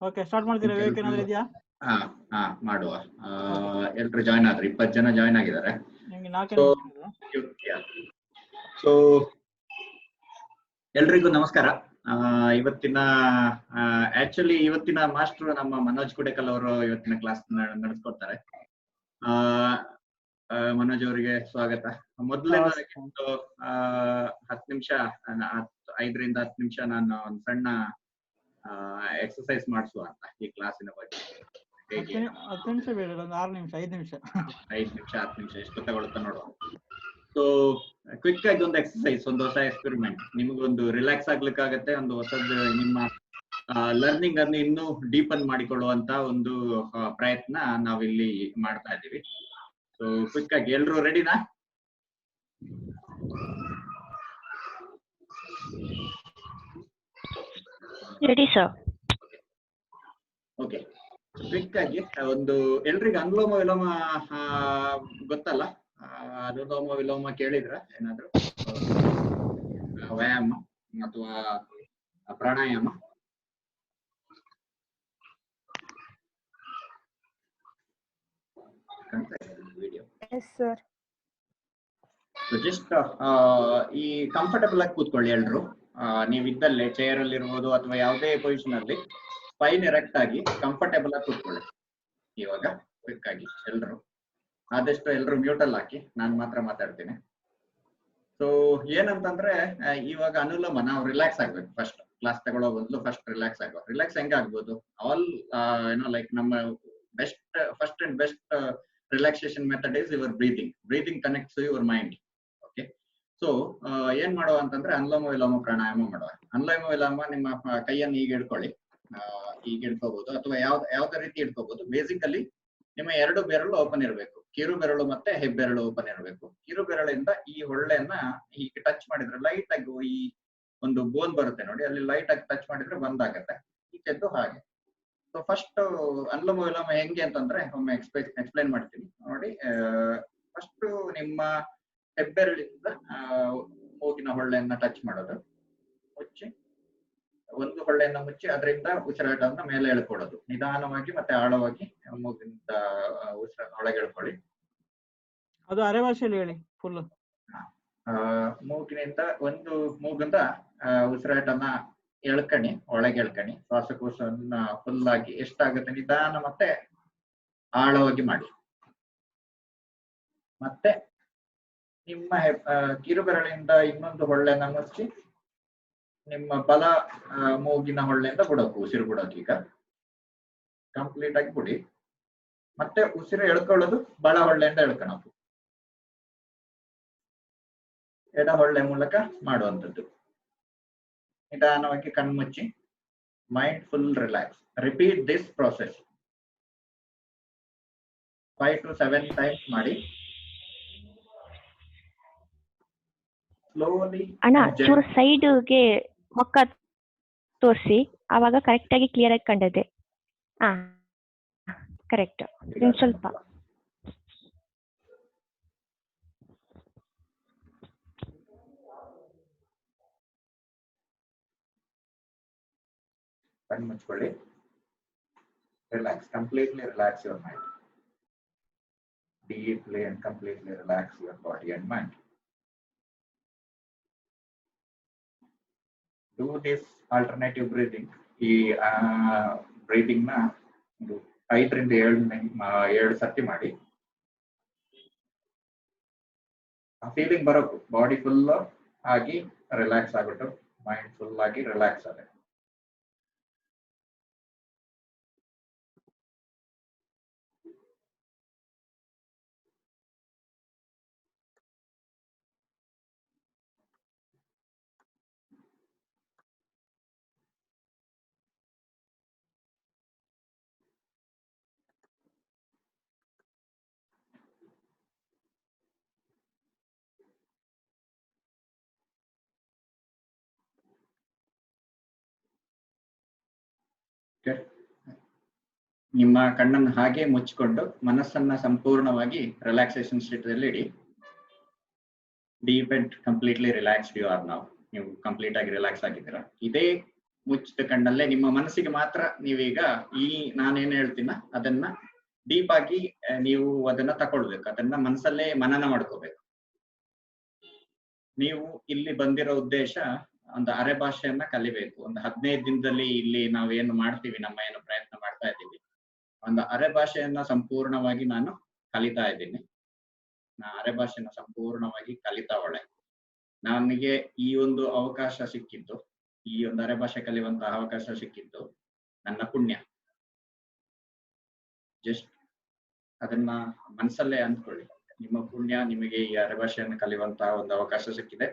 Okay, start ಮಾಡ್ತೀರಾ? ವಿವೇಕ್ ಏನಾದ್ರು ಇದೆಯಾ? ಮಾಡುವ. ಎಲ್ರು ಜಾಯ್ನ್ ಆದ್ರೆ 20 ಜನ ಜಾಯ್ನ್ ಆಗಿದ್ದಾರೆ. ನಿಮ್ಗೆ 4 ಸೊ ಎಲ್ರಿಗೂ ನಮಸ್ಕಾರ. ಇವತ್ತಿನ ಆಕ್ಚುಲಿ ಇವತ್ತಿನ ಮಾಸ್ಟರ್ ನಮ್ಮ ಮನೋಜ್ ಕುಡೇಕಲ್ ಅವರು ಇವತ್ತಿನ ಕ್ಲಾಸ್ ನಡೆಸ್ಕೊಡ್ತಾರೆ. ಮನೋಜ್ ಅವರಿಗೆ ಸ್ವಾಗತ. ಮೊದಲನೇದಾಗಿ 10 ನಿಮಿಷ 5 ರಿಂದ 10 ನಿಮಿಷ ನಾನು ಒಂದು ಸಣ್ಣ ಎಕ್ಸರ್ಸೈಸ್ ಮಾಡಿಸುವ ಅಂತ ಈ ಕ್ಲಾಸಿನ ಬಗ್ಗೆ. 10 ನಿಮಿಷ ಬೇಡ, ಒಂದು 6 ನಿಮಿಷ 5 ನಿಮಿಷ 10 ನಿಮಿಷ ಎಷ್ಟು ತಗೊಳ್ತಾ ನೋಡುವ. ಸೊ ಕ್ವಿಕ್ ಆಗಿ ಒಂದು ಎಕ್ಸರ್ಸೈಸ್, ಒಂದು ಹೊಸ ಎಕ್ಸ್ಪೆರಿಮೆಂಟ್, ನಿಮಗೊಂದು ರಿಲ್ಯಾಕ್ಸ್ ಆಗ್ಲಿಕ್ಕಾಗತ್ತೆ, ಒಂದು ಹೊಸದು ನಿಮ್ಮ ಲರ್ನಿಂಗ್ ಅನ್ನು ಇನ್ನೂ ಡೀಪನ್ ಮಾಡಿಕೊಳ್ಳುವಂತ ಒಂದು ಪ್ರಯತ್ನ ನಾವಿಲ್ಲಿ ಮಾಡ್ತಾ ಇದ್ದೀವಿ. ಸೊ ಕ್ವಿಕ್ ಆಗಿ ಎಲ್ರು ರೆಡಿನಾ? Ready sir. ಓಕೆ, ಕ್ವಿಕ್ ಆಗಿ ಒಂದು ಎಲ್ರಿಗೂ ಅನುಲೋಮ ವಿಲೋಮ ಗೊತ್ತಲ್ಲ? ಅನುಲೋಮ ವಿಲೋಮ ಕೇಳಿದ್ರ ಏನಾದ್ರು? ವ್ಯಾಯಾಮ ಅಥವಾ ಪ್ರಾಣಾಯಾಮ? ವಿಡಿಯೋ ಜಸ್ಟ್ ಈ ಕಂಫರ್ಟಬಲ್ ಆಗಿ ಕೂತ್ಕೊಳ್ಳಿ ಎಲ್ರು. ನೀವಿದ್ದಲ್ಲೇ ಚೇರ್ ಅಲ್ಲಿ ಇರ್ಬೋದು ಅಥವಾ ಯಾವುದೇ ಪೊಸಿಷನ್ ಅಲ್ಲಿ ಸ್ಪೈನ್ ಎರೆಕ್ಟ್ ಆಗಿ ಕಂಫರ್ಟೇಬಲ್ ಆಗಿ ಕೂತ್ಕೊಳ್ಳಿ. ಇವಾಗ ಕ್ವಿಕ್ ಆಗಿ ಎಲ್ರು ಆದಷ್ಟು ಎಲ್ರು ಮ್ಯೂಟ್ ಅಲ್ಲಿ ಹಾಕಿ, ನಾನು ಮಾತ್ರ ಮಾತಾಡ್ತೀನಿ. ಸೊ ಏನಂತಂದ್ರೆ ಇವಾಗ ಅನುಲೋಮ ನಾವು ರಿಲ್ಯಾಕ್ಸ್ ಆಗ್ಬೇಕು. ಫಸ್ಟ್ ಕ್ಲಾಸ್ ತಗೊಳ್ಳೋ ಬದಲು ಫಸ್ಟ್ ರಿಲ್ಯಾಕ್ಸ್ ಆಗೋ. ರಿಲ್ಯಾಕ್ಸ್ ಹೆಂಗ ಆಗ್ಬೋದು? ಆಲ್ ಲೈಕ್ ನಮ್ಮ first and best relaxation method is your breathing. Breathing connects your mind. Okay, so ಏನ್ ಮಾಡುವ ಅಂತಂದ್ರೆ ಅನುಲೋಮ ವಿಲೋಮ ಪ್ರಾಣಾಯಾಮ ಮಾಡುವ. ಅನುಲೋಮ ವಿಲೋಮ, ನಿಮ್ಮ ಕೈಯನ್ನು ಈಗ ಇಡ್ಕೊಳ್ಳಿ. ಈಗ ಇಡ್ಕೋಬಹುದು ಅಥವಾ ಯಾವ್ದೇ ರೀತಿ ಇಡ್ಕೋಬಹುದು. ಬೇಸಿಕಲಿ ನಿಮ್ಮ 2 ಬೆರಳು ಓಪನ್ ಇರಬೇಕು. ಕಿರು ಬೆರಳು ಮತ್ತೆ ಹೆಬ್ಬೆರಳು ಓಪನ್ ಇರಬೇಕು. ಕಿರು ಬೆರಳಿಂದ ಈ ಹೊಳ್ಳೆಯನ್ನ ಹೀಗೆ ಟಚ್ ಮಾಡಿದ್ರೆ ಲೈಟ್ ಆಗಿ ಈ ಒಂದು ಬೋನ್ ಬರುತ್ತೆ ನೋಡಿ, ಅಲ್ಲಿ ಲೈಟ್ ಆಗಿ ಟಚ್ ಮಾಡಿದ್ರೆ ಬಂದಾಗತ್ತೆ. ಈಚೆದ್ದು ಹಾಗೆ. ಸೊ ಫಸ್ಟ್ ಅನುಲೋಮ ವಿಲೋಮ ಹೆಂಗೆ ಅಂತಂದ್ರೆ ಒಮ್ಮೆ ಎಕ್ಸ್ಪ್ಲೈನ್ ಮಾಡ್ತೀನಿ ನೋಡಿ. ಫಸ್ಟ್ ನಿಮ್ಮ ಹೆಬ್ಬೆರಳಿಂದ ಮೂಗಿನ ಹೊಳ್ಳೆಯನ್ನ ಟಚ್ ಮಾಡೋದು, ಮುಚ್ಚಿ ಒಂದು ಹೊಳ್ಳೆಯನ್ನ ಮುಚ್ಚಿ ಅದರಿಂದ ಉಸಿರಾಟವನ್ನ ಮೇಲೆ ಎಳ್ಕೊಳ್ಳೋದು. ನಿಧಾನವಾಗಿ ಮತ್ತೆ ಆಳವಾಗಿ ಮೂಗಿಂದ ಉಸಿರ ಒಳಗೆ ಎಳ್ಕೊಳ್ಳಿ. ಅದು ಅರೆ ಭಾಷೆಯಲ್ಲಿ ಹೇಳಿ ಫುಲ್. ಮೂಗಿನಿಂದ ಒಂದು ಮೂಗಿಂದ ಉಸಿರಾಟನ ಎಳ್ಕಣಿ, ಒಳಗೆ ಎಳ್ಕಣಿ. ಶ್ವಾಸಕೋಶವನ್ನ ಫುಲ್ ಆಗಿ ಎಷ್ಟಾಗುತ್ತೆ ನಿಧಾನ ಮತ್ತೆ ಆಳವಾಗಿ ಮಾಡಿ. ಮತ್ತೆ ನಿಮ್ಮ ಕಿರು ಬೆರಳಿಂದ ಇನ್ನೊಂದು ಹೊಳ್ಳೆನ ಮುಚ್ಚಿ ನಿಮ್ಮ ಬಲ ಮೂಗಿನ ಹೊಳ್ಳೆಯಿಂದ ಬಿಡೋಕು, ಉಸಿರು ಬಿಡೋಕೆ. ಈಗ ಕಂಪ್ಲೀಟ್ ಆಗಿ ಬಿಡಿ. ಮತ್ತೆ ಉಸಿರು ಎಳ್ಕೊಳ್ಳೋದು ಬಲ ಹೊಳ್ಳೆಯಿಂದ ಎಳ್ಕೊಳಕು, ಎಡ ಹೊಳ್ಳೆ ಮೂಲಕ ಮಾಡುವಂಥದ್ದು. ನಿಧಾನವಾಗಿ ಕಣ್ಮುಚ್ಚಿ, mind full relax. Repeat this process 5 to 7 times ಮಾಡಿ. ಸ್ಲೋಲಿ ಅಣ್ಣ ಚೂರು ಸೈಡ್ಗೆ ಮೊಕ್ಕ ತೋರಿಸಿ, ಆವಾಗ ಕರೆಕ್ಟ್ ಆಗಿ ಕ್ಲಿಯರ್ ಆಗಿ ಕಂಡಿದೆ. ಕರೆಕ್ಟ್. ಸ್ವಲ್ಪ ಕಣ್ಣು ಮುಚ್ಕೊಳ್ಳಿ. Relax, completely relax your mind. Deeply and completely relax your body and mind. Do this alternative breathing. ಈ ಬ್ರೀದಿಂಗ್ ನ ಒಂದು 5 ರಿಂದ 7 ಸರ್ತಿ ಮಾಡಿ. ಆ ಫೀಲಿಂಗ್ ಬರೋಕು, ಬಾಡಿ ಫುಲ್ ಆಗಿ ರಿಲ್ಯಾಕ್ಸ್ ಆಗ್ಬಿಟ್ಟು ಮೈಂಡ್ ಫುಲ್ ಆಗಿ ರಿಲ್ಯಾಕ್ಸ್ ಆಗುತ್ತೆ. ನಿಮ್ಮ ಕಣ್ಣನ್ನು ಹಾಗೆ ಮುಚ್ಚಿಕೊಂಡು ಮನಸ್ಸನ್ನ ಸಂಪೂರ್ಣವಾಗಿ ರಿಲ್ಯಾಕ್ಸೇಷನ್ ಸ್ಟೇಟಲ್ಲಿ ಇಡಿ. Deep and completely relaxed you are now. ನೀವು ಕಂಪ್ಲೀಟ್ ಆಗಿ ರಿಲ್ಯಾಕ್ಸ್ ಆಗಿದ್ದೀರಾ. ಇದೇ ಮುಚ್ಚಿದ ಕಣ್ಣಲ್ಲೇ ನಿಮ್ಮ ಮನಸ್ಸಿಗೆ ಮಾತ್ರ ನೀವೀಗ ಈ ನಾನೇನ್ ಹೇಳ್ತೀನ ಅದನ್ನ ಡೀಪ್ ಆಗಿ ನೀವು ಅದನ್ನ ತಕೊಳ್ಬೇಕು, ಅದನ್ನ ಮನಸ್ಸಲ್ಲೇ ಮನನ ಮಾಡ್ಕೋಬೇಕು. ನೀವು ಇಲ್ಲಿ ಬಂದಿರೋ ಉದ್ದೇಶ ಒಂದು ಅರೆ ಭಾಷೆಯನ್ನ ಕಲಿಬೇಕು. ಒಂದು 15 ದಿನದಲ್ಲಿ ಇಲ್ಲಿ ನಾವೇನು ಮಾಡ್ತೀವಿ, ನಮ್ಮ ಏನು ಪ್ರಯತ್ನ ಮಾಡ್ತಾ ಇದ್ದೀವಿ, ಒಂದು ಅರೆ ಭಾಷೆಯನ್ನ ಸಂಪೂರ್ಣವಾಗಿ ನಾನು ಕಲಿತಾ ಇದ್ದೀನಿ. ಅರೆ ಭಾಷೆನ ಸಂಪೂರ್ಣವಾಗಿ ಕಲಿತಾವಳೆ. ನನಗೆ ಈ ಒಂದು ಅವಕಾಶ ಸಿಕ್ಕಿದ್ದು, ಈ ಒಂದು ಅರೆ ಭಾಷೆ ಕಲಿಯುವಂತಹ ಅವಕಾಶ ಸಿಕ್ಕಿದ್ದು ನನ್ನ ಪುಣ್ಯ. ಜಸ್ಟ್ ಅದನ್ನ ಮನಸ್ಸಲ್ಲೇ ಅಂದ್ಕೊಳ್ಳಿ, ನಿಮ್ಮ ಪುಣ್ಯ ನಿಮಗೆ ಈ ಅರೆ ಭಾಷೆಯನ್ನು ಕಲಿಯುವಂತಹ ಒಂದು ಅವಕಾಶ ಸಿಕ್ಕಿದೆ.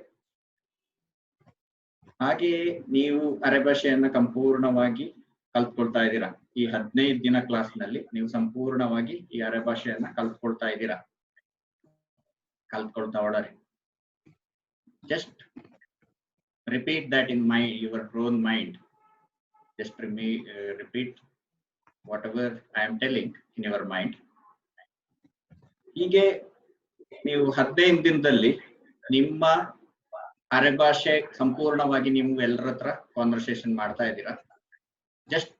ಹಾಗೆಯೇ ನೀವು ಅರೆ ಭಾಷೆಯನ್ನ ಸಂಪೂರ್ಣವಾಗಿ ಕಲ್ತ್ಕೊಳ್ತಾ ಇದ್ದೀರಾ. ಈ 15 ದಿನ ಕ್ಲಾಸ್ ನಲ್ಲಿ ನೀವು ಸಂಪೂರ್ಣವಾಗಿ ಈ ಅರೆ ಭಾಷೆಯನ್ನ ಕಲ್ತ್ಕೊಳ್ತಾ ಇದ್ದೀರಾ, ಕಲ್ತ್ಕೊಳ್ತಾ ಒಳರಿ. Just repeat that in your own mind. Just repeat whatever I am telling in your mind. ಹೀಗೆ ನೀವು 15 ದಿನದಲ್ಲಿ ನಿಮ್ಮ ಅರೆ ಭಾಷೆ ಸಂಪೂರ್ಣವಾಗಿ ನೀವು ಎಲ್ಲರ ಹತ್ರ ಕಾನ್ವರ್ಸೇಷನ್ ಮಾಡ್ತಾ ಇದ್ದೀರಾ. ಜಸ್ಟ್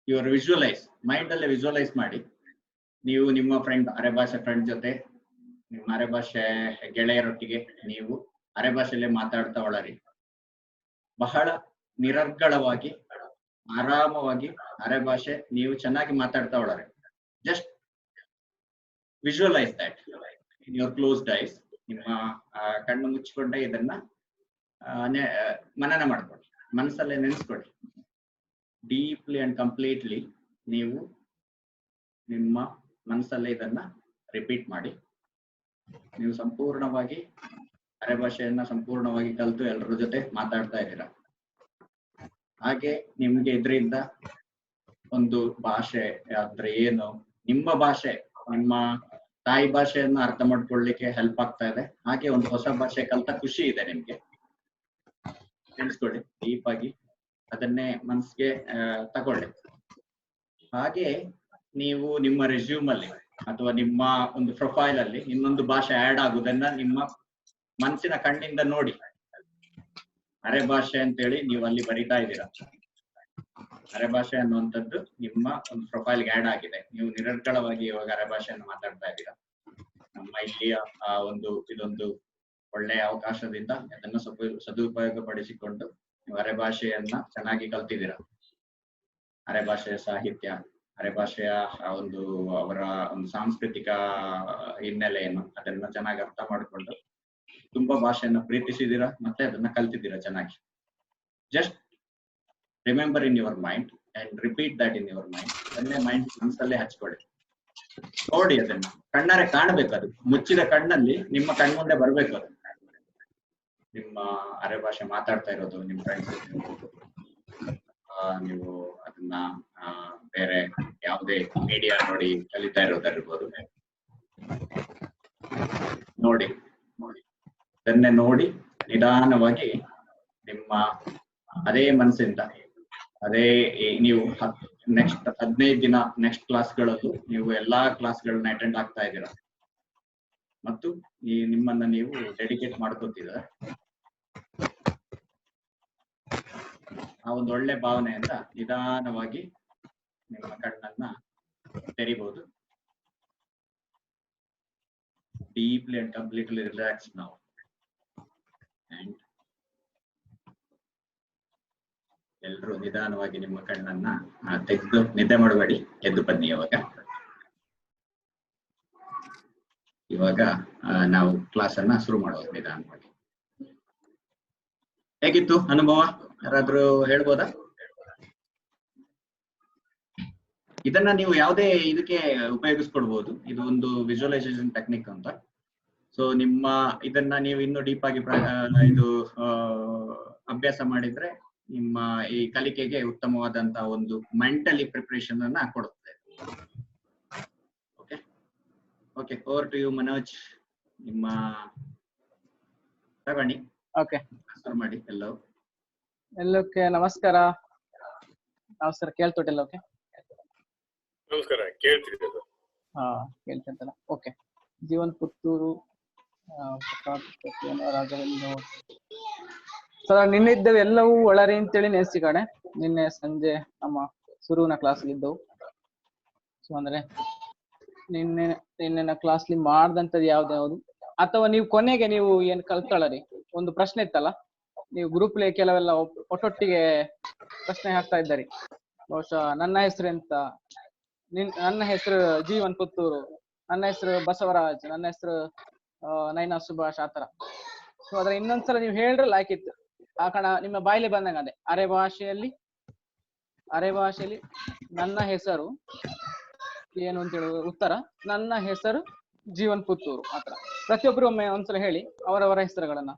ಯುವರ್ ವಿಜುವಲೈಸ್, ಮೈಂಡ್ ಅಲ್ಲೇ ವಿಜುವಲೈಸ್ ಮಾಡಿ. ನೀವು ನಿಮ್ಮ ಅರೆ ಭಾಷೆ ಫ್ರೆಂಡ್ ಜೊತೆ, ನಿಮ್ಮ ಅರೆ ಭಾಷೆ ಗೆಳೆಯರೊಟ್ಟಿಗೆ ನೀವು ಅರೆ ಭಾಷೆಯಲ್ಲೇ ಮಾತಾಡ್ತಾ ಒಳರಿ. ಬಹಳ ನಿರರ್ಗಳವಾಗಿ ಆರಾಮವಾಗಿ ಅರೆ ಭಾಷೆ ನೀವು ಚೆನ್ನಾಗಿ ಮಾತಾಡ್ತಾ ಒಳರಿ. Just visualise that in your closed eyes. ನಿಮ್ಮ ಕಣ್ಣು ಮುಚ್ಚಿಕೊಂಡೆ ಇದನ್ನ ಮನನ ಮಾಡ್ಕೊಳ್ಳಿ, ಮನಸ್ಸಲ್ಲೇ ನೆನೆಸ್ಕೊಳ್ಳಿ. ಡೀಪ್ಲಿ ಅಂಡ್ ಕಂಪ್ಲೀಟ್ಲಿ ನೀವು ನಿಮ್ಮ ಮನಸ್ಸಲ್ಲೇ ಇದನ್ನ ರಿಪೀಟ್ ಮಾಡಿ. ನೀವು ಸಂಪೂರ್ಣವಾಗಿ ಅರೆ ಭಾಷೆಯನ್ನ ಸಂಪೂರ್ಣವಾಗಿ ಕಲಿತು ಎಲ್ಲರ ಜೊತೆ ಮಾತಾಡ್ತಾ ಇದ್ದೀರಾ. ಹಾಗೆ ನಿಮ್ಗೆ ಇದರಿಂದ ಒಂದು ಭಾಷೆ ಆದ್ರೆ ಏನು, ನಿಮ್ಮ ಭಾಷೆ, ನಿಮ್ಮ ತಾಯಿ ಭಾಷೆಯನ್ನ ಅರ್ಥ ಮಾಡ್ಕೊಳ್ಳಿಕ್ಕೆ ಹೆಲ್ಪ್ ಆಗ್ತಾ ಇದೆ. ಹಾಗೆ ಒಂದು ಹೊಸ ಭಾಷೆ ಕಲ್ತ ಖುಷಿ ಇದೆ ನಿಮ್ಗೆ. ನೆನ್ಸ್ಕೊಳ್ಳಿ ಡೀಪ್ ಆಗಿ, ಅದನ್ನೇ ಮನ್ಸ್ಗೆ ತಗೊಳ್ಳಿ. ಹಾಗೆ ನೀವು ನಿಮ್ಮ ರೆಸ್ಯೂಮ್ ಅಲ್ಲಿ ಅಥವಾ ನಿಮ್ಮ ಒಂದು ಪ್ರೊಫೈಲ್ ಅಲ್ಲಿ ಇನ್ನೊಂದು ಭಾಷೆ ಆಡ್ ಆಗುದನ್ನ ನಿಮ್ಮ ಮನಸ್ಸಿನ ಕಣ್ಣಿಂದ ನೋಡಿ. ಅರೆ ಭಾಷೆ ಅಂತೇಳಿ ನೀವು ಅಲ್ಲಿ ಬರಿತಾ ಇದ್ದೀರಾ. ಅರೆ ಭಾಷೆ ಅನ್ನುವಂಥದ್ದು ನಿಮ್ಮ ಒಂದು ಪ್ರೊಫೈಲ್ಗೆ ಆಡ್ ಆಗಿದೆ. ನೀವು ನಿರರ್ಗಳವಾಗಿ ಇವಾಗ ಅರೆ ಭಾಷೆಯನ್ನು ಮಾತಾಡ್ತಾ ಇದ್ದೀರಾ. ನಮ್ಮ ಇಲ್ಲಿಯ ಇದೊಂದು ಒಳ್ಳೆಯ ಅವಕಾಶದಿಂದ ಅದನ್ನು ಸದುಪಯೋಗ ಪಡಿಸಿಕೊಂಡು ನೀವು ಅರೆ ಭಾಷೆಯನ್ನ ಚೆನ್ನಾಗಿ ಕಲ್ತಿದ್ದೀರಾ. ಅರೆ ಭಾಷೆಯ ಸಾಹಿತ್ಯ, ಅರೆ ಭಾಷೆಯ ಅವರ ಒಂದು ಸಾಂಸ್ಕೃತಿಕ ಹಿನ್ನೆಲೆಯನ್ನು ಅದನ್ನ ಚೆನ್ನಾಗಿ ಅರ್ಥ ಮಾಡಿಕೊಂಡು ತುಂಬಾ ಭಾಷೆಯನ್ನ ಪ್ರೀತಿಸಿದ್ದೀರಾ, ಮತ್ತೆ ಅದನ್ನ ಕಲ್ತಿದ್ದೀರಾ ಚೆನ್ನಾಗಿ. Just remember in your mind and repeat that in your mind. ಅದನ್ನೇ ಮೈಂಡ್ ಮನಸ್ಸಲ್ಲೇ ಹಚ್ಕೊಳ್ಳಿ. ನೋಡಿ, ಅದನ್ನ ಕಣ್ಣಾರೆ ಕಾಣ್ಬೇಕು. ಅದು ಮುಚ್ಚಿದ ಕಣ್ಣಲ್ಲಿ ನಿಮ್ಮ ಕಣ್ಮುಂದೆ ಬರ್ಬೇಕು. ಅದು ನಿಮ್ಮ ಅರೆ ಭಾಷೆ ಮಾತಾಡ್ತಾ ಇರೋದು ನಿಮ್ಮ ಫ್ರೆಂಡ್ಸ್. ನೀವು ಅದನ್ನ ಬೇರೆ ಯಾವುದೇ ಮೀಡಿಯಾ ನೋಡಿ ಕಲಿತಾ ಇರೋದಿರ್ಬೋದು. ನೋಡಿ ಅದನ್ನೇ ನೋಡಿ ನಿಧಾನವಾಗಿ ನಿಮ್ಮ ಅದೇ ಮನಸ್ಸಿಂದ ಅದೇ ನೀವು ನೆಕ್ಸ್ಟ್ 15 ದಿನ ನೆಕ್ಸ್ಟ್ ಕ್ಲಾಸ್ಗಳಲ್ಲೂ ನೀವು ಎಲ್ಲಾ ಕ್ಲಾಸ್ಗಳನ್ನ ಅಟೆಂಡ್ ಆಗ್ತಾ ಇದ್ದೀರಾ ಮತ್ತು ನಿಮ್ಮನ್ನ ನೀವು ಡೆಡಿಕೇಟ್ ಮಾಡ್ಕೊತಿದ್ದೀರಾ. ಆ ಒಂದು ಒಳ್ಳೆ ಭಾವನೆಯಿಂದ ನಿಧಾನವಾಗಿ ನಿಮ್ಮ ಕಣ್ಣನ್ನ ತೆರಿಬಹುದು. ಡೀಪ್ಲಿ ಅಂಡ್ ಕಂಪ್ಲೀಟ್ಲಿ ರಿಲ್ಯಾಕ್ಸ್ ನಾವು. ಅಂಡ್ ಎಲ್ರು ನಿಧಾನವಾಗಿ ನಿಮ್ಮ ಕಣ್ಣನ್ನ ತೆಗೆದು ನಿದ್ದೆ ಮಾಡಬೇಡಿ, ಎದ್ದು ಬನ್ನಿ. ಇವಾಗ ನಾವು ಕ್ಲಾಸ್ ಅನ್ನ ಶುರು ಮಾಡೋದು ನಿಧಾನವಾಗಿ. ಹೇಗಿತ್ತು ಅನುಭವ? ಯಾರಾದ್ರೂ ಹೇಳ್ಬೋದಾ? ಇದನ್ನ ನೀವು ಯಾವುದೇ ಇದಕ್ಕೆ ಉಪಯೋಗಿಸ್ಕೊಳ್ಬಹುದು. ಇದು ಒಂದು ವಿಜುವಲೈಸೇಷನ್ ಟೆಕ್ನಿಕ್ ಅಂತ. ಸೊ ಇದನ್ನ ನೀವು ಇನ್ನೂ ಡೀಪ್ ಆಗಿ ಅಭ್ಯಾಸ ಮಾಡಿದ್ರೆ ನಿಮ್ಮ ಈ ಕಲಿಕೆಗೆ ಉತ್ತಮವಾದಂತಹ ಒಂದು ಮೆಂಟಲಿ ಪ್ರಿಪರೇಷನ್ ಅನ್ನ ಕೊಡುತ್ತೆ. Okay, over to you Manoj. ನಿಮ್ಮ ತಗೊಳ್ಳಿ. ಓಕೆ, ಮಾಡಿ. ಎಲ್ಲೋಕೆ ನಮಸ್ಕಾರ. ನಮಸ್ಕಾರ, ಕೇಳ್ತೊಟ್ಟಿಲ್ಲ? ಓಕೆ, ನಮಸ್ಕಾರ, ಕೇಳ್ತಿದ್ದೆ. ಕೇಳ್ತಂತಲ್ಲ. ಓಕೆ, ಜೀವನ್ ಪುತ್ತೂರು ರಾಘವೇಂದ್ರ ಸರ್ ನಿನ್ನೆ ಇದ್ದವು ಎಲ್ಲವೂ ಒಳರಿ ಅಂತೇಳಿ ನೆನೆಸಿ ಕಡೆ ನಿನ್ನೆ ಸಂಜೆ ನಮ್ಮ ಶುರುವಿನ ಕ್ಲಾಸ್ ಇದ್ದವು. ಸೊ ಅಂದ್ರೆ ನಿನ್ನೆ ಕ್ಲಾಸ್ಲಿ ಮಾಡ್ದಂಥದ್ದು ಯಾವ್ದು ಅಥವಾ ನೀವು ಕೊನೆಗೆ ನೀವು ಏನ್ ಕಲ್ತಳರಿ ಒಂದು ಪ್ರಶ್ನೆ ಇತ್ತಲ್ಲ, ನೀವು ಗ್ರೂಪ್ಲಿ ಕೆಲವೆಲ್ಲ ಒಟ್ಟೊಟ್ಟಿಗೆ ಪ್ರಶ್ನೆ ಹಾಕ್ತಾ ಇದ್ದೀರಿ. ಬಹುಶಃ ನನ್ನ ಹೆಸರು ಎಂತ, ನನ್ನ ಹೆಸರು ಜೀವನ್ ಪುತ್ತೂರು, ನನ್ನ ಹೆಸರು ಬಸವರಾಜ್, ನನ್ನ ಹೆಸರು ನೈನಾ ಸುಭಾಷ್, ಆತರ. ಸೊ ಅದ್ರ ಇನ್ನೊಂದ್ಸಲ ನೀವು ಹೇಳ್ರೆ ಲಾಯ್ಕಿತ್ತು. ಆ ಕಣ ನಿಮ್ಮ ಬಾಯಿಲೆ ಬಂದಂಗ ಅದೇ ಅರೆ ಭಾಷೆಯಲ್ಲಿ ನನ್ನ ಹೆಸರು ಏನು ಅಂತ ಹೇಳುವ ಉತ್ತರ, ನನ್ನ ಹೆಸರು ಜೀವನ್ ಪುತ್ತೂರು. ಆತರ ಪ್ರತಿಯೊಬ್ಬರು ಒಮ್ಮೆ ಒಂದ್ಸಲ ಹೇಳಿ ಅವರವರ ಹೆಸರುಗಳನ್ನ.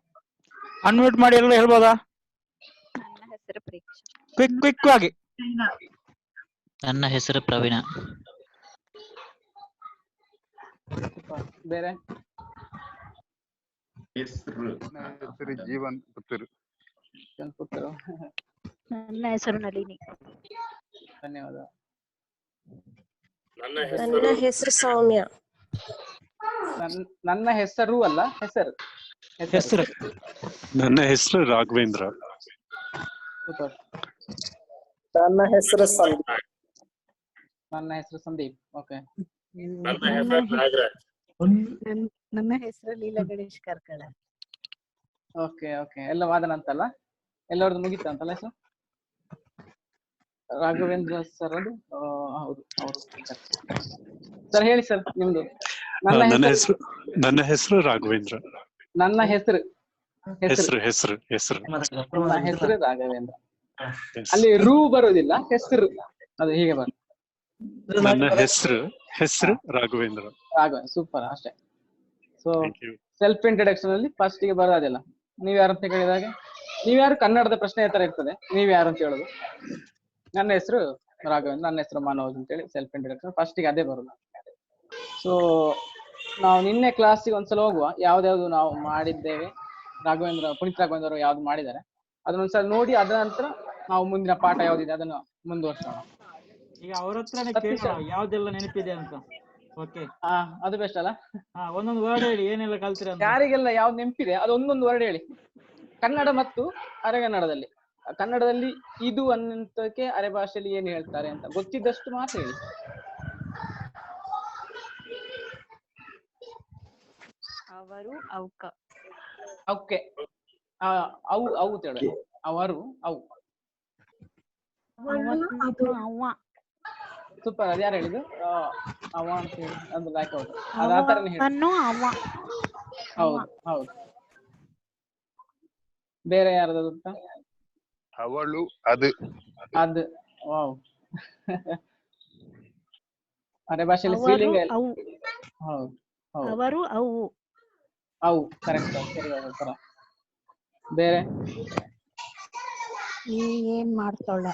ಅನ್ಮ್ಯೂಟ್ ಮಾಡಿ ಎಲ್ಲ ಹೇಳ್ಬೋದಾ? ನನ್ನ ಹೆಸರು ಪ್ರೇಕ್ಷಾ. ಕ್ವಿಕ್ ಆಗಿ. ನನ್ನ ಹೆಸರು ಪ್ರವೀಣ. ಬೇರೆ ಹೆಸರು ಜೀವನ್ ಪುತ್ತೂರು. ಪುತ್ತೂರು. ನನ್ನ ಹೆಸರು ನಳಿನಿ. ಧನ್ಯವಾದ. ನನ್ನ ಹೆಸರು ಸೌಮ್ಯ. ನನ್ನ ಹೆಸರು ಅಲ್ಲ, ಹೆಸರು. ನನ್ನ ಹೆಸರು ರಾಘವೇಂದ್ರ. ನನ್ನ ಹೆಸರು ಸಂದೀಪ್. ನನ್ನ ಹೆಸರು ಸಂದೀಪ್. ಓಕೆ. ನನ್ನ ಹೆಸರು ನಾಗರಾಜ್. ನನ್ನ ಹೆಸರು ಲೀಲಾ ಗಣೇಶ್ ಕಾರ್ಕಳ. ಓಕೆ ಎಲ್ಲ ವಾದನ ಅಂತಲ್ಲ, ಎಲ್ಲರದ್ದು ಮುಗಿತ ಅಂತಲ್ಲ ಹೆಸರು? ರಾಘವೇಂದ್ರ ಸರ್ ಅದು ಹೌದು ಅವರು. ಸರ್ ಹೇಳಿ ಸರ್ ನಿಮ್ದು. ನನ್ನ ಹೆಸರು ರಾಘವೇಂದ್ರ. ನನ್ನ ಹೆಸರು ರಾಘವೇಂದ್ರ. ಅಲ್ಲಿ ರೂ ಬರೋದಿಲ್ಲ, ಹೆಸರು ಅದು ಹೀಗೆ ಬರ್. ನನ್ನ ಹೆಸರು ರಾಘವೇಂದ್ರ. ಸೂಪರ್, ಅಷ್ಟೇ. ಸೊ ಸೆಲ್ಫ್ ಇಂಟ್ರಡಕ್ಷನ್ ಅಲ್ಲಿ ಫಸ್ಟ್ ಗೆ ಬರೋದಿಲ್ಲ. ನೀವ್ ಯಾರು ಅಂತ ಕೇಳಿದಾಗ ನೀವ್ಯಾರು ಕನ್ನಡದ ಪ್ರಶ್ನೆ ತರ ಇರ್ತದೆ, ನೀವ್ ಯಾರು ಅಂತ ಹೇಳುದು. ನನ್ನ ಹೆಸರು ರಾಘವೇಂದ್ರ, ನನ್ನ ಹೆಸರು ಮನೋಜ್ ಅಂತೇಳಿ ಸೆಲ್ಫ್ ಇಂಟ್ರಡಕ್ಷನ್ ಫಸ್ಟ್ ಗೆ ಅದೇ ಬರೋದು. ಸೊ ನಾವು ನಿನ್ನೆ ಕ್ಲಾಸಿಗೆ ಒಂದ್ಸಲ ಹೋಗುವ, ಯಾವ್ದಾವ್ದು ನಾವು ಮಾಡಿದ್ದೇವೆ, ಪುನೀತ್ ರಾಘವೇಂದ್ರ ಅವರು ಯಾವ್ದು ಮಾಡಿದ್ದಾರೆ ಅದನ್ನೊಂದ್ಸಲ ನೋಡಿ, ಅದ ನಂತರ ನಾವು ಮುಂದಿನ ಪಾಠ ಯಾವ್ದಿದೆ ಅದನ್ನ ಮುಂದುವರ್ಸೋಣ. ಈಗ ಅವ್ರ ಹತ್ರನೇ ಕೇಳೋಣ ಯಾವ್ದೆಲ್ಲ ನೆನಪಿದೆ ಅಂತ. ಓಕೆ, ಅದು ಬೆಸ್ಟ್ ಅಲ್ಲ? ಒಂದೊಂದು ವರ್ಡ್ ಹೇಳಿ, ಏನೆಲ್ಲ ಕಲ್ತಿರ ಅಂತ. ಯಾರಿಗೆಲ್ಲ ಯಾವ್ದು ನೆನಪಿದೆ ಅದು ಒಂದೊಂದು ವರ್ಡ್ ಹೇಳಿ. ಕನ್ನಡ ಮತ್ತು ಅರೆಗನ್ನಡದಲ್ಲಿ. ಕನ್ನಡದಲ್ಲಿ ಇದು ಅನ್ನೋದಕ್ಕೆ ಅರೆ ಭಾಷೆಯಲ್ಲಿ ಏನು ಹೇಳ್ತಾರೆ ಅಂತ ಗೊತ್ತಿದ್ದಷ್ಟು ಮಾತ್ರ ಹೇಳಿ. ಅವರು ಅವಕ. ಓಕೆ, ಅವು ಹೇಳಿ. ಅವರು ಅವು. ಸೂಪರ್. ಅದ್ ಯಾರು ಹೇಳಿದ್ದು? ಅವ ಅಂತ ಹೇಳಿ ಅದು ಲೈಕ್ ಹೌದು, ಅದು ಆ ತರನೇ ಹೇಳಿ. ಹೌದು. ಬೇರೆ ಯಾರ್ದು ಅಂತ? ಅವಳು ಅದು. ವಾವ್. ಅರೆ ಭಾಷೆಯಲ್ಲಿ ಸ್ತ್ರೀಲಿಂಗ. ಹೌದು. ಅವರು ಅವು ಕರೆಕ್ಟ್, ಸರಿ. ಉತ್ತರ. ಬೇರೆ? ಏನ್ ಮಾಡ್ತಾಳ?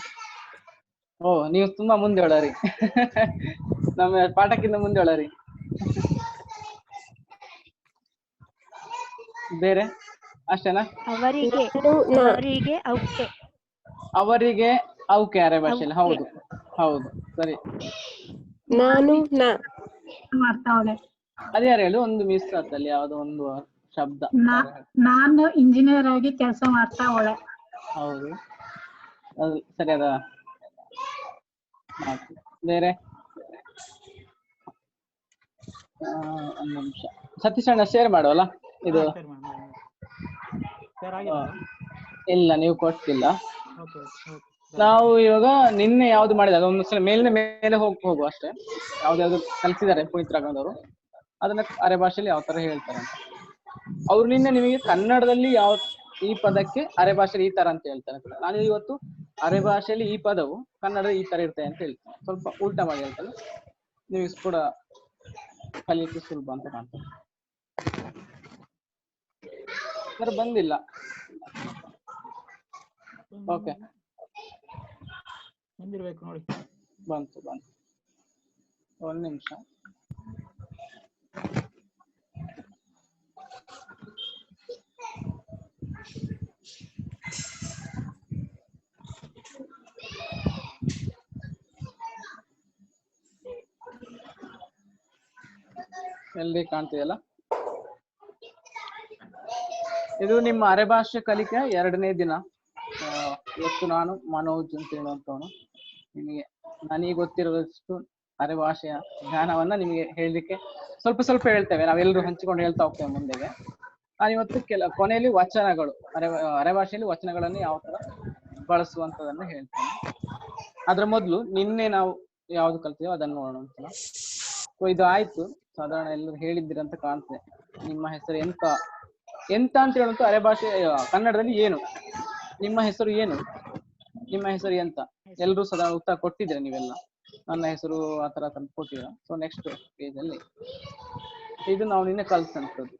ಓ, ನೀವು ತುಂಬಾ ಮುಂದೆ ಹೇಳರಿ. ನಮ್ಮ ಪಾಠಕ್ಕಿಂತ ಮುಂದೆ ಹೇಳರಿ. ಬೇರೆ ಅಷ್ಟೇನಾ? ಅವರಿಗೆ ಅವಕ್ಕೆ ಅರೆ ಭಾಷೆಯಲ್ಲಿ. ಹೌದು ಸರಿ. ಅದ್ಯಾರು ಹೇಳು, ಒಂದು ಮಿಸ್ ಆತಲ್ಲಿ ಯಾವ್ದೋ ಒಂದು ಶಬ್ದ. ನಾನು ಇಂಜಿನಿಯರ್ ಆಗಿ ಕೆಲಸ ಮಾಡ್ತಾವಳೆ. ಹೌದು, ಅದು ಸರಿ. ಅದ ಬೇರೆ? ಒಂದು ನಿಮಿಷ, ಸತೀಶ್ ಅಣ್ಣ ಶೇರ್ ಮಾಡುವಲ್ಲ ಇದು? ಇಲ್ಲ, ನೀವು ಕೊಟ್ಟಿಲ್ಲ. ನಾವು ಇವಾಗ ನಿನ್ನೆ ಯಾವ್ದು ಮಾಡಿದ ಒಂದು ಸಲ ಮೇಲೆ ಹೋಗುವ ಅಷ್ಟೇ. ಯಾವ್ದಾವ್ದು ಕಲಿಸಿದ್ದಾರೆ ಪುನೀತ್ ರಾಘವೇಂದ್ರ ಅವರು, ಅದನ್ನ ಅರೆ ಭಾಷೆಯಲ್ಲಿ ಯಾವ ತರ ಹೇಳ್ತಾರೆ ಅಂತ. ಅವ್ರು ನಿನ್ನೆ ನಿಮಗೆ ಕನ್ನಡದಲ್ಲಿ ಈ ಪದಕ್ಕೆ ಅರೆ ಭಾಷೆಯಲ್ಲಿ ಈ ತರ ಅಂತ ಹೇಳ್ತಾರೆ. ನಾನು ಇವತ್ತು ಅರೆ ಭಾಷೆಯಲ್ಲಿ ಈ ಪದವು ಕನ್ನಡ ಈ ತರ ಇರ್ತದೆ ಅಂತ ಹೇಳ್ತೇನೆ. ಸ್ವಲ್ಪ ಉಲ್ಟಾ ಮಾಡಿ ಹೇಳ್ತೇನೆ, ನೀವು ಕೂಡ ಕಲಿಯಕ್ಕೆ ಸುಲಭ ಅಂತ ಕಾಣ್ತದೆ. ಬಂದಿಲ್ಲ. ಓಕೆ, ನೋಡಿ. ಬಂತು. ಒಂದು ನಿಮಿಷ. ಎಲ್ಲಿ ಕಾಣ್ತಿದೆಯಲ್ಲ? ಇದು ನಿಮ್ಮ ಅರೆಭಾಷೆ ಕಲಿಕೆ 2ನೇ ದಿನ. ಇವತ್ತು ನಾನು ಮನೋಜ್ ಅಂತ ಹೇಳುವಂತವನು ನಿಮಗೆ ನನಗೆ ಗೊತ್ತಿರೋದಷ್ಟು ಅರೆಭಾಷೆಯ ಜ್ಞಾನವನ್ನ ನಿಮಗೆ ಹೇಳಲಿಕ್ಕೆ ಸ್ವಲ್ಪ ಹೇಳ್ತೇವೆ. ನಾವೆಲ್ಲರೂ ಹಂಚಿಕೊಂಡು ಹೇಳ್ತಾ ಹೋಗ್ತೇವೆ ಮುಂದೆಗೆ. ನಾನಿವತ್ತು ಕೊನೆಯಲ್ಲಿ ವಚನಗಳು ಅರೆಭಾಷೆಯಲ್ಲಿ ವಚನಗಳನ್ನು ಯಾವ ತರ ಬಳಸುವಂತದನ್ನ ಹೇಳ್ತೇನೆ. ಅದ್ರ ಮೊದಲು ನಿನ್ನೆ ನಾವು ಯಾವ್ದು ಕಲ್ತೀವೋ ಅದನ್ನು ನೋಡೋಣ ಒಂದ್ಸಲ. ಸೊ ಇದು ಆಯ್ತು, ಸಾಧಾರಣ ಎಲ್ಲರೂ ಹೇಳಿದ್ದೀರಂತ ಕಾಣ್ತದೆ. ನಿಮ್ಮ ಹೆಸರು ಎಂತ ಅಂತ ಹೇಳುವಂತ ಅರೆಭಾಷೆ ಕನ್ನಡದಲ್ಲಿ ಏನು, ನಿಮ್ಮ ಹೆಸರು ಏನು, ನಿಮ್ಮ ಹೆಸರು ಎಂತ, ಎಲ್ರೂ ಸಾಧಾರಣ ಉತ್ತರ ಕೊಟ್ಟಿದ್ದೀರ ನೀವೆಲ್ಲ. ನನ್ನ ಹೆಸರು ಆತರ ಕೊಟ್ಟಿದ್ದೀರ. ಸೊ ನೆಕ್ಸ್ಟ್ ಪೇಜ್ ಅಲ್ಲಿ ಇದು ನಾವು ನಿನ್ನೆ ಕಲ್ತಂತದ್ದು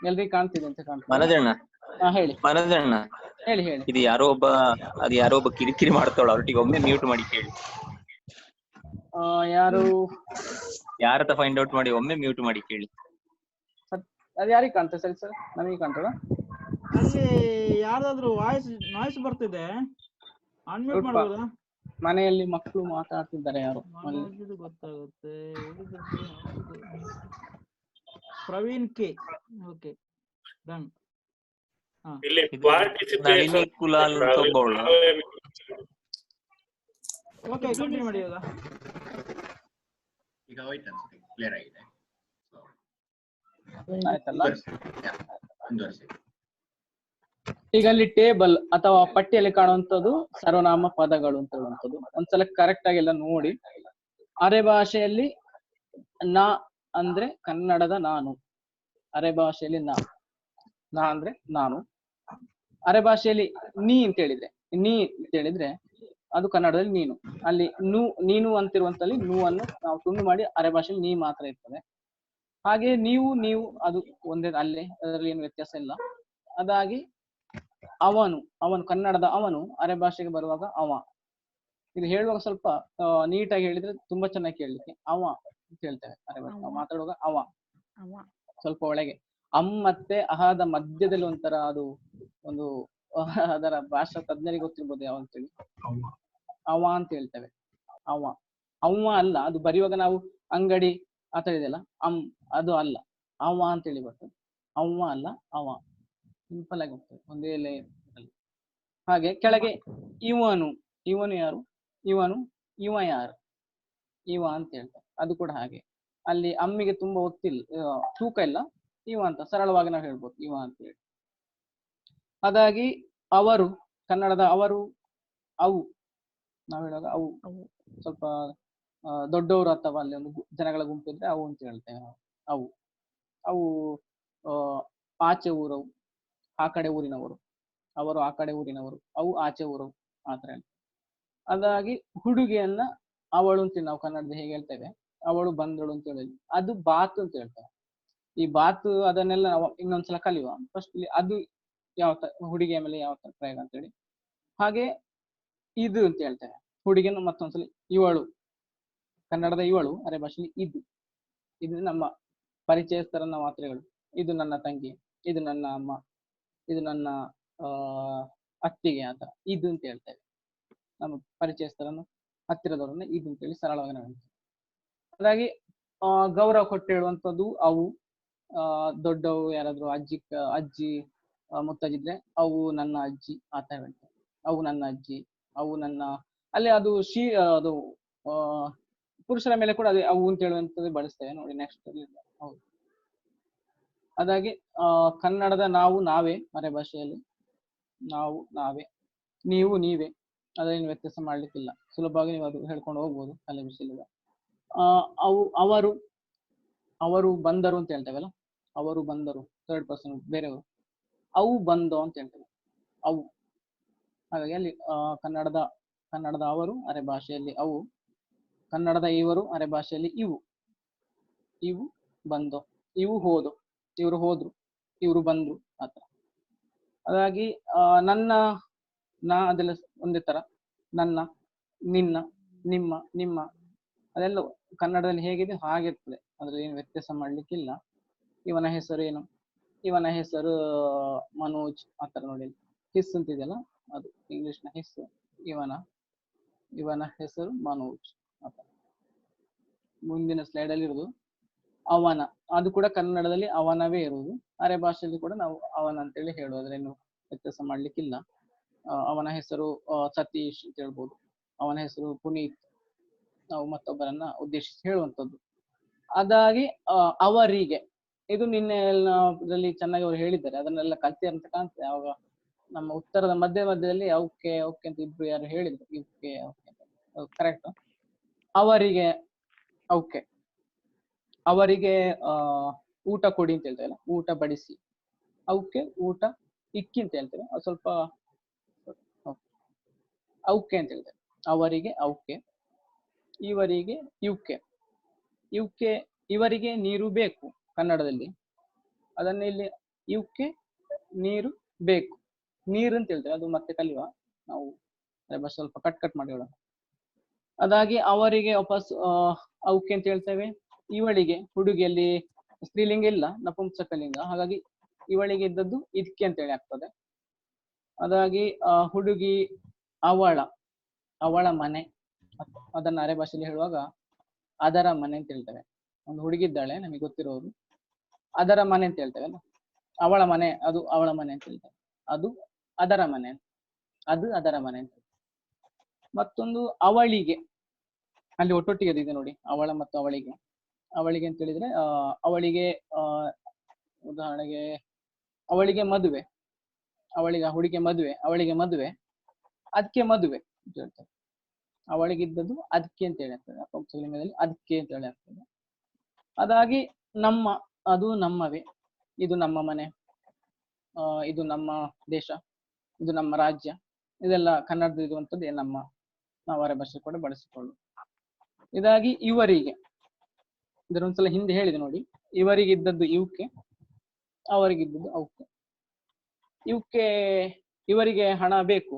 ಎಲ್ರಿಗೂ ಕಾಣ್ತಿದೆ ಅಂತ ಕಾಣ್ತದೆ. ಮನೋಜಣ್ಣ, ಹೇಳಿ ಮನೋಜಣ್ಣ, ಹೇಳಿ. ಇದು ಯಾರೋ ಒಬ್ಬ ಕಿರಿಕಿರಿ ಮಾಡ್ತಾಳ, ಅವ್ರೊಟ್ಟಿಗೆ ಒಮ್ಮೆ ಮ್ಯೂಟ್ ಮಾಡಿ ಕೇಳಿ. ಯಾರು ಯಾರತ್ತ ಫೈಂಡ್ ಔಟ್ ಮಾಡಿ ಒಮ್ಮೆ ಮ್ಯೂಟ್ ಮಾಡಿ ಕೇಳಿ. ಅದು ಯಾರಿಗೆ ಕಾಣ್ತದೆ? ಸರಿ ಸರ್, ನಮಗೆ ಕಾಣ್ತದ? ಅಲ್ಲಿ ಯಾರ್ದಾದ್ರು ನಾಯ್ಸ್ ಬರ್ತಿದೆ, ಅನ್ಮ್ಯೂಟ್ ಮಾಡಬಹುದಾ? ಮನೆಯಲ್ಲಿ ಮಕ್ಕಳು ಮಾತಾಡ್ತಿದ್ದಾರೆ ಯಾರು. ಗೊತ್ತಾಗುತ್ತೆ. ಪ್ರವೀಣ್ ಕೆ. Okay, done. ಇಲ್ಲಿ ನಳಿನಿ ಕುಲಾಲ್ ಅಂತ ಒಬ್ಬಳು. ಓಕೆ, ಕಂಟಿನ್ಯೂ ಮಾಡಿ. ಈಗ ಹೋಯ್ತು ಅನ್ಸುತ್ತೆ, ಕ್ಲಿಯರ್ ಆಗಿದೆ. ಆಯ್ತಲ್ಲ? ಮುಂದುವರಿಸಿ. ಈಗ ಅಲ್ಲಿ ಟೇಬಲ್ ಅಥವಾ ಪಟ್ಟಿಯಲ್ಲಿ ಕಾಣುವಂಥದ್ದು ಸರ್ವನಾಮ ಪದಗಳು ಅಂತ ಹೇಳುವಂಥದ್ದು. ಒಂದ್ಸಲ ಕರೆಕ್ಟ್ ಆಗಿ ಎಲ್ಲ ನೋಡಿ. ಅರೆಭಾಷೆಯಲ್ಲಿ ನಾ ಅಂದ್ರೆ ಕನ್ನಡದ ನಾನು. ಅರೆಭಾಷೆಯಲ್ಲಿ ನಾ ಅಂದ್ರೆ ನಾನು. ಅರೆಭಾಷೆಯಲ್ಲಿ ನೀ ಅಂತ ಹೇಳಿದ್ರೆ ಅದು ಕನ್ನಡದಲ್ಲಿ ನೀನು. ಅಲ್ಲಿ ನೀನು ಅಂತಿರುವಂತಲ್ಲಿ ಅನ್ನು ನಾವು ತುಂಡು ಮಾಡಿ ಅರೆಭಾಷೆಯಲ್ಲಿ ನೀ ಮಾತ್ರ ಇರ್ತದೆ. ಹಾಗೆ ನೀವು ಅದು ಒಂದೇ, ಅಲ್ಲೇ ಅದರಲ್ಲಿ ಏನು ವ್ಯತ್ಯಾಸ ಇಲ್ಲ. ಅದಾಗಿ ಅವನು ಕನ್ನಡದ ಅವನು, ಅರೆಭಾಷೆಗೆ ಬರುವಾಗ ಅವ. ಇದು ಹೇಳುವಾಗ ಸ್ವಲ್ಪ ನೀಟಾಗಿ ಹೇಳಿದ್ರೆ ತುಂಬಾ ಚೆನ್ನಾಗಿ ಕೇಳಲಿಕ್ಕೆ ಅವ ಅಂತ ಹೇಳ್ತೇವೆ. ಅರೆಭಾಷೆ ಮಾತಾಡುವಾಗ ಅವ ಸ್ವಲ್ಪ ಒಳಗೆ. ಮತ್ತೆ ಅಹದ ಮಧ್ಯದಲ್ಲಿ ಒಂಥರ ಅದು ಒಂದು ಅದರ ಭಾಷಾ ತಜ್ಞರಿಗೆ ಗೊತ್ತಿರ್ಬೋದು ಯಾವ ಅಂತೇಳಿ. ಅವ ಅಂತ ಹೇಳ್ತೇವೆ. ಅವ ಅಲ್ಲ, ಅದು ಬರೆಯುವಾಗ ನಾವು ಅಂಗಡಿ ಆತರ ಇದೆಯಲ್ಲ, ಅದು ಅಲ್ಲ, ಅವ ಅಂತೇಳಿ ಬರ್ತದೆ. ಅವ ಅಲ್ಲ, ಅವ. ಸಿಂಪಲ್ ಆಗಿ ಹೋಗ್ತದೆ ಒಂದೇ ಲೇಯರ್. ಹಾಗೆ ಕೆಳಗೆ ಇವನು ಯಾರು, ಇವ ಯಾರು, ಇವ ಅಂತ ಹೇಳ್ತಾರೆ. ಅದು ಕೂಡ ಹಾಗೆ. ಅಲ್ಲಿ ಅಮ್ಮಿಗೆ ತುಂಬಾ ಒತ್ತಿಲ್ಲ, ತೂಕ ಇಲ್ಲ, ಇವ ಅಂತ ಸರಳವಾಗಿ ನಾವು ಹೇಳ್ಬೋದು, ಇವ ಅಂತ ಹೇಳಿ. ಹಾಗಾಗಿ ಅವರು, ಕನ್ನಡದ ಅವರು, ಅವು ನಾವು ಹೇಳುವಾಗ ಅವು ಸ್ವಲ್ಪ ದೊಡ್ಡವರು ಅಥವಾ ಅಲ್ಲಿ ಒಂದು ಜನಗಳ ಗುಂಪು ಇದ್ರೆ ಅವು ಅಂತ ಹೇಳ್ತೇವೆ ನಾವು. ಅವು ಆಚೆ ಊರವು, ಆ ಕಡೆ ಊರಿನವರು. ಅವರು ಆ ಕಡೆ ಊರಿನವರು, ಅವು ಆಚೆ ಊರವು, ಆತರ. ಅದಾಗಿ ಹುಡುಗಿಯನ್ನ ಅವಳು ಅಂತ ನಾವು ಕನ್ನಡದ ಹೇಗೆ ಹೇಳ್ತೇವೆ, ಅವಳು ಬಂದಳು ಅಂತ ಹೇಳಿ ಅದು ಬಾತು ಅಂತ ಹೇಳ್ತೇವೆ. ಈ ಬಾತು ಅದನ್ನೆಲ್ಲ ನಾವು ಇನ್ನೊಂದ್ಸಲ ಕಲಿಯುವ. ಫಸ್ಟ್ ಇಲ್ಲಿ ಅದು ಯಾವ ತರ, ಹುಡುಗಿಯ ಮೇಲೆ ಯಾವ ತರ ಪ್ರಯೋಗ ಅಂತೇಳಿ. ಹಾಗೆ ಇದು ಅಂತ ಹೇಳ್ತೇವೆ ಹುಡುಗಿಯನ್ನು. ಮತ್ತೊಂದ್ಸಲ ಇವಳು, ಕನ್ನಡದ ಇವಳು, ಅರೆಭಾಷೆಯಲ್ಲಿ ಇದು ನಮ್ಮ ಪರಿಚಯಸ್ಥರನ್ನ ಮಾತ್ರೆಗಳು. ಇದು ನನ್ನ ತಂಗಿ, ಇದು ನನ್ನ ಅಮ್ಮ, ಇದು ನನ್ನ ಅತ್ತಿಗೆ, ಆತರ ಇದು ಅಂತ ಹೇಳ್ತೇವೆ. ನಮ್ಮ ಪರಿಚಯಸ್ಥರನ್ನು, ಹತ್ತಿರದವರನ್ನ ಇದು ಅಂತೇಳಿ ಸರಳವಾಗಿ ನಾವು ಹೇಳ್ತೇವೆ. ಹಾಗಾಗಿ ಗೌರವ ಕೊಟ್ಟು ಹೇಳುವಂಥದ್ದು ಅವು. ದೊಡ್ಡವು ಯಾರಾದ್ರೂ ಅಜ್ಜಿ ಮುತ್ತಜ್ಜಿದ್ರೆ ಅವು ನನ್ನ ಅಜ್ಜಿ ಆತ ಹೇಳ್ತೇವೆ. ಅವು ನನ್ನ ಅಜ್ಜಿ, ಅವು ನನ್ನ, ಅಲ್ಲಿ ಅದು ಅದು ಪುರುಷರ ಮೇಲೆ ಕೂಡ ಅದೇ ಅವು ಅಂತ ಹೇಳುವಂಥದ್ದು ಬಳಸ್ತೇವೆ ನೋಡಿ. ನೆಕ್ಸ್ಟ್ ಹೌದು. ಅದಾಗಿ ಕನ್ನಡದ ನಾವು ನಾವೇ, ಅರೆಭಾಷೆಯಲ್ಲಿ ನಾವು ನಾವೇ, ನೀವು ನೀವೇ, ಅದೇನು ವ್ಯತ್ಯಾಸ ಮಾಡ್ಲಿಕ್ಕಿಲ್ಲ. ಸುಲಭವಾಗಿ ನೀವು ಅದು ಹೇಳ್ಕೊಂಡು ಹೋಗ್ಬೋದು ಕಲೆ ವಿಷಯದ. ಅವರು ಬಂದರು ಅಂತ ಹೇಳ್ತೇವಲ್ಲ, ಅವರು ಬಂದರು, 3rd person ಬೇರೆಯವರು. ಅವು ಬಂದೋ ಅಂತ ಹೇಳ್ತೇವೆ, ಅವು. ಹಾಗಾಗಿ ಅಲ್ಲಿ ಕನ್ನಡದ ಅವರು, ಅರೆಭಾಷೆಯಲ್ಲಿ ಅವು. ಕನ್ನಡದ ಇವರು, ಅರೆಭಾಷೆಯಲ್ಲಿ ಇವು ಬಂದೋ, ಇವು ಹೋದೋ, ಇವರು ಹೋದ್ರು, ಇವರು ಬಂದ್ರು, ಆತರ. ಹಾಗಾಗಿ ನಾ ಅದೆಲ್ಲ ಒಂದೇ ತರ. ನನ್ನ, ನಿನ್ನ, ನಿಮ್ಮ ಅದೆಲ್ಲ ಕನ್ನಡದಲ್ಲಿ ಹೇಗಿದೆ ಹಾಗಿರ್ತದೆ. ಅದ್ರಲ್ಲಿ ಏನು ವ್ಯತ್ಯಾಸ ಮಾಡ್ಲಿಕ್ಕಿಲ್ಲ. ಇವನ ಹೆಸರು ಏನು, ಇವನ ಹೆಸರು ಮನೋಜ್, ಆತರ ನೋಡಿ. ಹಿಸ್ ಅಂತಿದೆಯಲ್ಲ, ಅದು ಇಂಗ್ಲಿಷ್ನ ಹಿಸ್. ಇವನ ಹೆಸರು ಮನೋಜ್, ಆತರ. ಮುಂದಿನ ಸ್ಲೈಡ್ ಅಲ್ಲಿ ಇರೋದು ಅವನ, ಅದು ಕೂಡ ಕನ್ನಡದಲ್ಲಿ ಅವನವೇ ಇರುವುದು. ಅರೆ ಭಾಷೆಯಲ್ಲಿ ಕೂಡ ನಾವು ಅವನ ಅಂತೇಳಿ ಹೇಳೋದ್ರೇನು ವ್ಯತ್ಯಾಸ ಮಾಡ್ಲಿಕ್ಕಿಲ್ಲ. ಅವನ ಹೆಸರು ಸತೀಶ್ ಅಂತ ಹೇಳ್ಬೋದು, ಅವನ ಹೆಸರು ಪುನೀತ್, ನಾವು ಮತ್ತೊಬ್ಬರನ್ನ ಉದ್ದೇಶಿಸಿ ಹೇಳುವಂಥದ್ದು. ಅದಾಗಿ ಅವರಿಗೆ, ಇದು ನಿನ್ನೆ ಇದರಲ್ಲಿ ಚೆನ್ನಾಗಿ ಅವರು ಹೇಳಿದ್ದಾರೆ, ಅದನ್ನೆಲ್ಲ ಕಲ್ತಿದ್ದಾರೆ ಅಂತ ಕಾಣ್ತದೆ. ಅವಾಗ ನಮ್ಮ ಉತ್ತರದ ಮಧ್ಯದಲ್ಲಿ ಓಕೆ ಓಕೆ ಅಂತ ಇಬ್ರು ಯಾರು ಹೇಳಿದ್ರು, ಓಕೆ ಓಕೆ ಕರೆಕ್ಟ್. ಅವರಿಗೆ ಓಕೆ, ಅವರಿಗೆ ಊಟ ಕೊಡಿ ಅಂತ ಹೇಳ್ತೇವೆ, ಊಟ ಬಡಿಸಿ. ಅವಕ್ಕೆ ಊಟ ಇಕ್ಕಿ ಅಂತ ಹೇಳ್ತೇವೆ, ಅದು ಸ್ವಲ್ಪ ಅವಕ್ಕೆ ಅಂತ ಹೇಳ್ತೇವೆ. ಅವರಿಗೆ ಅವಕ್ಕೆ, ಇವರಿಗೆ ಯುಕೆ. ಯುಕೆ ಇವರಿಗೆ ನೀರು ಬೇಕು ಕನ್ನಡದಲ್ಲಿ, ಅದನ್ನ ಇಲ್ಲಿ ಯುಕೆ ನೀರು ಬೇಕು, ನೀರು ಅಂತ ಹೇಳ್ತೇವೆ. ಅದು ಮತ್ತೆ ಕಲಿಯುವ ನಾವು, ಸ್ವಲ್ಪ ಕಟ್ ಮಾಡಿ ಹೇಳೋಣ. ಅದಾಗಿ ಅವರಿಗೆ ವಾಪಸ್ ಅವಕ್ಕೆ ಅಂತ ಹೇಳ್ತೇವೆ. ಇವಳಿಗೆ, ಹುಡುಗಿಯಲ್ಲಿ ಸ್ತ್ರೀಲಿಂಗ ಇಲ್ಲ, ನಪುಂಸಕಲಿಂಗ, ಹಾಗಾಗಿ ಇವಳಿಗೆ ಇದ್ದದ್ದು ಇದಕ್ಕೆ ಅಂತೇಳಿ ಆಗ್ತದೆ. ಅದಾಗಿ ಹುಡುಗಿ ಅವಳ, ಅವಳ ಮನೆ, ಅದನ್ನ ಅರೆ ಭಾಷೆಯಲ್ಲಿ ಹೇಳುವಾಗ ಅದರ ಮನೆ ಅಂತ ಹೇಳ್ತೇವೆ. ಒಂದು ಹುಡುಗಿದ್ದಾಳೆ ನಮಗೆ ಗೊತ್ತಿರೋರು, ಅದರ ಮನೆ ಅಂತ ಹೇಳ್ತೇವೆ. ಅವಳ ಮನೆ, ಅದು ಅವಳ ಮನೆ ಅಂತ ಹೇಳ್ತೇವೆ. ಅದು ಅದರ ಮನೆ, ಅದು ಅದರ ಮನೆ ಅಂತ. ಮತ್ತೊಂದು ಅವಳಿಗೆ, ಅಲ್ಲಿ ಒಟ್ಟೊಟ್ಟಿಗೆ ಇದೆ ನೋಡಿ, ಅವಳ ಮತ್ತು ಅವಳಿಗೆ. ಅವಳಿಗೆ ಅಂತ ಹೇಳಿದ್ರೆ ಅವಳಿಗೆ ಉದಾಹರಣೆಗೆ ಅವಳಿಗೆ ಮದುವೆ, ಅವಳಿಗೆ ಹುಡುಗಿ ಮದುವೆ, ಅವಳಿಗೆ ಮದುವೆ, ಅದಕ್ಕೆ ಮದುವೆ ಅಂತ ಹೇಳ್ತಾರೆ. ಅವಳಿಗಿದ್ದದ್ದು ಅದಕ್ಕೆ ಅಂತ ಹೇಳಿ ಆಗ್ತದೆ, ಅಪೌಪಸಲಿಂಗದಲ್ಲಿ ಅದಕ್ಕೆ ಅಂತ ಹೇಳಿ ಆಗ್ತದೆ. ಅದಾಗಿ ನಮ್ಮ, ಅದು ನಮ್ಮವೇ, ಇದು ನಮ್ಮ ಮನೆ, ಇದು ನಮ್ಮ ದೇಶ, ಇದು ನಮ್ಮ ರಾಜ್ಯ, ಇದೆಲ್ಲ ಕನ್ನಡದ ಇರುವಂಥದ್ದು ನಮ್ಮ, ನಾವು ಅರೆ ಭಾಷೆ ಕೂಡ ಬಳಸಿಕೊಳ್ಳು. ಇದಾಗಿ ಇವರಿಗೆ, ಇದರೊಂದ್ಸಲ ಹಿಂದೆ ಹೇಳಿದೆ ನೋಡಿ, ಇವರಿಗಿದ್ದದ್ದು ಇವಕ್ಕೆ, ಅವರಿಗಿದ್ದದ್ದು ಅವಕ್ಕೆ. ಇವಕ್ಕೆ ಇವರಿಗೆ ಹಣ ಬೇಕು,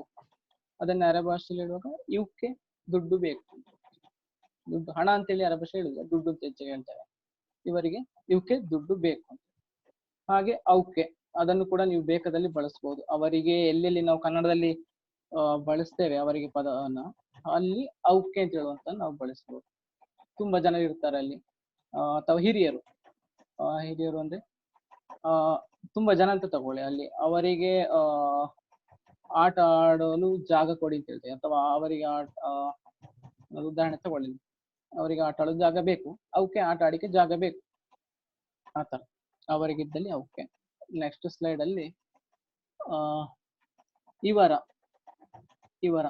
ಅದನ್ನ ಅರೆ ಭಾಷೆಯಲ್ಲಿ ಹೇಳುವಾಗ ಇವಕ್ಕೆ ದುಡ್ಡು ಬೇಕು, ದುಡ್ಡು, ಹಣ ಅಂತೇಳಿ ಅರೆ ಭಾಷೆ ಹೇಳುದು, ದುಡ್ಡು ಅಂತ ಹೆಚ್ಚಾಗಿ ಹೇಳ್ತೇವೆ. ಇವರಿಗೆ ಇವಕ್ಕೆ ದುಡ್ಡು ಬೇಕು. ಹಾಗೆ ಅವಕ್ಕೆ, ಅದನ್ನು ಕೂಡ ನೀವು ಬೇಕಾದಲ್ಲಿ ಬಳಸ್ಬೋದು. ಅವರಿಗೆ ಎಲ್ಲೆಲ್ಲಿ ನಾವು ಕನ್ನಡದಲ್ಲಿ ಬಳಸ್ತೇವೆ ಅವರಿಗೆ ಪದವನ್ನ, ಅಲ್ಲಿ ಅವಕ್ಕೆ ಅಂತ ಹೇಳುವಂತ ನಾವು ಬಳಸ್ಬೋದು. ತುಂಬಾ ಜನ ಇರ್ತಾರೆ ಅಲ್ಲಿ, ಅಥವಾ ಹಿರಿಯರು, ಹಿರಿಯರು ಅಂದ್ರೆ ತುಂಬಾ ಜನ ಅಂತ ತಗೊಳ್ಳಿ, ಅಲ್ಲಿ ಅವರಿಗೆ ಆಟ ಆಡಲು ಜಾಗ ಕೊಡಿ ಅಂತ ಹೇಳ್ತೇವೆ. ಅಥವಾ ಅವರಿಗೆ ಉದಾಹರಣೆ ತಗೊಳ್ಳಿ, ಅವರಿಗೆ ಆಟ ಆಡಲು ಜಾಗ ಬೇಕು, ಅವಕ್ಕೆ ಆಟ ಆಡಿಕೆ ಜಾಗ ಬೇಕು, ಆತರ ಅವರಿಗಿದ್ದಲ್ಲಿ ಅವಕ್ಕೆ. ನೆಕ್ಸ್ಟ್ ಸ್ಲೈಡ್ ಅಲ್ಲಿ ಇವರ, ಇವರ,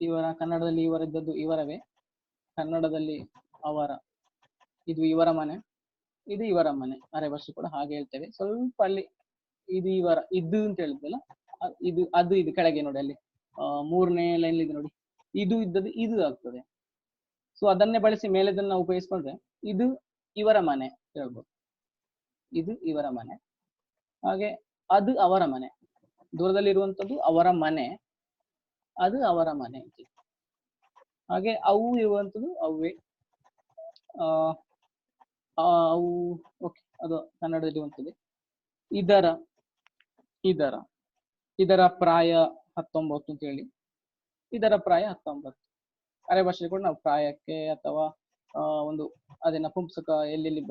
ಇವರ ಕನ್ನಡದಲ್ಲಿ ಇವರಿದ್ದದ್ದು ಇವರವೇ, ಕನ್ನಡದಲ್ಲಿ ಅವರ, ಇದು ಇವರ ಮನೆ, ಇದು ಇವರ ಮನೆ. ಅರೆ ಭಾಷೆ ಕೂಡ ಹಾಗೆ ಹೇಳ್ತೇವೆ. ಸ್ವಲ್ಪ ಅಲ್ಲಿ ಇದು ಇವರ, ಇದು ಅಂತ ಹೇಳಿದ್ವಲ್ಲ, ಇದು ಅದು, ಇದು ಕೆಳಗೆ ನೋಡಿ, ಅಲ್ಲಿ 3ನೇ ಲೈನ್ ಇದೆ ನೋಡಿ, ಇದು ಇದ್ದದ್ದು ಇದು ಆಗ್ತದೆ. ಸೊ ಅದನ್ನೇ ಬಳಸಿ ಮೇಲೆದನ್ನ ನಾವು ಉಪಯೋಗಿಸ್ಕೊಂಡ್ರೆ ಇದು ಇವರ ಮನೆ ಹೇಳ್ಬೋದು, ಇದು ಇವರ ಮನೆ. ಹಾಗೆ ಅದು ಅವರ ಮನೆ, ದೂರದಲ್ಲಿರುವಂಥದ್ದು ಅವರ ಮನೆ, ಅದು ಅವರ ಮನೆ. ಹಾಗೆ ಅವು ಇರುವಂಥದ್ದು ಅವೇ, ಅವು ಓಕೆ, ಅದು ಕನ್ನಡದಲ್ಲಿ ಇರುವಂಥದ್ದು. ಇದರ, ಇದರ, ಇದರ ಪ್ರಾಯ 19 ಅಂತ ಹೇಳಿ, ಇದರ ಪ್ರಾಯ 19. ಅರೆ ಭಾಷೆಯಲ್ಲಿ ಕೂಡ ನಾವು ಪ್ರಾಯಕ್ಕೆ ಅಥವಾ ಒಂದು ಅದೇ ನಪುಂಸಕ ಎಲ್ಲೆಲ್ಲಿ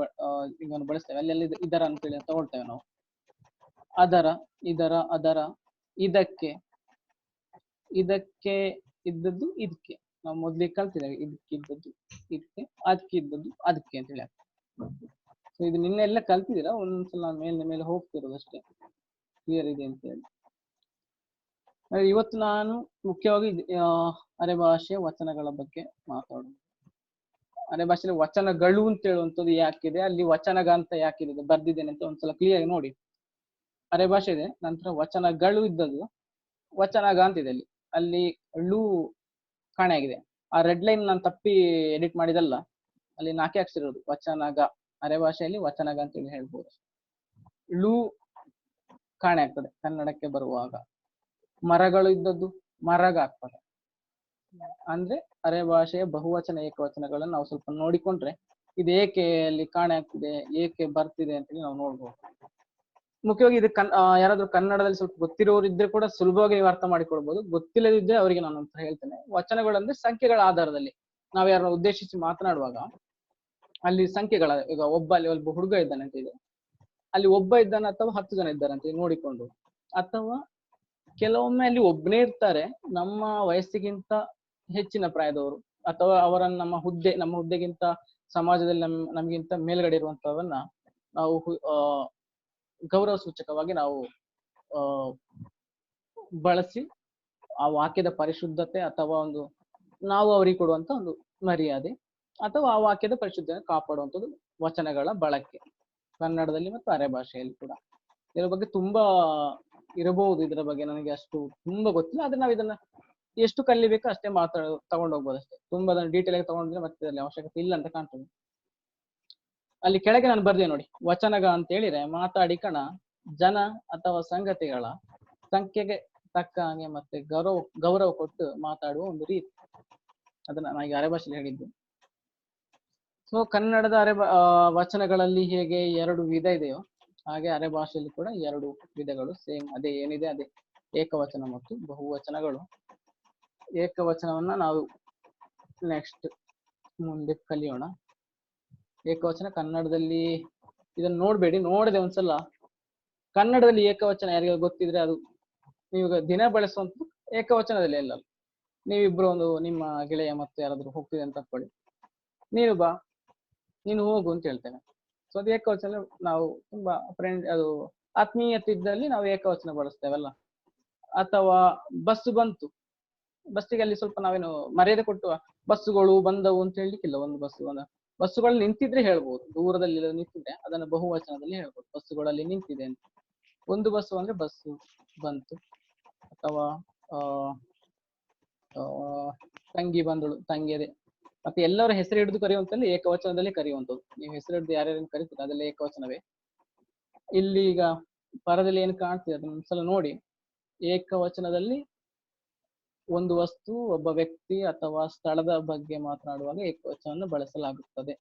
ಇದನ್ನು ಬಳಸ್ತೇವೆ ಅಲ್ಲೆಲ್ಲಿ ಇದರ ಅಂತೇಳಿ ತಗೊಳ್ತೇವೆ ನಾವು. ಅದರ, ಇದರ, ಅದರ, ಇದಕ್ಕೆ, ಇದಕ್ಕೆ ಇದ್ದದ್ದು ಇದಕ್ಕೆ, ನಾವು ಮೊದ್ಲಿಗೆ ಕಲ್ತಿದ್ದೇವೆ, ಇದಕ್ಕೆ ಇದ್ದದ್ದು ಇದಕ್ಕೆ, ಅದಕ್ಕೆ ಇದ್ದದ್ದು ಅದಕ್ಕೆ ಅಂತ ಹೇಳಿ. ಸೊ ಇದು ನಿನ್ನೆ ಎಲ್ಲ ಕಲ್ತಿದ್ದೀರಾ, ಒಂದೊಂದ್ಸಲ ಮೇಲೆ ಮೇಲೆ ಹೋಗ್ತಿರೋದು ಅಷ್ಟೇ, ಕ್ಲಿಯರ್ ಇದೆ ಅಂತ ಹೇಳಿ. ಇವತ್ತು ನಾನು ಮುಖ್ಯವಾಗಿ ಅರೆ ಭಾಷೆಯ ವಚನಗಳ ಬಗ್ಗೆ ಮಾತಾಡೋದು. ಅರೆ ಭಾಷೆಯಲ್ಲಿ ವಚನಗಳು ಅಂತ ಹೇಳುವಂಥದ್ದು ಯಾಕಿದೆ, ಅಲ್ಲಿ ವಚನಗ ಅಂತ ಯಾಕಿದೆ ಬರ್ದಿದ್ದೇನೆ ಅಂತ ಒಂದ್ಸಲ ಕ್ಲಿಯರ್ ನೋಡಿ. ಅರೆ ಭಾಷೆ ಇದೆ, ನಂತರ ವಚನಗಳು ಇದ್ದದ್ದು ವಚನಗ ಅಂತಿದೆ. ಅಲ್ಲಿ ಳು ಕಾಣೆ ಆಗಿದೆ, ಆ ರೆಡ್ ಲೈನ್ ನಾನು ತಪ್ಪಿ ಎಡಿಟ್ ಮಾಡಿದಲ್ಲ, ಅಲ್ಲಿ 4 ಅಕ್ಷರ ಇರೋದು ವಚನಗ. ಅರೆ ಭಾಷೆಯಲ್ಲಿ ವಚನಗ ಅಂತ ಹೇಳಿ ಹೇಳ್ಬೋದು. ಳು ಕಾಣೆ ಆಗ್ತದೆ ಕನ್ನಡಕ್ಕೆ ಬರುವಾಗ. ಮರಗಳು ಇದ್ದದ್ದು ಮರಗ ಆಗ್ತದೆ. ಅಂದ್ರೆ ಅರೆ ಭಾಷೆಯ ಬಹುವಚನ ಏಕವಚನಗಳನ್ನು ನಾವು ಸ್ವಲ್ಪ ನೋಡಿಕೊಂಡ್ರೆ ಇದು ಏಕೆ ಅಲ್ಲಿ ಕಾಣೆ ಆಗ್ತಿದೆ, ಏಕೆ ಬರ್ತಿದೆ ಅಂತೇಳಿ ನಾವು ನೋಡ್ಬೋದು. ಮುಖ್ಯವಾಗಿ ಇದು ಯಾರಾದ್ರೂ ಕನ್ನಡದಲ್ಲಿ ಸ್ವಲ್ಪ ಗೊತ್ತಿರೋರು ಇದ್ರೆ ಕೂಡ ಸುಲಭವಾಗಿ ನೀವು ಅರ್ಥ ಮಾಡಿಕೊಳ್ಬಹುದು. ಗೊತ್ತಿಲ್ಲದಿದ್ರೆ ಅವರಿಗೆ ನಾನು ಅಂತ ಹೇಳ್ತೇನೆ. ವಚನಗಳಂದ್ರೆ ಸಂಖ್ಯೆಗಳ ಆಧಾರದಲ್ಲಿ ನಾವು ಯಾರನ್ನ ಉದ್ದೇಶಿಸಿ ಮಾತನಾಡುವಾಗ ಅಲ್ಲಿ ಸಂಖ್ಯೆಗಳ ಈಗ ಒಬ್ಬ ಹುಡುಗ ಇದ್ದಾನೆ ಅಂತ ಇದೆ, ಅಲ್ಲಿ ಒಬ್ಬ ಇದ್ದಾನೆ ಅಥವಾ 10 ಜನ ಇದ್ದಾರೆ ಅಂತ ನೋಡಿಕೊಂಡು, ಅಥವಾ ಕೆಲವೊಮ್ಮೆ ಅಲ್ಲಿ ಒಬ್ಬನೇ ಇರ್ತಾರೆ ನಮ್ಮ ವಯಸ್ಸಿಗಿಂತ ಹೆಚ್ಚಿನ ಪ್ರಾಯದವರು, ಅಥವಾ ಅವರನ್ನ ನಮ್ಮ ಹುದ್ದೆಗಿಂತ ಸಮಾಜದಲ್ಲಿ ನಮ್ಗಿಂತ ಮೇಲ್ಗಡೆ ಇರುವಂತವನ್ನ ನಾವು ಗೌರವ ಸೂಚಕವಾಗಿ ನಾವು ಬಳಸಿ ಆ ವಾಕ್ಯದ ಪರಿಶುದ್ಧತೆ ಅಥವಾ ನಾವು ಅವರಿಗೆ ಕೊಡುವಂತ ಒಂದು ಮರ್ಯಾದೆ ಅಥವಾ ಆ ವಾಕ್ಯದ ಪರಿಶುದ್ಧತೆ ಕಾಪಾಡುವಂಥದ್ದು ವಚನಗಳ ಬಳಕೆ ಕನ್ನಡದಲ್ಲಿ ಮತ್ತು ಅರೆ ಭಾಷೆಯಲ್ಲಿ ಕೂಡ. ಇದರ ಬಗ್ಗೆ ತುಂಬಾ ಇರಬಹುದು, ಇದರ ಬಗ್ಗೆ ನನಗೆ ಅಷ್ಟು ತುಂಬಾ ಗೊತ್ತಿಲ್ಲ. ಆದ್ರೆ ನಾವು ಇದನ್ನ ಎಷ್ಟು ಕಲಿಬೇಕು ಅಷ್ಟೇ ತಗೊಂಡೋಗ್ಬೋದು ಅಷ್ಟೇ. ತುಂಬಾ ಅದನ್ನ ಡೀಟೇಲ್ ಆಗಿ ತಗೊಂಡ್ರೆ ಮತ್ತೆ ಇದರಲ್ಲಿ ಅವಶ್ಯಕತೆ ಇಲ್ಲ ಅಂತ ಕಾಣ್ತದೆ. ಅಲ್ಲಿ ಕೆಳಗೆ ನಾನು ಬರ್ದೆ ನೋಡಿ, ವಚನಗ ಅಂತ ಹೇಳಿದ್ರೆ ಮಾತಾಡಿಕಣ ಜನ ಅಥವಾ ಸಂಗತಿಗಳ ಸಂಖ್ಯೆಗೆ ತಕ್ಕ ಹಾಗೆ ಮತ್ತೆ ಗೌರವ ಕೊಟ್ಟು ಮಾತಾಡುವ ಒಂದು ರೀತಿ. ಅದನ್ನ ನನಗೆ ಅರೆ ಭಾಷೆಯಲ್ಲಿ ಹೇಳಿದ್ದು. ಸೊ ಕನ್ನಡದ ವಚನಗಳಲ್ಲಿ ಹೇಗೆ 2 ವಿಧ ಇದೆಯೋ ಹಾಗೆ ಅರೆ ಭಾಷೆಯಲ್ಲಿ ಕೂಡ 2 ವಿಧಗಳು ಸೇಮ್ ಅದೇ ಏನಿದೆ ಅದೇ, ಏಕವಚನ ಮತ್ತು ಬಹುವಚನಗಳು. ಏಕವಚನವನ್ನ ನಾವು ನೆಕ್ಸ್ಟ್ ಮುಂದೆ ಕಲಿಯೋಣ. ಏಕವಚನ ಕನ್ನಡದಲ್ಲಿ ಇದನ್ನ ನೋಡ್ಬೇಡಿ, ನೋಡದೆ ಒಂದ್ಸಲ ಕನ್ನಡದಲ್ಲಿ ಏಕವಚನ ಯಾರಿಗ ಗೊತ್ತಿದ್ರೆ ಅದು ನೀವು ದಿನ ಬಳಸುವಂತ ಏಕವಚನದಲ್ಲಿ ಎಲ್ಲ. ನೀವಿಬ್ರು ನಿಮ್ಮ ಗೆಳೆಯ ಮತ್ತು ಯಾರಾದ್ರೂ ಹೋಗ್ತಿದೆ ಅಂತ ತಕೊಳ್ಳಿ, ನೀನು ಬಾ, ನೀನು ಹೋಗು ಅಂತ ಹೇಳ್ತೇನೆ. ಸೊ ಅದು ಏಕವಚನ. ನಾವು ತುಂಬಾ ಅದು ಆತ್ಮೀಯತೆ ಇದ್ದಲ್ಲಿ ನಾವು ಏಕವಚನ ಬಳಸ್ತೇವಲ್ಲ. ಅಥವಾ ಬಸ್ಸು ಬಂತು, ಬಸ್ಸಿಗೆ ಅಲ್ಲಿ ಸ್ವಲ್ಪ ನಾವೇನು ಮರ್ಯಾದೆ ಕೊಟ್ಟು ಬಸ್ಸುಗಳು ಬಂದವು ಅಂತ ಹೇಳಲಿಕ್ಕಿಲ್ಲ. ಒಂದು ಬಸ್ಸುಗಳು ನಿಂತಿದ್ರೆ ಹೇಳ್ಬೋದು, ದೂರದಲ್ಲಿ ನಿಂತಿದ್ರೆ ಅದನ್ನ ಬಹುವಚನದಲ್ಲಿ ಹೇಳ್ಬೋದು, ಬಸ್ಸುಗಳಲ್ಲಿ ನಿಂತಿದೆ ಅಂತ. ಒಂದು ಬಸ್ಸು ಅಂದ್ರೆ ಬಸ್ಸು ಬಂತು, ಅಥವಾ ತಂಗಿ ಬಂದಳು, ತಂಗಿಯದೆ. ಮತ್ತೆ ಎಲ್ಲರ ಹೆಸರು ಹಿಡಿದು ಕರೆಯುವಂತಲ್ಲಿ ಏಕವಚನದಲ್ಲಿ ಕರೆಯುವಂಥದ್ದು. ನೀವು ಹೆಸರು ಹಿಡಿದು ಯಾರ್ಯಾರನ್ನು ಕರೀತೀರ ಅದೆಲ್ಲ ಏಕವಚನವೇ. ಇಲ್ಲಿ ಈಗ ಪರದಲ್ಲಿ ಏನು ಕಾಣ್ತಿದೆ ಅದನ್ನ ಒಂದ್ಸಲ ನೋಡಿ. ಏಕವಚನದಲ್ಲಿ ಒಂದು ವಸ್ತು, ಒಬ್ಬ ವ್ಯಕ್ತಿ ಅಥವಾ ಸ್ಥಳದ ಬಗ್ಗೆ ಮಾತನಾಡುವಾಗ ಏಕವಚನವನ್ನು ಬಳಸಲಾಗುತ್ತದೆ.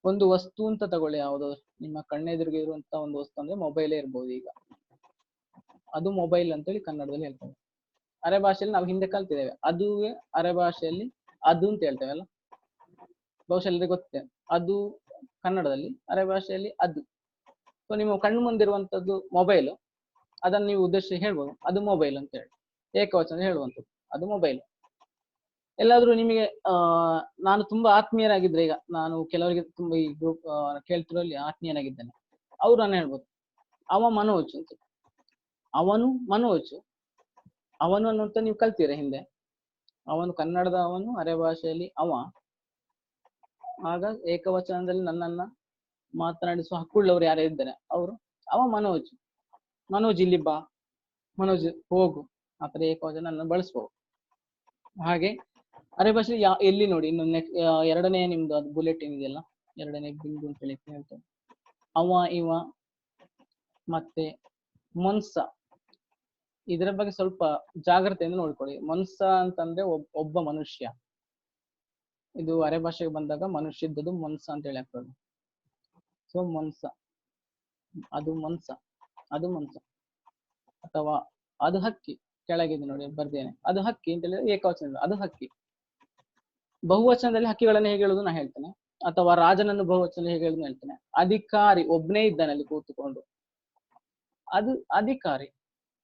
ಒಂದು ವಸ್ತು ಅಂತ ತಗೊಳ್ಳಿ, ಯಾವುದಾದ್ರು ನಿಮ್ಮ ಕಣ್ಣೆದುರಿಗೆ ಇರುವಂತಹ ಒಂದು ವಸ್ತು ಅಂದ್ರೆ ಮೊಬೈಲೇ ಇರ್ಬೋದು. ಈಗ ಅದು ಮೊಬೈಲ್ ಅಂತೇಳಿ ಕನ್ನಡದಲ್ಲಿ ಹೇಳ್ತೇವೆ. ಅರೆ ಭಾಷೆಯಲ್ಲಿ ನಾವು ಹಿಂದೆ ಕಲ್ತಿದ್ದೇವೆ, ಅದುವೇ ಅರೆ ಭಾಷೆಯಲ್ಲಿ ಅದು ಅಂತ ಹೇಳ್ತೇವೆ ಅಲ್ಲ, ಬಹುಶಃ ಎಲ್ಲರಿಗೂ ಗೊತ್ತಿದೆ. ಅದು ಕನ್ನಡದಲ್ಲಿ, ಅರೆ ಭಾಷೆಯಲ್ಲಿ ಅದು. ಸೊ ನಿಮ್ಮ ಕಣ್ಣು ಮುಂದಿರುವಂತದ್ದು ಮೊಬೈಲ್, ಅದನ್ನು ನೀವು ಉದ್ದೇಶ ಹೇಳ್ಬೋದು ಅದು ಮೊಬೈಲ್ ಅಂತ ಹೇಳಿ. ಏಕವಚನ ಹೇಳುವಂಥದ್ದು ಅದು ಮೊಬೈಲ್. ಎಲ್ಲಾದ್ರೂ ನಿಮಗೆ ನಾನು ತುಂಬಾ ಆತ್ಮೀಯರಾಗಿದ್ರೆ, ಈಗ ನಾನು ಕೆಲವರಿಗೆ ತುಂಬಾ ಈ ಗ್ರೂಪ್ ಕೇಳ್ತಿರೋಲ್ಲಿ ಆತ್ಮೀಯನಾಗಿದ್ದೇನೆ, ಅವ್ರು ನಾನು ಹೇಳ್ಬೋದು ಅವ ಮನೋಜ್ ಅಂತ. ಅವನು ಮನೋಜ್, ಅವನು ಅನ್ನುವಂತ ನೀವು ಕಲ್ತೀರ ಹಿಂದೆ. ಅವನು ಕನ್ನಡದ ಅವನು, ಅರೆ ಭಾಷೆಯಲ್ಲಿ ಅವ. ಆಗ ಏಕವಚನದಲ್ಲಿ ನನ್ನನ್ನ ಮಾತನಾಡಿಸುವ ಹಕ್ಕುಳ್ಳವರು ಯಾರೇ ಇದ್ದಾರೆ ಅವರು ಅವ ಮನೋಜ್, ಮನೋಜ್ ಇಲ್ಲಿ ಬಾ, ಮನೋಜ್ ಹೋಗು, ಆತರ ಏಕವಚನ ನನ್ನ ಬಳಸ್ಬೋದು. ಹಾಗೆ ಅರೆ ಭಾಷೆ ಎಲ್ಲಿ ನೋಡಿ, ಇನ್ನು ಎರಡನೇ ನಿಮ್ದು ಅದು ಬುಲೆಟ್ ಏನಿದೆಯಲ್ಲ, ಎರಡನೇ ಬಿಂದು ಅಂತ ಹೇಳಿ ಹೇಳ್ತೇನೆ. ಅವ, ಇವ, ಮತ್ತೆ ಮೊನ್ಸ. ಇದರ ಬಗ್ಗೆ ಸ್ವಲ್ಪ ಜಾಗ್ರತೆಯಿಂದ ನೋಡ್ಕೊಳ್ಳಿ. ಮೊನ್ಸ ಅಂತಂದ್ರೆ ಒಬ್ಬ ಮನುಷ್ಯ. ಇದು ಅರೆ ಭಾಷೆಗೆ ಬಂದಾಗ ಮನುಷ್ಯ ಇದ್ದದ್ದು ಮೊನ್ಸ ಅಂತ ಹೇಳಿ ಆಗ್ತದೆ. ಸೊ ಮೊನ್ಸ, ಅದು ಮೊನ್ಸ, ಅದು ಮೊನ್ಸ. ಅಥವಾ ಅದು ಹಕ್ಕಿ, ಕೆಳಗಿದೆ ನೋಡಿ ಬರ್ದೇನೆ, ಅದು ಹಕ್ಕಿ ಅಂತ ಹೇಳಿದ್ರೆ ಏಕವಚನ, ಅದು ಹಕ್ಕಿ. ಬಹುವಚನದಲ್ಲಿ ಹಕ್ಕಿಗಳನ್ನು ಹೇಗೆ ಹೇಳುದು ನಾ ಹೇಳ್ತೇನೆ, ಅಥವಾ ರಾಜನನ್ನು ಬಹುವಚನ ಹೇಗೆ ಹೇಳುದು ಹೇಳ್ತೇನೆ. ಅಧಿಕಾರಿ ಒಬ್ನೇ ಇದ್ದಾನೆ ಅಲ್ಲಿ ಕೂತುಕೊಂಡು, ಅದು ಅಧಿಕಾರಿ,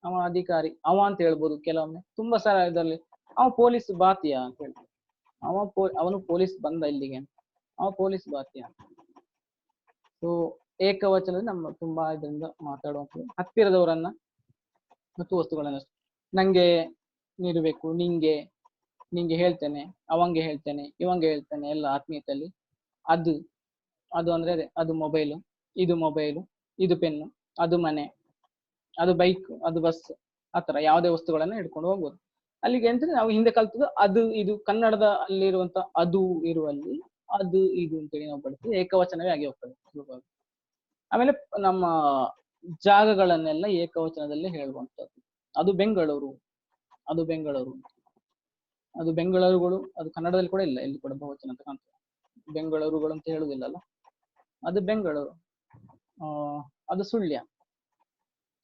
ಅವ ಅಧಿಕಾರಿ, ಅವ ಅಂತ ಹೇಳ್ಬೋದು. ಕೆಲವೊಮ್ಮೆ ತುಂಬಾ ಸಲ ಇದರಲ್ಲಿ ಅವ ಪೊಲೀಸ್ ಬಾತಿಯ ಅಂತ ಹೇಳ್ತಾರೆ, ಅವನು ಪೊಲೀಸ್ ಬಂದ ಇಲ್ಲಿಗೆ, ಅವ ಪೊಲೀಸ್ ಬಾತಿಯ. ಸೊ ಏಕವಚನದಲ್ಲಿ ನಮ್ಮ ತುಂಬಾ ಇದರಿಂದ ಮಾತಾಡುವಂಥದ್ದು. ಹತ್ತಿರದವರನ್ನ ಮತ್ತು ವಸ್ತುಗಳನ್ನ, ನಂಗೆ ನೀಡಬೇಕು, ನಿಂಗೆ ಹೇಳ್ತೇನೆ, ಅವಂಗೆ ಹೇಳ್ತೇನೆ, ಇವಂಗೆ ಹೇಳ್ತೇನೆ, ಎಲ್ಲ ಆತ್ಮೀಯತೆಯಲ್ಲಿ. ಅದು ಅಂದ್ರೆ ಅದೇ, ಅದು ಮೊಬೈಲು, ಇದು ಮೊಬೈಲು, ಇದು ಪೆನ್ನು, ಅದು ಮನೆ, ಅದು ಬೈಕ್, ಅದು ಬಸ್, ಆತರ ಯಾವುದೇ ವಸ್ತುಗಳನ್ನ ಹಿಡ್ಕೊಂಡು ಹೋಗ್ಬೋದು. ಅಲ್ಲಿಗೆ ಅಂದ್ರೆ ನಾವು ಹಿಂದೆ ಕಲ್ತದ್ದು ಅದು ಇದು. ಕನ್ನಡದ ಅಲ್ಲಿರುವಂತ ಅದು ಇರುವಲ್ಲಿ ಅದು ಇದು ಅಂತೇಳಿ ನಾವು ಬಳಸ್ತೀವಿ, ಏಕವಚನವೇ ಆಗಿ ಹೋಗ್ತದೆ. ಆಮೇಲೆ ನಮ್ಮ ಜಾಗಗಳನ್ನೆಲ್ಲ ಏಕವಚನದಲ್ಲೇ ಹೇಳುವಂಥದ್ದು. ಅದು ಬೆಂಗಳೂರು, ಅದು ಬೆಂಗಳೂರು, ಅದು ಬೆಂಗಳೂರುಗಳು. ಅದು ಕನ್ನಡದಲ್ಲಿ ಕೂಡ ಇಲ್ಲ, ಇಲ್ಲಿ ಕೂಡ ಬಹುವಚನ ಅಂತ ಕಾಣ್ತದೆ. ಬೆಂಗಳೂರುಗಳು ಅಂತ ಹೇಳುದಿಲ್ಲಲ್ಲ, ಅದು ಬೆಂಗಳೂರು. ಅದು ಸುಳ್ಯ,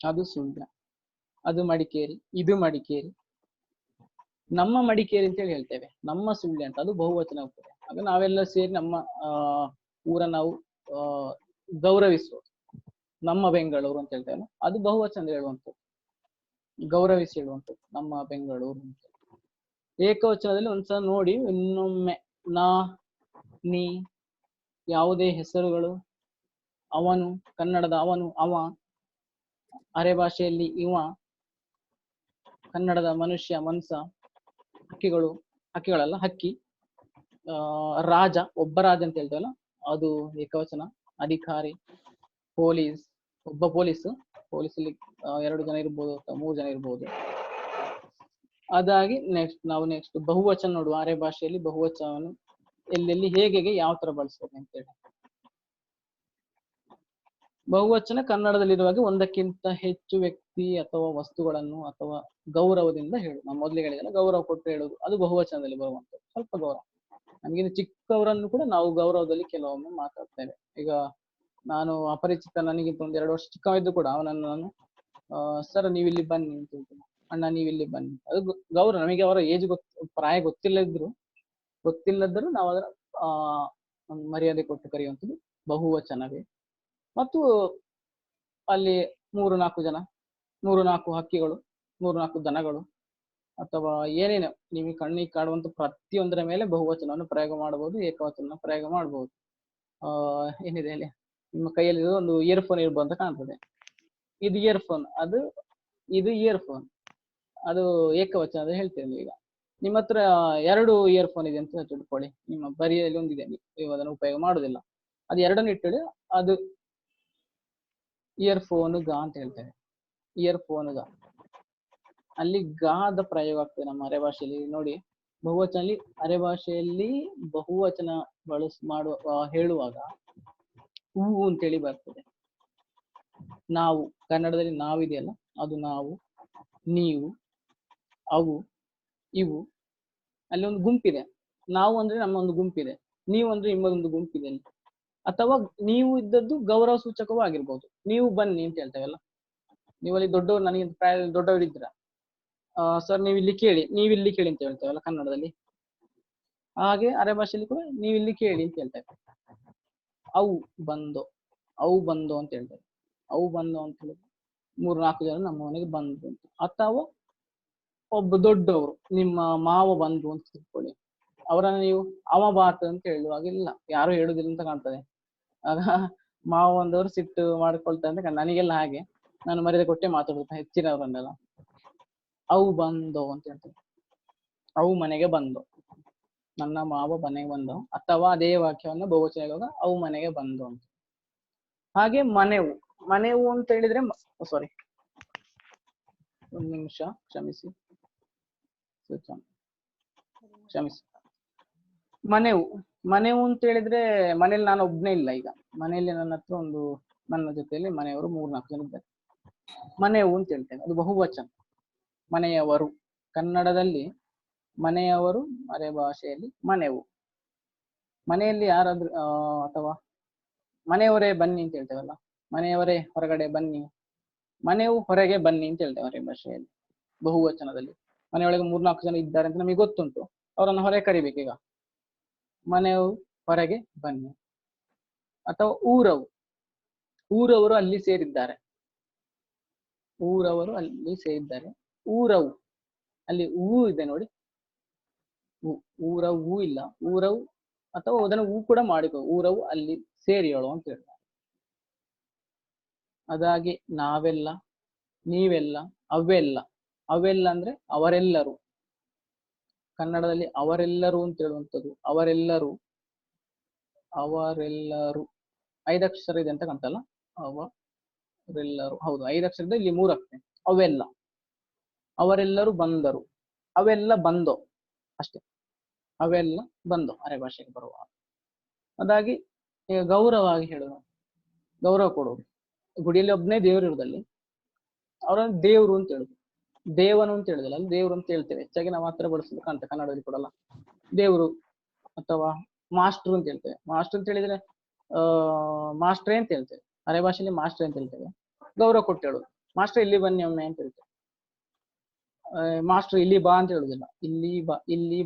ಅದು ಸುಳ್ಯ. ಅದು ಮಡಿಕೇರಿ, ಇದು ಮಡಿಕೇರಿ. ನಮ್ಮ ಮಡಿಕೇರಿ ಅಂತ ಹೇಳಿ ಹೇಳ್ತೇವೆ, ನಮ್ಮ ಸುಳ್ಯ ಅಂತ, ಅದು ಬಹುವಚನ ಹೋಗ್ತದೆ. ಆಗ ನಾವೆಲ್ಲ ಸೇರಿ ನಮ್ಮ ಊರ ನಾವು ಗೌರವಿಸೋದು. ನಮ್ಮ ಬೆಂಗಳೂರು ಅಂತ ಹೇಳ್ತೇವಲ್ಲ, ಅದು ಬಹುವಚನ ಹೇಳುವಂಥದ್ದು, ಗೌರವಿಸಿ ಹೇಳುವಂಥದ್ದು ನಮ್ಮ ಬೆಂಗಳೂರು ಅಂತ. ಏಕವಚನದಲ್ಲಿ ಒಂದ್ಸಲ ನೋಡಿ ಇನ್ನೊಮ್ಮೆ. ನಾ, ನೀ, ಯಾವುದೇ ಹೆಸರುಗಳು, ಅವನು, ಕನ್ನಡದ ಅವನು, ಅವ, ಅರೆ ಭಾಷೆಯಲ್ಲಿ ಇವ, ಕನ್ನಡದ ಮನುಷ್ಯ, ಮನ್ಸ, ಹಕ್ಕಿಗಳು, ಹಕ್ಕಿಗಳಲ್ಲ ಹಕ್ಕಿ, ರಾಜ, ಒಬ್ಬ ರಾಜ ಅಂತ ಹೇಳ್ತೇವಲ್ಲ ಅದು ಏಕವಚನ. ಅಧಿಕಾರಿ, ಪೊಲೀಸ್, ಒಬ್ಬ ಪೊಲೀಸ್, ಪೊಲೀಸಲ್ಲಿ 2 ಜನ ಇರ್ಬೋದು ಅಥವಾ 3 ಜನ ಇರ್ಬೋದು. ಅದಾಗಿ ನೆಕ್ಸ್ಟ್ ಬಹುವಚನ ನೋಡುವ. ಅರೆ ಭಾಷೆಯಲ್ಲಿ ಬಹುವಚನವನ್ನು ಎಲ್ಲೆಲ್ಲಿ ಹೇಗೆ ಯಾವ ತರ ಬಳಸ್ಬೇಕು ಅಂತೇಳಿ. ಬಹುವಚನ ಕನ್ನಡದಲ್ಲಿರುವಾಗ ಒಂದಕ್ಕಿಂತ ಹೆಚ್ಚು ವ್ಯಕ್ತಿ ಅಥವಾ ವಸ್ತುಗಳನ್ನು ಅಥವಾ ಗೌರವದಿಂದ ಹೇಳು. ನಾವು ಮೊದಲಿಗೆ ಹೇಳಿದಲ್ಲ, ಗೌರವ ಕೊಟ್ಟು ಹೇಳುದು, ಅದು ಬಹುವಚನದಲ್ಲಿ ಬರುವಂಥದ್ದು. ಸ್ವಲ್ಪ ಗೌರವ, ನಮಗಿಂತ ಚಿಕ್ಕವರನ್ನು ಕೂಡ ನಾವು ಗೌರವದಲ್ಲಿ ಕೆಲವೊಮ್ಮೆ ಮಾತಾಡ್ತೇವೆ. ಈಗ ನಾನು ಅಪರಿಚಿತ, ನನಗಿಂತ 1-2 ವರ್ಷ ಚಿಕ್ಕವಿದ್ದು ಕೂಡ ಅವನನ್ನು ನಾನು ಸರ್ ನೀವಿಲ್ಲಿ ಬನ್ನಿ ಅಂತ ಹೇಳ್ತೇನೆ, ಅಣ್ಣ ನೀವಿಲ್ಲಿ ಬನ್ನಿ. ಅದು ಗೌರವ. ನಮಗೆ ಅವರ ಏಜ್ ಪ್ರಾಯ ಗೊತ್ತಿಲ್ಲದ್ರು ನಾವು ಅದರ ಒಂದು ಮರ್ಯಾದೆ ಕೊಟ್ಟು ಕರೆಯುವಂಥದ್ದು ಬಹುವಚನವೇ. ಮತ್ತು ಅಲ್ಲಿ 3-4 ಜನ, 3-4 ಹಕ್ಕಿಗಳು, 3-4 ದನಗಳು, ಅಥವಾ ಏನೇನು ನಿಮಗೆ ಕಣ್ಣಿಗೆ ಕಾಡುವಂತ ಪ್ರತಿಯೊಂದರ ಮೇಲೆ ಬಹುವಚನವನ್ನು ಪ್ರಯೋಗ ಮಾಡಬಹುದು, ಏಕವಚನ ಪ್ರಯೋಗ ಮಾಡಬಹುದು. ಏನಿದೆ ಅಲ್ಲಿ ನಿಮ್ಮ ಕೈಯಲ್ಲಿ ಒಂದು ಇಯರ್ಫೋನ್ ಇರ್ಬೋದು ಅಂತ ಕಾಣ್ತದೆ. ಇದು ಇಯರ್ಫೋನ್, ಇದು ಇಯರ್ಫೋನ್, ಅದು ಏಕವಚನದ ಹೇಳ್ತೇವೆ. ಈಗ ನಿಮ್ಮ ಹತ್ರ 2 ಇಯರ್ಫೋನ್ ಇದೆ ಅಂತ ತಿಳ್ಕೊಳ್ಳಿ, ನಿಮ್ಮ ಬರಿಯಲ್ಲಿ ಒಂದಿದೆ, ನೀವು ಅದನ್ನು ಉಪಯೋಗ ಮಾಡುದಿಲ್ಲ, ಅದು 2 ಇಟ್ಟಿಡಿ, ಅದು ಇಯರ್ಫೋನ್ ಗ ಅಂತ ಹೇಳ್ತೇವೆ. ಇಯರ್ಫೋನ್ ಗ, ಅಲ್ಲಿ ಗಾದ ಪ್ರಯೋಗ ಆಗ್ತದೆ ನಮ್ಮ ಅರೆ ಭಾಷೆಯಲ್ಲಿ. ನೋಡಿ, ಬಹುವಚನಲ್ಲಿ ಅರೆ ಭಾಷೆಯಲ್ಲಿ ಬಹುವಚನ ಹೇಳುವಾಗ ಹೂ ಅಂತೇಳಿ ಬರ್ತದೆ. ನಾವು, ಕನ್ನಡದಲ್ಲಿ ನಾವಿದೆಯಲ್ಲ ಅದು ನಾವು, ನೀವು, ಅವು, ಇವು. ಅಲ್ಲಿ ಒಂದು ಗುಂಪಿದೆ. ನಾವು ಅಂದ್ರೆ ನಮ್ಮ ಒಂದು ಗುಂಪಿದೆ, ನೀವು ಅಂದ್ರೆ ನಿಮ್ಮದೊಂದು ಗುಂಪಿದೆ. ಅಥವಾ ನೀವು ಇದ್ದದ್ದು ಗೌರವ ಸೂಚಕವೂ ಆಗಿರ್ಬೋದು. ನೀವು ಬನ್ನಿ ಅಂತ ಹೇಳ್ತೇವಲ್ಲ, ನೀವಲ್ಲಿ ದೊಡ್ಡವರು, ನನಗೆ ಪ್ರಾಯದಲ್ಲಿ ದೊಡ್ಡವರು ಇದ್ರ, ಸರ್ ನೀವಿಲ್ಲಿ ಕೇಳಿ ಅಂತ ಹೇಳ್ತೇವಲ್ಲ ಕನ್ನಡದಲ್ಲಿ. ಹಾಗೆ ಅರೆ ಭಾಷೆಯಲ್ಲಿ ಕೂಡ ನೀವಿಲ್ಲಿ ಕೇಳಿ ಅಂತ ಹೇಳ್ತೇವೆ. ಅವು ಬಂದೋ ಅಂತ ಹೇಳ್ತೇವೆ. ಅವು ಬಂದೋ ಅಂತ ಹೇಳಿದ್ರೆ 3-4 ಜನ ನಮ್ಮ ಮನೆಗೆ ಬಂದ್ರು ಅಂತ. ಅಥವಾ ಒಬ್ಬ ದೊಡ್ಡವರು, ನಿಮ್ಮ ಮಾವ ಬಂದ್ರು ಅಂತ ತಿಳ್ಕೊಳ್ಳಿ, ಅವರನ್ನು ನೀವು ಅವ ಬಾತ ಅಂತ ಹೇಳುವಾಗಿಲ್ಲ, ಯಾರು ಹೇಳುದಿಲ್ಲ ಅಂತ ಕಾಣ್ತದೆ. ಆಗ ಮಾವ ಬಂದವರು ಸಿಟ್ಟು ಮಾಡ್ಕೊಳ್ತಾರೆ ಅಂತ ನನಗೆಲ್ಲ ಹಾಗೆ, ನಾನು ಮರ್ಯಾದೆ ಕೊಟ್ಟೆ ಮಾತಾಡುತ್ತಾ ಹೆಚ್ಚಿನವರನ್ನೆಲ್ಲ. ಅವು ಬಂದೋ ಅಂತ ಹೇಳ್ತೇವೆ. ಅವು ಮನೆಗೆ ಬಂದೋ, ನನ್ನ ಮಾವ ಮನೆಗೆ ಬಂದೋ. ಅಥವಾ ಅದೇ ವಾಕ್ಯವನ್ನು ಬಹುವಚನ ಹೇಳುವಾಗ ಅವು ಮನೆಗೆ ಬಂದೋ ಅಂತ. ಹಾಗೆ ಮನೆವು ಅಂತ ಹೇಳಿದ್ರೆ, ಸಾರಿ 1 ನಿಮಿಷ ಕ್ಷಮಿಸಿ. ಮನೆವು ಅಂತ ಹೇಳಿದ್ರೆ, ಮನೇಲಿ ನಾನು ಒಬ್ನೇ ಇಲ್ಲ. ಈಗ ಮನೆಯಲ್ಲಿ ನನ್ನ ಹತ್ರ ನನ್ನ ಜೊತೆಯಲ್ಲಿ ಮನೆಯವರು 3-4 ಜನ ಇದ್ದಾರೆ. ಮನೆವು ಅಂತ ಹೇಳ್ತೇನೆ, ಅದು ಬಹುವಚನ. ಮನೆಯವರು ಕನ್ನಡದಲ್ಲಿ ಮನೆಯವರು, ಅರೆ ಭಾಷೆಯಲ್ಲಿ ಮನೆವು. ಮನೆಯಲ್ಲಿ ಯಾರಾದ್ರೂ ಅಥವಾ ಮನೆಯವರೇ ಬನ್ನಿ ಅಂತ ಹೇಳ್ತೇವಲ್ಲ, ಮನೆಯವರೇ ಹೊರಗಡೆ ಬನ್ನಿ, ಮನೆಯು ಹೊರಗೆ ಬನ್ನಿ ಅಂತ ಹೇಳ್ತೇವೆ ಅರೆ ಭಾಷೆಯಲ್ಲಿ ಬಹುವಚನದಲ್ಲಿ. ಮನೆಯೊಳಗೆ 3-4 ಜನ ಇದ್ದಾರೆ ಅಂತ ನಮಗೆ ಗೊತ್ತುಂಟು, ಅವರನ್ನು ಹೊರಗೆ ಕರಿಬೇಕೀಗ, ಮನೆಯು ಹೊರಗೆ ಬನ್ನಿ. ಅಥವಾ ಊರವರು ಅಲ್ಲಿ ಸೇರಿದ್ದಾರೆ, ಊರವು ಅಲ್ಲಿ ಹೂ ಇದೆ ನೋಡಿ, ಊರವು ಇಲ್ಲ, ಊರವು, ಅಥವಾ ಅದನ್ನು ಹೂ ಕೂಡ ಮಾಡಿಕೊ, ಊರವು ಅಲ್ಲಿ ಸೇರಿಯೋಳು ಅಂತ ಹೇಳ್ತಾರೆ. ಅದಾಗಿ ನಾವೆಲ್ಲ, ನೀವೆಲ್ಲ, ಅವೆಲ್ಲ ಅಂದ್ರೆ ಅವರೆಲ್ಲರೂ. ಕನ್ನಡದಲ್ಲಿ ಅವರೆಲ್ಲರೂ ಅಂತ ಹೇಳುವಂಥದ್ದು, ಅವರೆಲ್ಲರೂ 5 ಅಕ್ಷರ ಇದೆ ಅಂತ ಕಾಣ್ತಲ್ಲ, ಅವರೆಲ್ಲರೂ, ಹೌದು 5 ಅಕ್ಷರ ಇದೆ, ಇಲ್ಲಿ 3 ಆಗ್ತದೆ. ಅವರೆಲ್ಲರೂ ಬಂದರು, ಅವೆಲ್ಲ ಬಂದೋ, ಅಷ್ಟೇ. ಅವೆಲ್ಲ ಬಂದೋ ಅರೆ ಭಾಷೆಗೆ ಬರುವ. ಅದಾಗಿ ಗೌರವವಾಗಿ ಹೇಳೋದು, ಗೌರವ ಕೊಡೋದು. ಗುಡಿಯಲ್ಲಿ ಒಬ್ಬನೇ ದೇವರು ಇರುವುದಲ್ಲಿ ಅವರನ್ನು ದೇವರು ಅಂತ ಹೇಳುದು, ದೇವನು ಅಂತ ಹೇಳುದಿಲ್ಲ, ಅಲ್ಲಿ ದೇವರು ಅಂತ ಹೇಳ್ತೇವೆ. ಹೆಚ್ಚಾಗಿ ನಾವು ಮಾತ್ರ ಬಳಸೋದು ಕಾಣ್ತೇವೆ ಕನ್ನಡದಲ್ಲಿ ಕೊಡಲ್ಲ. ದೇವರು ಅಥವಾ ಮಾಸ್ಟ್ರು ಅಂತ ಹೇಳ್ತೇವೆ. ಮಾಸ್ಟರ್ ಅಂತ ಹೇಳಿದ್ರೆ ಮಾಸ್ಟ್ರೇ ಅಂತ ಹೇಳ್ತೇವೆ, ಅರೆ ಭಾಷೆಯಲ್ಲಿ ಮಾಸ್ಟ್ರೇ ಅಂತ ಹೇಳ್ತೇವೆ. ಗೌರವ ಕೊಟ್ಟು ಹೇಳುದು, ಮಾಸ್ಟರ್ ಇಲ್ಲಿ ಬನ್ನಿ ಒಮ್ಮೆ ಅಂತ ಹೇಳ್ತೇವೆ. ಮಾಸ್ಟರ್ ಇಲ್ಲಿ ಬಾ ಅಂತ ಹೇಳುದಿಲ್ಲ, ಇಲ್ಲಿ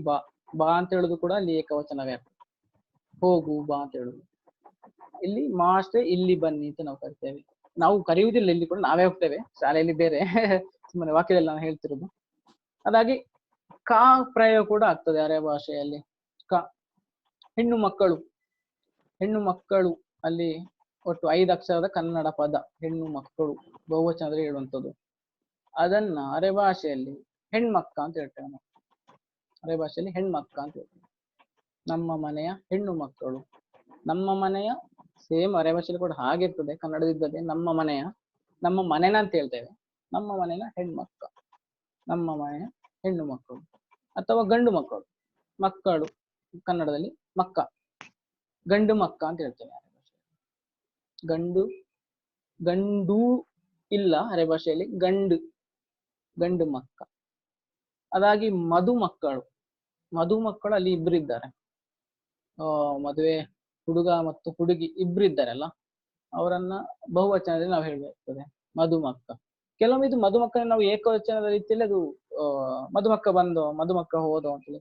ಬಾ ಅಂತ ಹೇಳುದು ಕೂಡ ಅಲ್ಲಿ ಏಕವಚನವೇ ಆಗ್ತದೆ. ಹೋಗು ಬಾ ಅಂತ ಹೇಳುದು. ಇಲ್ಲಿ ಮಾಸ್ಟರ್ ಇಲ್ಲಿ ಬನ್ನಿ ಅಂತ ನಾವು ಕರಿತೇವೆ. ನಾವು ಕರೆಯುವುದಿಲ್ಲ, ಇಲ್ಲಿ ಕೂಡ ನಾವೇ ಹೋಗ್ತೇವೆ, ಶಾಲೆಯಲ್ಲಿ ಬೇರೆ ಸುಮ್ಮನೆ ವಾಕ್ಯದಲ್ಲಿ ನಾನು ಹೇಳ್ತಿರೋದು. ಅದಾಗಿ ಕಾ ಪ್ರಯೋಗ ಕೂಡ ಆಗ್ತದೆ ಅರೆ ಭಾಷೆಯಲ್ಲಿ. ಕ ಹೆಣ್ಣು ಮಕ್ಕಳು, ಹೆಣ್ಣು ಮಕ್ಕಳು ಅಲ್ಲಿ ಒಟ್ಟು 5 ಅಕ್ಷರದ ಕನ್ನಡ ಪದ ಹೆಣ್ಣು ಮಕ್ಕಳು ಬಹುವಚನದಲ್ಲಿ ಹೇಳುವಂಥದ್ದು. ಅದನ್ನ ಅರೆ ಭಾಷೆಯಲ್ಲಿ ಹೆಣ್ಮಕ್ಕ ಅಂತ ಹೇಳ್ತೇವೆ ನಾವು. ಅರೆ ಭಾಷೆಯಲ್ಲಿ ಹೆಣ್ಮಕ್ಕ ಅಂತ ಹೇಳ್ತೇವೆ. ನಮ್ಮ ಮನೆಯ ಹೆಣ್ಣು ಮಕ್ಕಳು, ನಮ್ಮ ಮನೆಯ ಸೇಮ್ ಅರೆ ಭಾಷೆಯಲ್ಲಿ ಕೂಡ ಹಾಗಿರ್ತದೆ, ಕನ್ನಡದಿದ್ದದೆ ನಮ್ಮ ಮನೆನ ಅಂತ ಹೇಳ್ತೇವೆ. ನಮ್ಮ ಮನೆಯ ಹೆಣ್ಮಕ್ಕ, ನಮ್ಮ ಮನೆಯ ಹೆಣ್ಣು ಮಕ್ಕಳು. ಅಥವಾ ಗಂಡು ಮಕ್ಕಳು, ಮಕ್ಕಳು ಕನ್ನಡದಲ್ಲಿ ಮಕ್ಕ, ಗಂಡು ಮಕ್ಕ ಅಂತ ಹೇಳ್ತೇವೆ. ಗಂಡು ಇಲ್ಲ ಅರೆ ಭಾಷೆಯಲ್ಲಿ ಗಂಡು ಮಕ್ಕ. ಅದಾಗಿ ಮಧುಮಕ್ಕಳು ಅಲ್ಲಿ ಇಬ್ಬರಿದ್ದಾರೆ. ಮದುವೆ ಹುಡುಗ ಮತ್ತು ಹುಡುಗಿ ಇಬ್ಬರಿದ್ದಾರಲ್ಲ, ಅವರನ್ನ ಬಹುವಚನದಲ್ಲಿ ನಾವು ಹೇಳ್ಬೇಕಾಗ್ತದೆ ಮಧುಮಕ್ಕ. ಕೆಲವೊಮ್ಮೆ ಇದು ಮಧುಮಕ್ಕ ನಾವು ಏಕವಚನದ ರೀತಿಯಲ್ಲಿ ಅದು ಮಧುಮಕ್ಕ ಬಂದೋ ಮಧುಮಕ್ಕ ಹೋದೋ ಅಂತೇಳಿ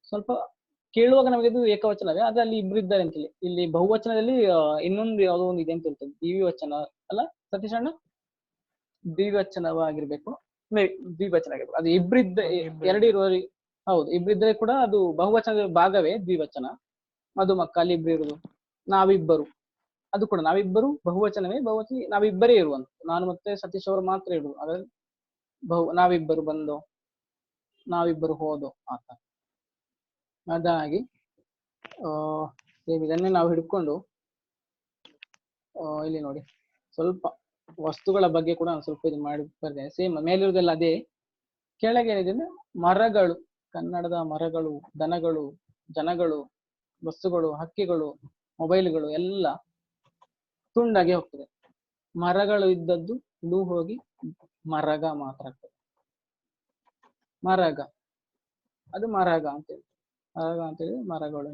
ಸ್ವಲ್ಪ ಕೇಳುವಾಗ ನಮಗೆ ಇದು ಏಕವಚನವೇ, ಆದ್ರೆ ಅಲ್ಲಿ ಇಬ್ಬರಿದ್ದಾರೆ ಅಂತೇಳಿ. ಇಲ್ಲಿ ಬಹುವಚನದಲ್ಲಿ ಇನ್ನೊಂದು ಯಾವುದೋ ಒಂದು ಇದೆ ಅಂತ ಹೇಳ್ತದೆ, ದ್ವಿವಚನ ಅಲ್ಲ ಸತೀಶ್ ಅಣ್ಣ? ದ್ವಿವಚನವಾಗಿರ್ಬೇಕು, ದ್ವಿವಚನ ಆಗಿರ್ಬೇಕು. ಅದು ಇಬ್ಬರಿದ್ದ ಎರಡು ಇರುವವರಿಗೆ, ಹೌದು, ಇಬ್ಬರಿದ್ದರೆ ಕೂಡ ಅದು ಬಹುವಚನದ ಭಾಗವೇ ದ್ವಿವಚನ. ಮಧುಮಕ್ಕ ಅಲ್ಲಿ ಇಬ್ರು ಇರುವುದು. ನಾವಿಬ್ಬರು, ಅದು ಕೂಡ ನಾವಿಬ್ಬರು ಬಹುವಚನವೇ. ಬಹುವಚನ ನಾವಿಬ್ಬರೇ ಇರುವಂತ, ನಾನು ಮತ್ತೆ ಸತೀಶ್ ಅವರು ಮಾತ್ರ ಇರುವುದು. ಹಾಗಾದ್ರೆ ನಾವಿಬ್ಬರು ಬಂದೋ, ನಾವಿಬ್ಬರು ಹೋದೋ ಆತ. ಅದಾಗಿ ಇದನ್ನೇ ನಾವು ಹಿಡ್ಕೊಂಡು ಇಲ್ಲಿ ನೋಡಿ ಸ್ವಲ್ಪ ವಸ್ತುಗಳ ಬಗ್ಗೆ ಕೂಡ ನಾನು ಸ್ವಲ್ಪ ಇದು ಮಾಡಿ ಬರ್ತೇನೆ. ಸೇಮ್ ಮೇಲಿರುವುದೆಲ್ಲ ಅದೇ, ಕೆಳಗೆ ಏನಿದೆ ಮರಗಳು, ಕನ್ನಡದ ಮರಗಳು, ದನಗಳು, ಜನಗಳು, ಬಸ್ಸುಗಳು, ಹಕ್ಕಿಗಳು, ಮೊಬೈಲ್ಗಳು ಎಲ್ಲ ತುಂಡಾಗಿ ಹೋಗ್ತದೆ. ಮರಗಳು ಇದ್ದದ್ದು ಲೂ ಹೋಗಿ ಮರಗ ಮಾತ್ರ ಆಗ್ತದೆ. ಮರಗ, ಅದು ಮರಗ ಅಂತೇಳಿ, ಮರಗ ಅಂತೇಳಿ ಮರಗಳು.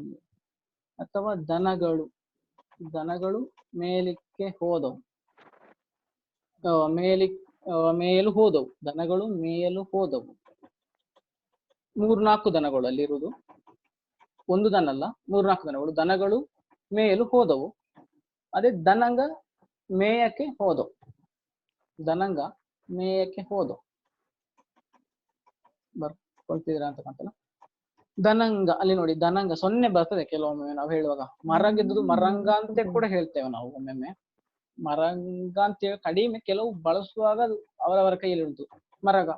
ಅಥವಾ ದನಗಳು ಮೇಲಿಕ್ಕೆ ಹೋದವು, ಮೇಲು ಹೋದವು, ದನಗಳು ಮೇಲು ಹೋದವು. 3-4 ದನಗಳು ಅಲ್ಲಿರುವುದು, ಒಂದು ದನ ಅಲ್ಲ, 3-4 ದನಗಳು. ದನಗಳು ಮೇಲು ಹೋದವು. ಅದೇ ದನಂಗ ಮೇಯಕ್ಕೆ ಹೋದವು, ದನಂಗ ಮೇಯಕ್ಕೆ ಹೋದವು. ಬರ್ಕೊಳ್ತಿದ್ದೀರಾ ಅಂತ ಕಾಣ್ತಲ್ಲ. ದನಂಗ ಅಲ್ಲಿ ನೋಡಿ, ದನಂಗ 0 ಬರ್ತದೆ ಕೆಲವೊಮ್ಮೆ ನಾವು ಹೇಳುವಾಗ. ಮರಗಿದ್ದು ಮರಂಗ ಅಂತ ಕೂಡ ಹೇಳ್ತೇವೆ ನಾವು ಒಮ್ಮೊಮ್ಮೆ. ಮರಂಗ ಅಂತೇಳಿ ಕಡಿಮೆ, ಕೆಲವು ಬಳಸುವಾಗ ಅದು ಅವರವರ ಕೈಯಲ್ಲಿ ಉಂಟು. ಮರಗ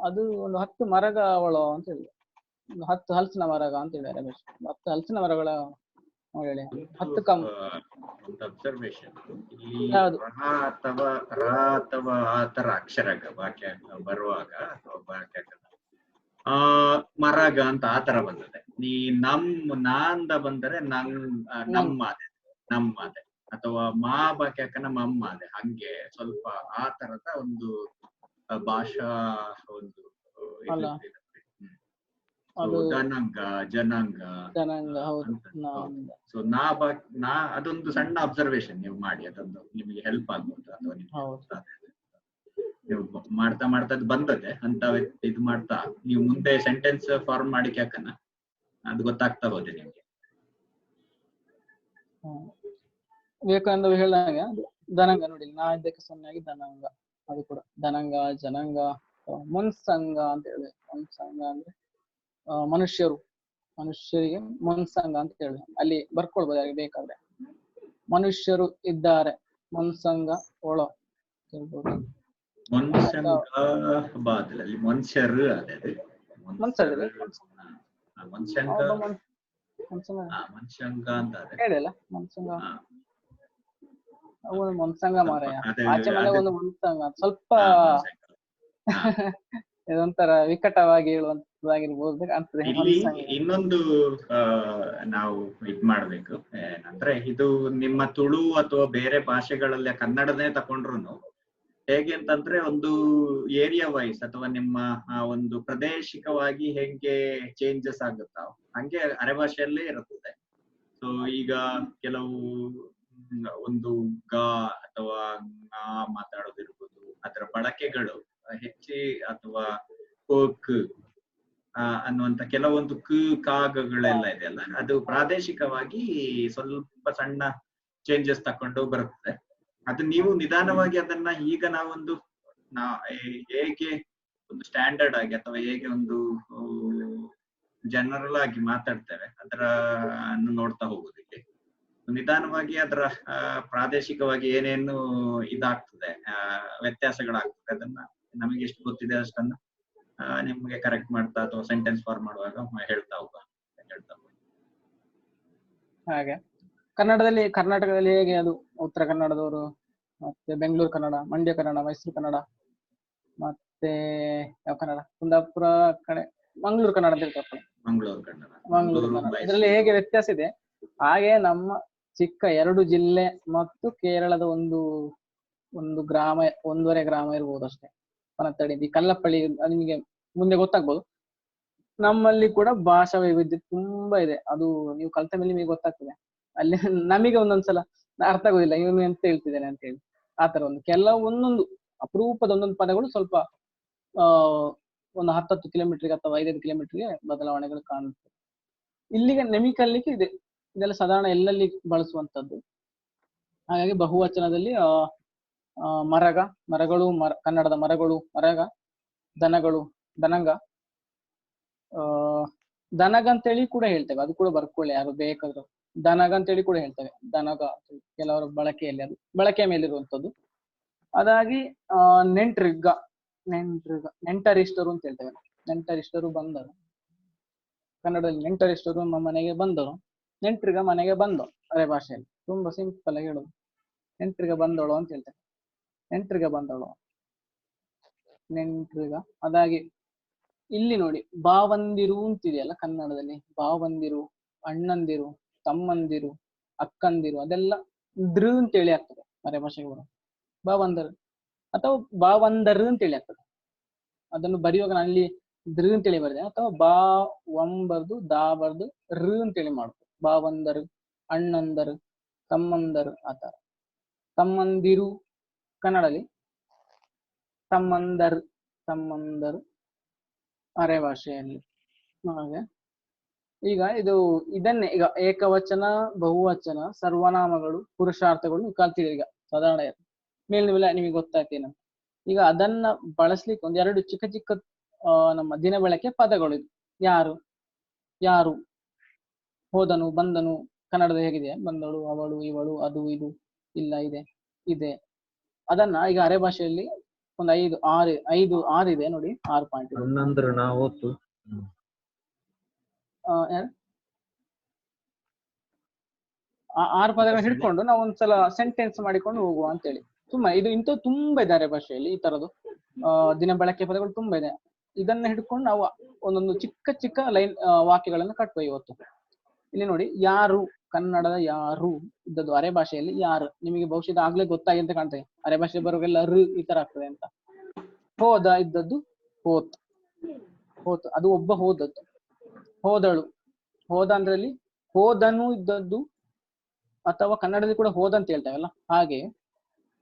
ಅದು ಒಂದು 10 ಮರಗ ಅವಳು ಅಂತ ಹೇಳಿ, ಒಂದು 10 ಹಲಸಿನ ಮರಗ ಅಂತ ಹೇಳಿದ್ದಾರೆ. 10 ಹಲಸಿನ ಮರಗಳ ಹೇಳಿ 10 ಕಮ್ ಅಬ್ಸರ್ವೇಷನ್. ಯಾವುದು ಅಥವಾ ಆ ತರ ಅಕ್ಷರ ವಾಕ್ಯ ಬರುವಾಗ ಮರಗ ಅಂತ ಆತರ ಬಂದದೆ. ನೀ ನಾಂದ ಬಂದರೆ ನಮ್ಮದೆ ಅಥವಾ ಮಾ ಬಾಕ್ಯಾಕನ ಮಮ್ಮದೆ, ಹಂಗೆ ಸ್ವಲ್ಪ ಆ ತರದ ಒಂದು ಭಾಷಾ ಒಂದು ಜನಾಂಗ. ಸೊ ಅದೊಂದು ಸಣ್ಣ ಅಬ್ಸರ್ವೇಷನ್ ನೀವು ಮಾಡಿ, ಅದೊಂದು ನಿಮಗೆ ಹೆಲ್ಪ್ ಆಗ್ಬೋದು. ಅಥವಾ ನೀವು ಮಾಡ್ತಾ ಅದು ಬಂದದೆ ಅಂತ ಇದು ಮಾಡ್ತಾ ನೀವು ಮುಂದೆ ಸೆಂಟೆನ್ಸ್ ಫಾರ್ಮ್ ಮಾಡಿ ಯಾಕನ್ನ ಅದು ಗೊತ್ತಾಗ್ತಾ ಹೋದೆ ನಿಮ್ಗೆ. ವಿವೇಕಾನಂದ ಹೇಳಿದಾಗ ದನಂಗ ನೋಡಿ, ನಾ ಇದಕ್ಕೆ 0 ಆಗಿ ದನಂಗ, ಅದು ಕೂಡ ದನಂಗ, ಜನಾಂಗ, ಮುನ್ಸಂಗ ಅಂತ ಹೇಳಿದೆ. ಮುನ್ಸಂಗ ಅಂದ್ರೆ ಮನುಷ್ಯರಿಗೆ ಮುನ್ಸಂಗ ಅಂತ ಹೇಳಿದೆ. ಅಲ್ಲಿ ಬರ್ಕೊಳ್ಬೋದು ಯಾರಿಗೆ ಬೇಕಾದ್ರೆ. ಮನುಷ್ಯರು ಇದ್ದಾರೆ, ಮುನ್ಸಂಗ ಒಳ ಹೇಳ್ಬೋದು. ಮನುಷ್ಯರು ಹೇಳಿಲ್ಲ ಮನ್ಸಂಗ, ಮೊನ್ಸಂಗ ಮಾರಾಯ. ಆಚೆ ಮನೆ ಒಂದು ಮೊನ್ಸಂಗ ಸ್ವಲ್ಪ ಇದೊಂಥರ ವಿಕಟವಾಗಿ ಹೇಳುವಂತದಾಗಿರ್ಬೋದು ಕಾಣ್ತದೆ. ಇನ್ನೊಂದು ನಾವು ಇದ್ ಮಾಡ್ಬೇಕು ಏನಂದ್ರೆ, ಇದು ನಿಮ್ಮ ತುಳು ಅಥವಾ ಬೇರೆ ಭಾಷೆಗಳಲ್ಲಿ ಕನ್ನಡನೇ ತಕೊಂಡ್ರು ಹೇಗೆ ಅಂತಂದ್ರೆ, ಒಂದು ಏರಿಯಾ ವೈಸ್ ಅಥವಾ ನಿಮ್ಮ ಒಂದು ಪ್ರಾದೇಶಿಕವಾಗಿ ಹೇಗೆ ಚೇಂಜಸ್ ಆಗುತ್ತಾವ ಹಂಗೆ ಅರೆ ಭಾಷೆಯಲ್ಲೇ ಇರುತ್ತದೆ. ಸೊ ಈಗ ಕೆಲವು ಒಂದು ಗ ಅಥವಾ ನಾ ಮಾತಾಡೋದಿರ್ಬೋದು, ಅದರ ಬಳಕೆಗಳು ಹೆಚ್ಚಿ ಅಥವಾ ಕೋಕ್ ಅನ್ನುವಂತ ಕೆಲವೊಂದು ಕಾಗಗಳೆಲ್ಲ ಇದೆಯಲ್ಲ, ಅದು ಪ್ರಾದೇಶಿಕವಾಗಿ ಸ್ವಲ್ಪ ಸಣ್ಣ ಚೇಂಜಸ್ ತಕೊಂಡು ಬರುತ್ತೆ. ಅದು ನೀವು ನಿಧಾನವಾಗಿ ಅದನ್ನ ಈಗ ನಾವೊಂದು ಹೇಗೆ ಒಂದು ಸ್ಟ್ಯಾಂಡರ್ಡ್ ಆಗಿ ಅಥವಾ ಹೇಗೆ ಒಂದು ಜನರಲ್ ಆಗಿ ಮಾತಾಡ್ತೇವೆ ಅದರ ನೋಡ್ತಾ ಹೋಗುದಿಲ್ಲ. ನಿಧಾನವಾಗಿ ಅದರ ಪ್ರಾದೇಶಿಕವಾಗಿ ಏನೇನು ಇದಾಗ್ತದೆ, ವ್ಯತ್ಯಾಸಗಳಾಗ್ತದೆ, ಅದನ್ನ ನಮಗೆ ಎಷ್ಟು ಗೊತ್ತಿದೆ ಅಷ್ಟನ್ನ ನಿಮ್ಗೆ ಕರೆಕ್ಟ್ ಮಾಡ್ತಾ ಅಥವಾ ಸೆಂಟೆನ್ಸ್ ಫಾರ್ಮ್ ಮಾಡುವಾಗ ಹೇಳ್ತಾ ಹೋಗ. ಹಾಗೆ ಕರ್ನಾಟಕದಲ್ಲಿ ಹೇಗೆ ಅದು ಉತ್ತರ ಕನ್ನಡದವರು, ಮತ್ತೆ ಬೆಂಗಳೂರು ಕನ್ನಡ, ಮಂಡ್ಯ ಕನ್ನಡ, ಮೈಸೂರು ಕನ್ನಡ, ಮತ್ತೆ ಯಾವ ಕನ್ನಡ, ಕುಂದಾಪುರ ಕಡೆ ಮಂಗಳೂರು ಕನ್ನಡ ಅಂತ ಹೇಳ್ತಾರೆ. ಮಂಗಳೂರು ಕನ್ನಡ ಇದರಲ್ಲಿ ಹೇಗೆ ವ್ಯತ್ಯಾಸ ಇದೆ, ಹಾಗೆ ನಮ್ಮ ಚಿಕ್ಕ 2 ಜಿಲ್ಲೆ ಮತ್ತು ಕೇರಳದ ಒಂದು ಗ್ರಾಮ, 1.5 ಗ್ರಾಮ ಇರ್ಬೋದು ಅಷ್ಟೇ, ಪನತ್ತಡಿ, ಕಲ್ಲಪ್ಪಳ್ಳಿ, ನಿಮಗೆ ಮುಂದೆ ಗೊತ್ತಾಗ್ಬೋದು. ನಮ್ಮಲ್ಲಿ ಕೂಡ ಭಾಷಾ ವೈವಿಧ್ಯ ತುಂಬಾ ಇದೆ. ಅದು ನೀವು ಕಲ್ತ ಮೇಲೆ ನಿಮಗೆ ಗೊತ್ತಾಗ್ತದೆ. ಅಲ್ಲಿ ನಮಗೆ ಒಂದೊಂದ್ಸಲ ಅರ್ಥ ಆಗೋದಿಲ್ಲ, ಇವನು ಎಂತ ಹೇಳ್ತಿದ್ದೇನೆ ಅಂತ ಹೇಳಿ. ಆತರ ಒಂದೊಂದು ಅಪರೂಪದ ಒಂದೊಂದು ಪದಗಳು ಸ್ವಲ್ಪ ಒಂದು 10 ಕಿಲೋಮೀಟರ್ಗೆ ಅಥವಾ 5 ಕಿಲೋಮೀಟರ್ಗೆ ಬದಲಾವಣೆಗಳು ಕಾಣುತ್ತೆ. ಇಲ್ಲಿಗೆ ನಮಗೆ ಕಲಿಲಿಕ್ಕೆ ಇದೆ, ಇದೆಲ್ಲ ಸಾಧಾರಣ ಎಲ್ಲಲ್ಲಿ ಬಳಸುವಂತದ್ದು. ಹಾಗಾಗಿ ಬಹುವಚನದಲ್ಲಿ ಮರಗಳು, ಕನ್ನಡದ ಮರಗಳು, ಮರಗ, ದನಗಳು, ದನಂಗ, ದನಗ ಅಂತೇಳಿ ಕೂಡ ಹೇಳ್ತೇವೆ. ಅದು ಕೂಡ ಬರ್ಕೊಳ್ಳಿ, ಯಾರು ಬೇಕಾದ್ರು. ದನಗ ಅಂತೇಳಿ ಕೂಡ ಹೇಳ್ತೇವೆ, ದನಗ ಕೆಲವರ ಬಳಕೆಯಲ್ಲಿ, ಅದು ಬಳಕೆಯ ಮೇಲಿರುವಂತದ್ದು. ಅದಾಗಿ ನೆಂಟರಿಷ್ಟರು ಅಂತ ಹೇಳ್ತೇವೆ. ನೆಂಟರಿಷ್ಟರು ಬಂದರು, ಕನ್ನಡದಲ್ಲಿ ನೆಂಟರಿಷ್ಟರು ನಮ್ಮ ಮನೆಗೆ ಬಂದರು. ನೆಂಟ್ರಿಗ ಮನೆಗೆ ಬಂದೋ, ಅದೇ ಭಾಷೆಯಲ್ಲಿ ತುಂಬಾ ಸಿಂಪಲ್ ಆಗಿ ಹೇಳೋದು. ನೆಂಟ್ರಿಗ ಬಂದೋಳು ಅಂತ ಹೇಳ್ತೇವೆ, ನೆಂಟ್ರಿಗ ಬಂದೋಳು, ನೆಂಟ್ರಿಗ. ಅದಾಗಿ ಇಲ್ಲಿ ನೋಡಿ, ಬಾವಂದಿರು ಅಂತಿದೆಯಲ್ಲ ಕನ್ನಡದಲ್ಲಿ, ಬಾವಂದಿರು, ಅಣ್ಣಂದಿರು, ತಮ್ಮಂದಿರು, ಅಕ್ಕಂದಿರು, ಅದೆಲ್ಲ ದೃ ಅಂತೇಳಿ ಆಗ್ತದೆ ಅರೆ ಭಾಷೆಗೆ ಬರೋ. ಬಾವಂದರು ಅಥವಾ ಬಾವಂದರು ಅಂತೇಳಿ ಆಗ್ತದೆ. ಅದನ್ನು ಬರೆಯುವಾಗ ನಾನು ಇಲ್ಲಿ ದೃ ಅಂತೇಳಿ ಬರೆದೆ, ಅಥವಾ ಬಾ ಬರ್ದು ದಾ ಬರ್ದು ರು ಅಂತೇಳಿ ಮಾಡುದು. ಬಾವಂದರು, ಅಣ್ಣಂದರು, ತಮ್ಮಂದರು, ಆತರ. ತಮ್ಮಂದಿರು ಕನ್ನಡದಲ್ಲಿ ತಮ್ಮಂದರು ಅರೆ ಭಾಷೆಯಲ್ಲಿ. ಹಾಗೆ ಈಗ ಇದನ್ನೇ ಈಗ ಏಕವಚನ, ಬಹುವಚನ, ಸರ್ವನಾಮಗಳು, ಪುರುಷಾರ್ಥಗಳು ನೀವು ಕಲ್ತಿದ್ದೀರಿ ಈಗ ಸಾಧಾರಣ ಮೇಲಿನ ನಿಮಗೆ ಗೊತ್ತಾಯ್ತೇನಂತ. ಈಗ ಅದನ್ನ ಬಳಸ್ಲಿಕ್ಕೆ 1-2 ಚಿಕ್ಕ ಚಿಕ್ಕ ನಮ್ಮ ದಿನ ಬಳಕೆ ಪದಗಳು ಇದು. ಯಾರು, ಹೋದನು, ಬಂದನು, ಕನ್ನಡದ ಹೇಗಿದೆ, ಬಂದಳು, ಅವಳು, ಇವಳು, ಅದು, ಇದು, ಇಲ್ಲ, ಇದೆ. ಅದನ್ನ ಈಗ ಅರೆ ಭಾಷೆಯಲ್ಲಿ ಒಂದು 5-6 ಇದೆ ನೋಡಿ, 6 ಪಾಯಿಂಟ್. 6 ಪದಗಳನ್ನ ಹಿಡ್ಕೊಂಡು ನಾವು ಒಂದ್ಸಲ ಸೆಂಟೆನ್ಸ್ ಮಾಡಿಕೊಂಡು ಹೋಗುವ ಅಂತೇಳಿ. ಇಂಥವು ತುಂಬಾ ಇದೆ ಅರೆ ಭಾಷೆಯಲ್ಲಿ, ಈ ತರದ್ದು ದಿನ ಬಳಕೆ ಪದಗಳು ತುಂಬಾ ಇದೆ. ಇದನ್ನ ಹಿಡ್ಕೊಂಡು ನಾವು ಒಂದೊಂದು ಚಿಕ್ಕ ಚಿಕ್ಕ ಲೈನ್ ವಾಕ್ಯಗಳನ್ನು ಕಟ್ಟುವ ಇವತ್ತು. ಇಲ್ಲಿ ನೋಡಿ, ಯಾರು, ಕನ್ನಡದ ಯಾರು ಇದ್ದದ್ದು ಅರೆ ಭಾಷೆಯಲ್ಲಿ ಯಾರು. ನಿಮಗೆ ಬಹುಶಃ ಆಗ್ಲೇ ಗೊತ್ತಾಗಿ ಅಂತ ಕಾಣ್ತದೆ, ಅರೆ ಭಾಷೆ ಬರುವಾಗೆಲ್ಲ ಈ ತರ ಆಗ್ತದೆ ಅಂತ. ಹೋದ ಇದ್ದದ್ದು ಹೋತ್, ಅದು ಒಬ್ಬ ಹೋದದ್ದು. ಹೋದಳು, ಹೋದ ಅಂದ್ರಲ್ಲಿ ಹೋದನು ಇದ್ದದ್ದು, ಅಥವಾ ಕನ್ನಡದಲ್ಲಿ ಕೂಡ ಹೋದ ಅಂತ ಹೇಳ್ತೇವಲ್ಲ, ಹಾಗೆ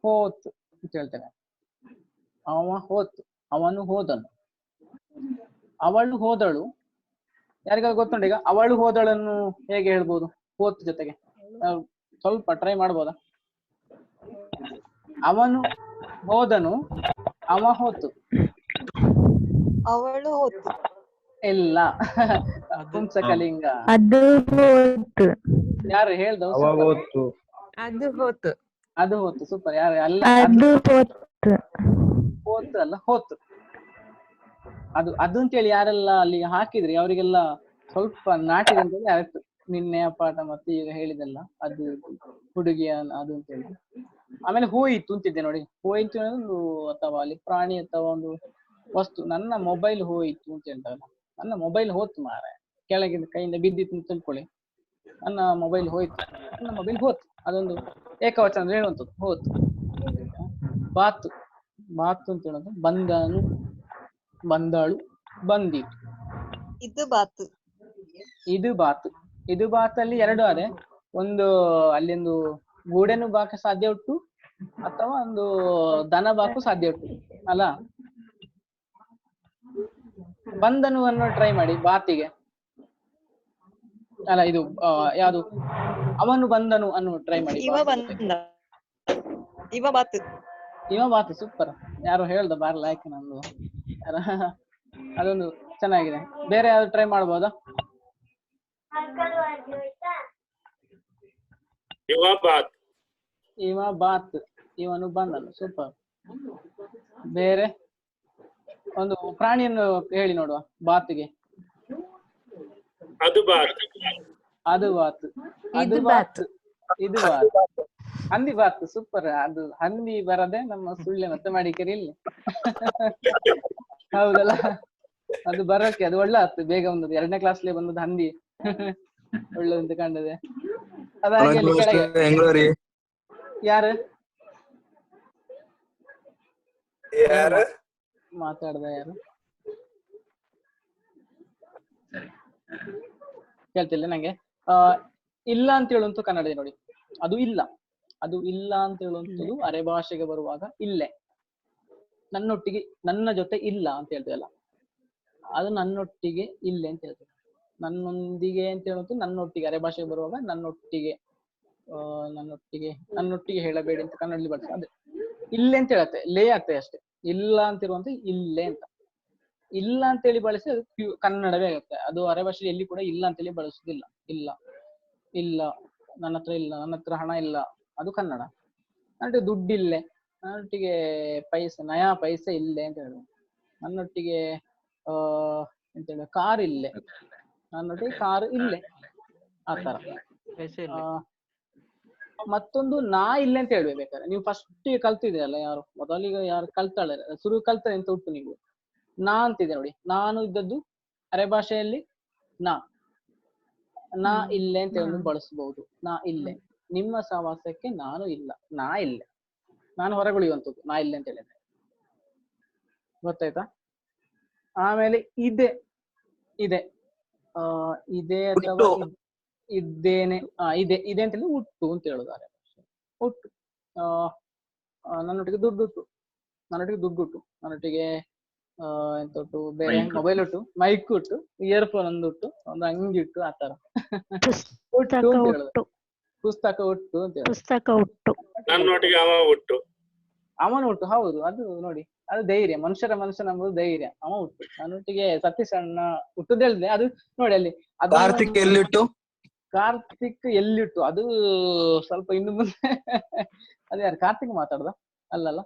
ಹೋತ್ ಅಂತ ಹೇಳ್ತೇವೆ. ಅವನು ಹೋದನು. ಅವಳು ಹೋದಳು, ಯಾರಿಗಾದ್ರು ಗೊತ್ತುಂಟ ಈಗ ಅವಳು ಹೋದಳನ್ನು ಹೇಗೆ ಹೇಳ್ಬೋದು ಹೋತ್ ಜೊತೆಗೆ? ಸ್ವಲ್ಪ ಟ್ರೈ ಮಾಡ್ಬೋದಾ? ಅವನು ಹೋದನು, ಅವ ಹೋತು. ಅವಳು ಹೋತು. ಇಲ್ಲ, ಪುಂಸಕಲಿಂಗ. ಅದು ಹೋತು. ಯಾರು ಹೇಳ್ದ? ಅದು ಹೋತು. ಸೂಪರ್. ಯಾರು? ಅಲ್ಲ, ಹೋತು ಅಲ್ಲ, ಹೋತು. ಅದು ಅಂತೇಳಿ ಯಾರೆಲ್ಲ ಅಲ್ಲಿ ಹಾಕಿದ್ರಿ ಅವರಿಗೆಲ್ಲ ಸ್ವಲ್ಪ ನಾಟಿದೆ ಅಂತೇಳಿ ಆಯ್ತು. ನಿನ್ನೆಯ ಪಾಠ ಮತ್ತೆ ಈಗ ಹೇಳಿದೆಲ್ಲ ಅದು ಹುಡುಗಿಯ ಅದು ಅಂತ ಹೇಳಿ. ಆಮೇಲೆ ಹೋಯಿತು ಅಂತಿದ್ದೆ ನೋಡಿ. ಹೋಯಿತು ಅನ್ನೋದು ಅಥವಾ ಅಲ್ಲಿ ಪ್ರಾಣಿ ಅಥವಾ ಒಂದು ವಸ್ತು. ನನ್ನ ಮೊಬೈಲ್ ಹೋಯಿತು ಅಂತ ಹೇಳ್ತಾರಲ್ಲ, ನನ್ನ ಮೊಬೈಲ್ ಹೋತು ಮಾರೆ, ಕೆಳಗಿಂದ ಕೈಯಿಂದ ಬಿದ್ದಿತ್ತು ಅಂತ ತಿಳ್ಕೊಳ್ಳಿ. ನನ್ನ ಮೊಬೈಲ್ ಹೋಯ್ತು, ನನ್ನ ಮೊಬೈಲ್ ಹೋತು. ಅದೊಂದು ಏಕವಚನ ಹೇಳುವಂಥದ್ದು, ಹೋತು. ಬಾತು ಅಂತ ಹೇಳೋದು. ಬಂದನು, ಬಂದಳು, ಬಂದಿತು. ಇದು ಬಾತಲ್ಲಿ 2 ಅದೇ. ಒಂದು ಅಲ್ಲಿ ಒಂದು ಗೂಡೆನು ಬಾಕ ಸಾಧ್ಯ ಉಂಟು, ಅಥವಾ ಒಂದು ದನ ಬಾಕು ಸಾಧ್ಯ ಉಂಟು ಅಲ್ಲ. ಬಂದನುವನ್ನು ಟ್ರೈ ಮಾಡಿ ಬಾತಿಗೆ. ಅಲ್ಲ ಇದು ಯಾವುದು ಅವನು ಬಂದನು ಅನ್ನು ಟ್ರೈ ಮಾಡಿ. ಇವ ಬಾತು ಸೂಪರ್. ಯಾರು ಹೇಳ್ದ ಬಾರ್ಲ ಆಯ್ಕೆ ನಂದು ಅದೊಂದು ಚೆನ್ನಾಗಿದೆ. ಬೇರೆ ಯಾವ್ದು ಟ್ರೈ ಮಾಡ್ಬೋದಾ? ಇವ ಬಾತ್, ಇವನು ಬಂದನು ಸೂಪರ್. ಬೇರೆ ಒಂದು ಪ್ರಾಣಿಯನ್ನು ಹೇಳಿ ನೋಡುವ ಬಾತಿಗೆ. ಅದು ಬಾತ್, ಅದು ಬಾತ್, ಅದು ಬಾತ್, ಇದು ಬಾತ್, ಹಂದಿ ಬಾತ್ ಸೂಪರ್. ಅದು ಹಂದಿ ಬರದೆ ನಮ್ಮ ಸುಳ್ಳೆ ಮತ್ತೆ ಮಾಡಿಕರಿ ಇಲ್ಲಿ ಹೌದಲ್ಲ, ಅದು ಬರೋಕೆ ಅದು ಒಳ್ಳೆ ಆಯ್ತು. ಬೇಗ ಬಂದದ್ದು 2ನೇ ಕ್ಲಾಸ್ಲೇ ಬಂದದ್ದು ಹಂದಿ ಒಳ್ಳೆದಂತ ಕಂಡದೆ. ಅದಾಗಿ ಅಲ್ಲಿ ಕೆಳಗೆ ಯಾರು ಮಾತಾಡ್ದ ಯಾರು ಕೇಳ್ತಿಲ್ಲ ನಂಗೆ. ಇಲ್ಲ ಅಂತ ಹೇಳುವಂತ ಕನ್ನಡ ನೋಡಿ, ಅದು ಇಲ್ಲ, ಅದು ಇಲ್ಲ ಅಂತ ಹೇಳುವಂಥದ್ದು ಅರೆ ಭಾಷೆಗೆ ಬರುವಾಗ ಇಲ್ಲೇ. ನನ್ನೊಟ್ಟಿಗೆ, ನನ್ನ ಜೊತೆ ಇಲ್ಲ ಅಂತ ಹೇಳ್ತೇವಲ್ಲ, ಅದು ನನ್ನೊಟ್ಟಿಗೆ ಇಲ್ಲೇ ಅಂತ ಹೇಳ್ತೇವೆ. ನನ್ನೊಂದಿಗೆ ಅಂತ ಹೇಳುವಂತ ನನ್ನೊಟ್ಟಿಗೆ ಅರೆ ಭಾಷೆಗೆ ಬರುವಾಗ ನನ್ನೊಟ್ಟಿಗೆ, ನನ್ನೊಟ್ಟಿಗೆ ಹೇಳಬೇಡಿ ಅಂತ ಕನ್ನಡದಲ್ಲಿ ಬಳಸ. ಅದೇ ಇಲ್ಲೇ ಅಂತ ಹೇಳತ್ತೆ, ಲೇ ಆಗ್ತದೆ ಅಷ್ಟೇ. ಇಲ್ಲ ಅಂತಿರುವಂತ ಇಲ್ಲೇ ಅಂತ, ಇಲ್ಲ ಅಂತೇಳಿ ಬಳಸಿ ಅದು ಕನ್ನಡವೇ ಆಗುತ್ತೆ. ಅದು ಅರೆ ಭಾಷೆ ಎಲ್ಲಿ ಕೂಡ ಇಲ್ಲ ಅಂತೇಳಿ ಬಳಸುದಿಲ್ಲ. ಇಲ್ಲ, ಇಲ್ಲ, ನನ್ನ ಹತ್ರ ಇಲ್ಲ, ನನ್ನ ಹತ್ರ ಹಣ ಇಲ್ಲ, ಅದು ಕನ್ನಡ. ನನ್ನೊಟ್ಟಿಗೆ ದುಡ್ಡಿಲ್ಲೇ, ನನ್ನೊಟ್ಟಿಗೆ ನಯಾ ಪೈಸೆ ಇಲ್ಲೇ ಅಂತ ಹೇಳುದು. ನನ್ನೊಟ್ಟಿಗೆ ಎಂತ ಹೇಳ ಕಾರ್ ಇಲ್ಲೇ, ನನ್ನೊಟ್ಟಿಗೆ ಕಾರ್ ಇಲ್ಲೇ, ಆ ತರ. ಮತ್ತೊಂದು ನಾ ಇಲ್ಲೇ ಅಂತ ಹೇಳ್ಬೇಕು ಬೇಕಾದ್ರೆ. ನೀವು ಫಸ್ಟ್ ಕಲ್ತಿದ್ದೀರಲ್ಲ, ಯಾರು ಮೊದಲಿಗೆ ಯಾರು ಕಲ್ತಾಳೆ ಶುರು ಕಲ್ತಾರೆ ಅಂತ ಉಂಟು ನೀವು. ನಾ ಅಂತಿದೆ ನೋಡಿ, ನಾನು ಇದ್ದದ್ದು ಅರೆ ಭಾಷೆಯಲ್ಲಿ ನಾ ಇಲ್ಲೇ ಅಂತ ಹೇಳಿ ಬಳಸಬಹುದು. ನಾ ಇಲ್ಲೇ, ನಿಮ್ಮ ಸಹವಾಸಕ್ಕೆ ನಾನು ಇಲ್ಲ, ನಾ ಇಲ್ಲೇ, ನಾನು ಹೊರಗುಳಿಯುವಂಥದ್ದು ನಾ ಇಲ್ಲೇ ಅಂತ ಹೇಳಿದ್ರೆ. ಗೊತ್ತಾಯ್ತಾ? ಆಮೇಲೆ ಇದೆ, ಇದೆ, ಇದೆ ಅಥವಾ ಇದ್ದೇನೆ, ಇದೆ, ಇದೆ ಅಂತ ಹೇಳಿ ಹುಟ್ಟು ಅಂತ ಹೇಳುದು ಅರೆ ಭಾಷೆ. ಹುಟ್ಟು. ನನ್ನೊಟ್ಟಿಗೆ ದುಡ್ಡು ಉಂಟು, ನನ್ನೊಟ್ಟಿಗೆ ದುಡ್ಡು ಉಂಟು, ನನ್ನೊಟ್ಟಿಗೆ ಎಂತ ಉಂಟು, ಬೇರೆ ಮೊಬೈಲ್ ಉಂಟು, ಮೈಕ್ ಉಂಟು, ಇಯರ್ಫೋನ್ ಒಂದು ಉಂಟು, ಒಂದು ಅಂಗಿ ಉಂಟು, ಆ ತರ. ಪುಸ್ತಕ ಉಂಟು ಅಂತ ಹೇಳಿ. ಪುಸ್ತಕ ಉಂಟು, ನನ್ನೊಟ್ಟಿಗೆ ಅವ ಉಂಟು, ಅವನು ಉಂಟು. ಹೌದು, ಅದು ನೋಡಿ, ಅದು ಧೈರ್ಯ. ಮನುಷ್ಯ ನಂಬುದು ಧೈರ್ಯ. ಅವ ಉಂಟು. ನನ್ನೊಟ್ಟಿಗೆ ಸತೀಶ್ ಅಣ್ಣ ಹುಟ್ಟುದು ಹೇಳಿದೆ. ಅದು ನೋಡಿ ಅಲ್ಲಿ, ಅದು ಕಾರ್ತಿಕ್ ಎಲ್ಲಿಟ್ಟು, ಅದು ಸ್ವಲ್ಪ ಇನ್ನು ಮುಂದೆ ಅದು ಯಾರು ಕಾರ್ತಿಕ್ ಮಾತಾಡ್ದ ಅಲ್ಲಲ್ಲ,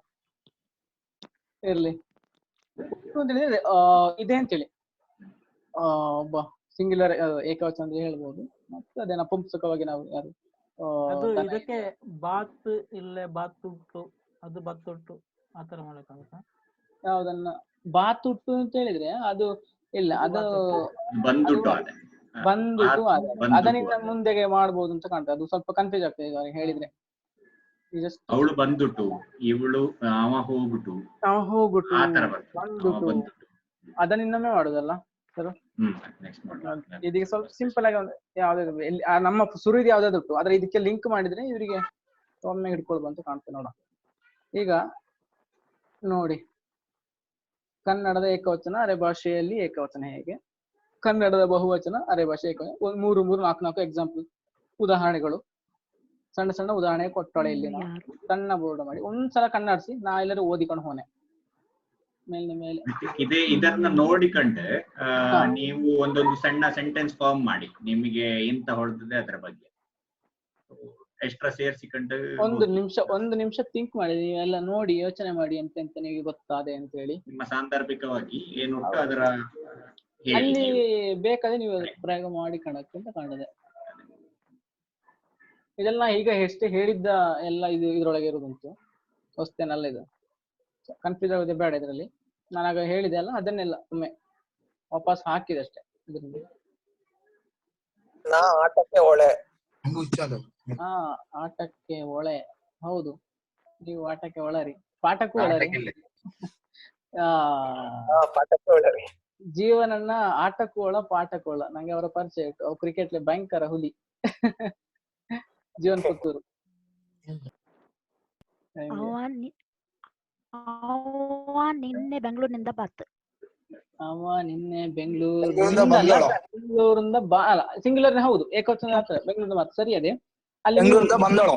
ಇರ್ಲಿ. ಅಂತ ಹೇಳಿದ್ರೆ ಇದೆ ಅಂತೇಳಿ ಒಬ್ಬ ಸಿಂಗ್ಯುಲರ್ ಏಕವಚನ ಅಂತ ಹೇಳ್ಬೋದು. ಮತ್ತೆ ಅದೇ ನಪುಂಸಕವಾಗಿ ನಾವು ಯಾರು ಇದಕ್ಕೆ ಬಾತ್ ಇಲ್ಲೇ ಬಾತ್ ಉಂಟು, ಅದು ಬಾತ್ ಉಂಟು, ಆತರ ಮಾಡಕ್ಕಾಗುತ್ತಾ? ಯಾವ್ದನ್ನ ಬಾತ್ ಉಟ್ಟು ಅಂತ ಹೇಳಿದ್ರೆ ಅದು ಇಲ್ಲ, ಅದು ಬಂದುಟ್ಟು ಅದನ್ನ ಮುಂದೆಗೆ ಮಾಡ್ಬೋದು ಅಂತ ಕಾಣ್ತದೆ. ಅದು ಸ್ವಲ್ಪ ಕನ್ಫ್ಯೂಸ್ ಆಗ್ತದೆ ಈಗ ಹೇಳಿದ್ರೆ. ಅವಳು ಬಂದುಟ್ಟು, ಇವಳು ಅವ ಹೋಗುಟ್ಟು, ಬಂದುಟ್ಟು, ಅದನ್ನ ಇನ್ನೊಮ್ಮೆ ಮಾಡುದಲ್ಲ ಸರ್. ಇದೀಗ ಸ್ವಲ್ಪ ಸಿಂಪಲ್ ಆಗಿ ಯಾವ್ದಾದ್ರು ನಮ್ಮ ಸುರುವಿದ ಯಾವ್ದಾದ್ರು ಉಂಟು, ಆದ್ರೆ ಇದಕ್ಕೆ ಲಿಂಕ್ ಮಾಡಿದ್ರೆ ಇವರಿಗೆ ಒಮ್ಮೆ ಹಿಡ್ಕೊಳ್ಬೋದು ಅಂತ ಕಾಣ್ತದೆ ನೋಡ. ಈಗ ನೋಡಿ, ಕನ್ನಡದ ಏಕವಚನ ಅರೆ ಭಾಷೆಯಲ್ಲಿ ಏಕವಚನ ಹೇಗೆ, ಕನ್ನಡದ ಬಹುವಚನ ಅರೆ ಭಾಷೆ ಏಕವಚನ. 3 4 ಎಕ್ಸಾಂಪಲ್, ಉದಾಹರಣೆಗಳು, ಸಣ್ಣ ಸಣ್ಣ ಉದಾಹರಣೆ ಕೊಟ್ಟಳೆ ಇಲ್ಲಿ. ಸಣ್ಣ ಬೋರ್ಡ್ ಮಾಡಿ ಒಂದ್ಸಲ ಕನ್ನಡಿಸಿ, ನಾ ಎಲ್ಲರೂ ಓದಿಕೊಂಡು ಹೋನೆ ಮೇಲೆ. ಇದನ್ನ ನೋಡಿಕೊಂಡೆ ನೀವು ಒಂದೊಂದು ಸಣ್ಣ ಸೆಂಟೆನ್ಸ್ ಫಾರ್ಮ್ ಮಾಡಿ, ನಿಮಗೆ ಎಂತ ಹೊಡೆದಿದೆ ಅದ್ರ ಬಗ್ಗೆ ಎಕ್ಸ್ಟ್ರಾ ಸೇರಿಸಿಕೊಂಡು ಒಂದು ನಿಮಿಷ ಥಿಂಕ್ ಮಾಡಿ, ನೀವೆಲ್ಲ ನೋಡಿ ಯೋಚನೆ ಮಾಡಿ ಎಂತ ನಿಮಗೆ ಗೊತ್ತಾದೆ ಅಂತ ಹೇಳಿ. ನಿಮ್ಮ ಸಾಂದರ್ಭಿಕವಾಗಿ ಏನುಂಟು ಅದರ ಅಲ್ಲಿ ಬೇಕಾದ್ರೆ ನೀವು ಪ್ರಯೋಗ ಮಾಡಿ ಕಾಣಕ್ಕೆ ಅಂತ ಕಾಣದೆ. ಇದೆಲ್ಲ ಈಗ ಎಷ್ಟು ಹೇಳಿದ್ದ ಎಲ್ಲ ಇದ್ರೊಳಗೆ ಇರೋದುಂಟು, ಹೊಸ್ತೇನಲ್ಲ ಇದು. ಕನ್ಫ್ಯೂಸ್ ಆಗೋದೇ ಬೇಡ ಇದರಲ್ಲಿ. ನಾನಾಗ ಹೇಳಿದೆ ಅಲ್ಲ, ಅದನ್ನೆಲ್ಲ ಒಮ್ಮೆ ವಾಪಸ್ ಹಾಕಿದೆ ಅಷ್ಟೇ. ಆಟಕ್ಕೆ ಒಳೆ. ಆಟಕ್ಕೆ ಒಳೆ, ಹೌದು, ನೀವು ಆಟಕ್ಕೆ ಒಳರಿ, ಪಾಠಕ್ಕೂ ಒಳರಿ. ಜೀವನನ್ನ ಆಟಕ್ಕೂ ಒಳ ಪಾಠಕ್ಕೂ ಒಳ. ನಂಗೆ ಅವರ ಪರಿಚಯ ಇತ್ತು, ಅವ್ರು ಕ್ರಿಕೆಟ್ ಭಯಂಕರ ಹುಲಿ. ಜೀವನ್ ಪುತ್ತೂರು. ನಿನ್ನೆ ಬೆಂಗಳೂರಿನಿಂದ ಅವ ನಿನ್ನೆ ಬೆಂಗಳೂರಿಂದ ಬಂದೋಳ. ಬೆಂಗಳೂರಿಂದ ಅಲ್ಲ ಸಿಂಗ್ಯುಲರ್ ಹೌದು, ಏಕವಚನ ಆಗ್ತದೆ. ಬೆಂಗಳೂರಿಂದ ಮಾತ್ರ ಸರಿ ಅದೇ. ಅಲ್ಲಿ ಬೆಂಗಳೂರಿಂದ ಬಂದೋಳ.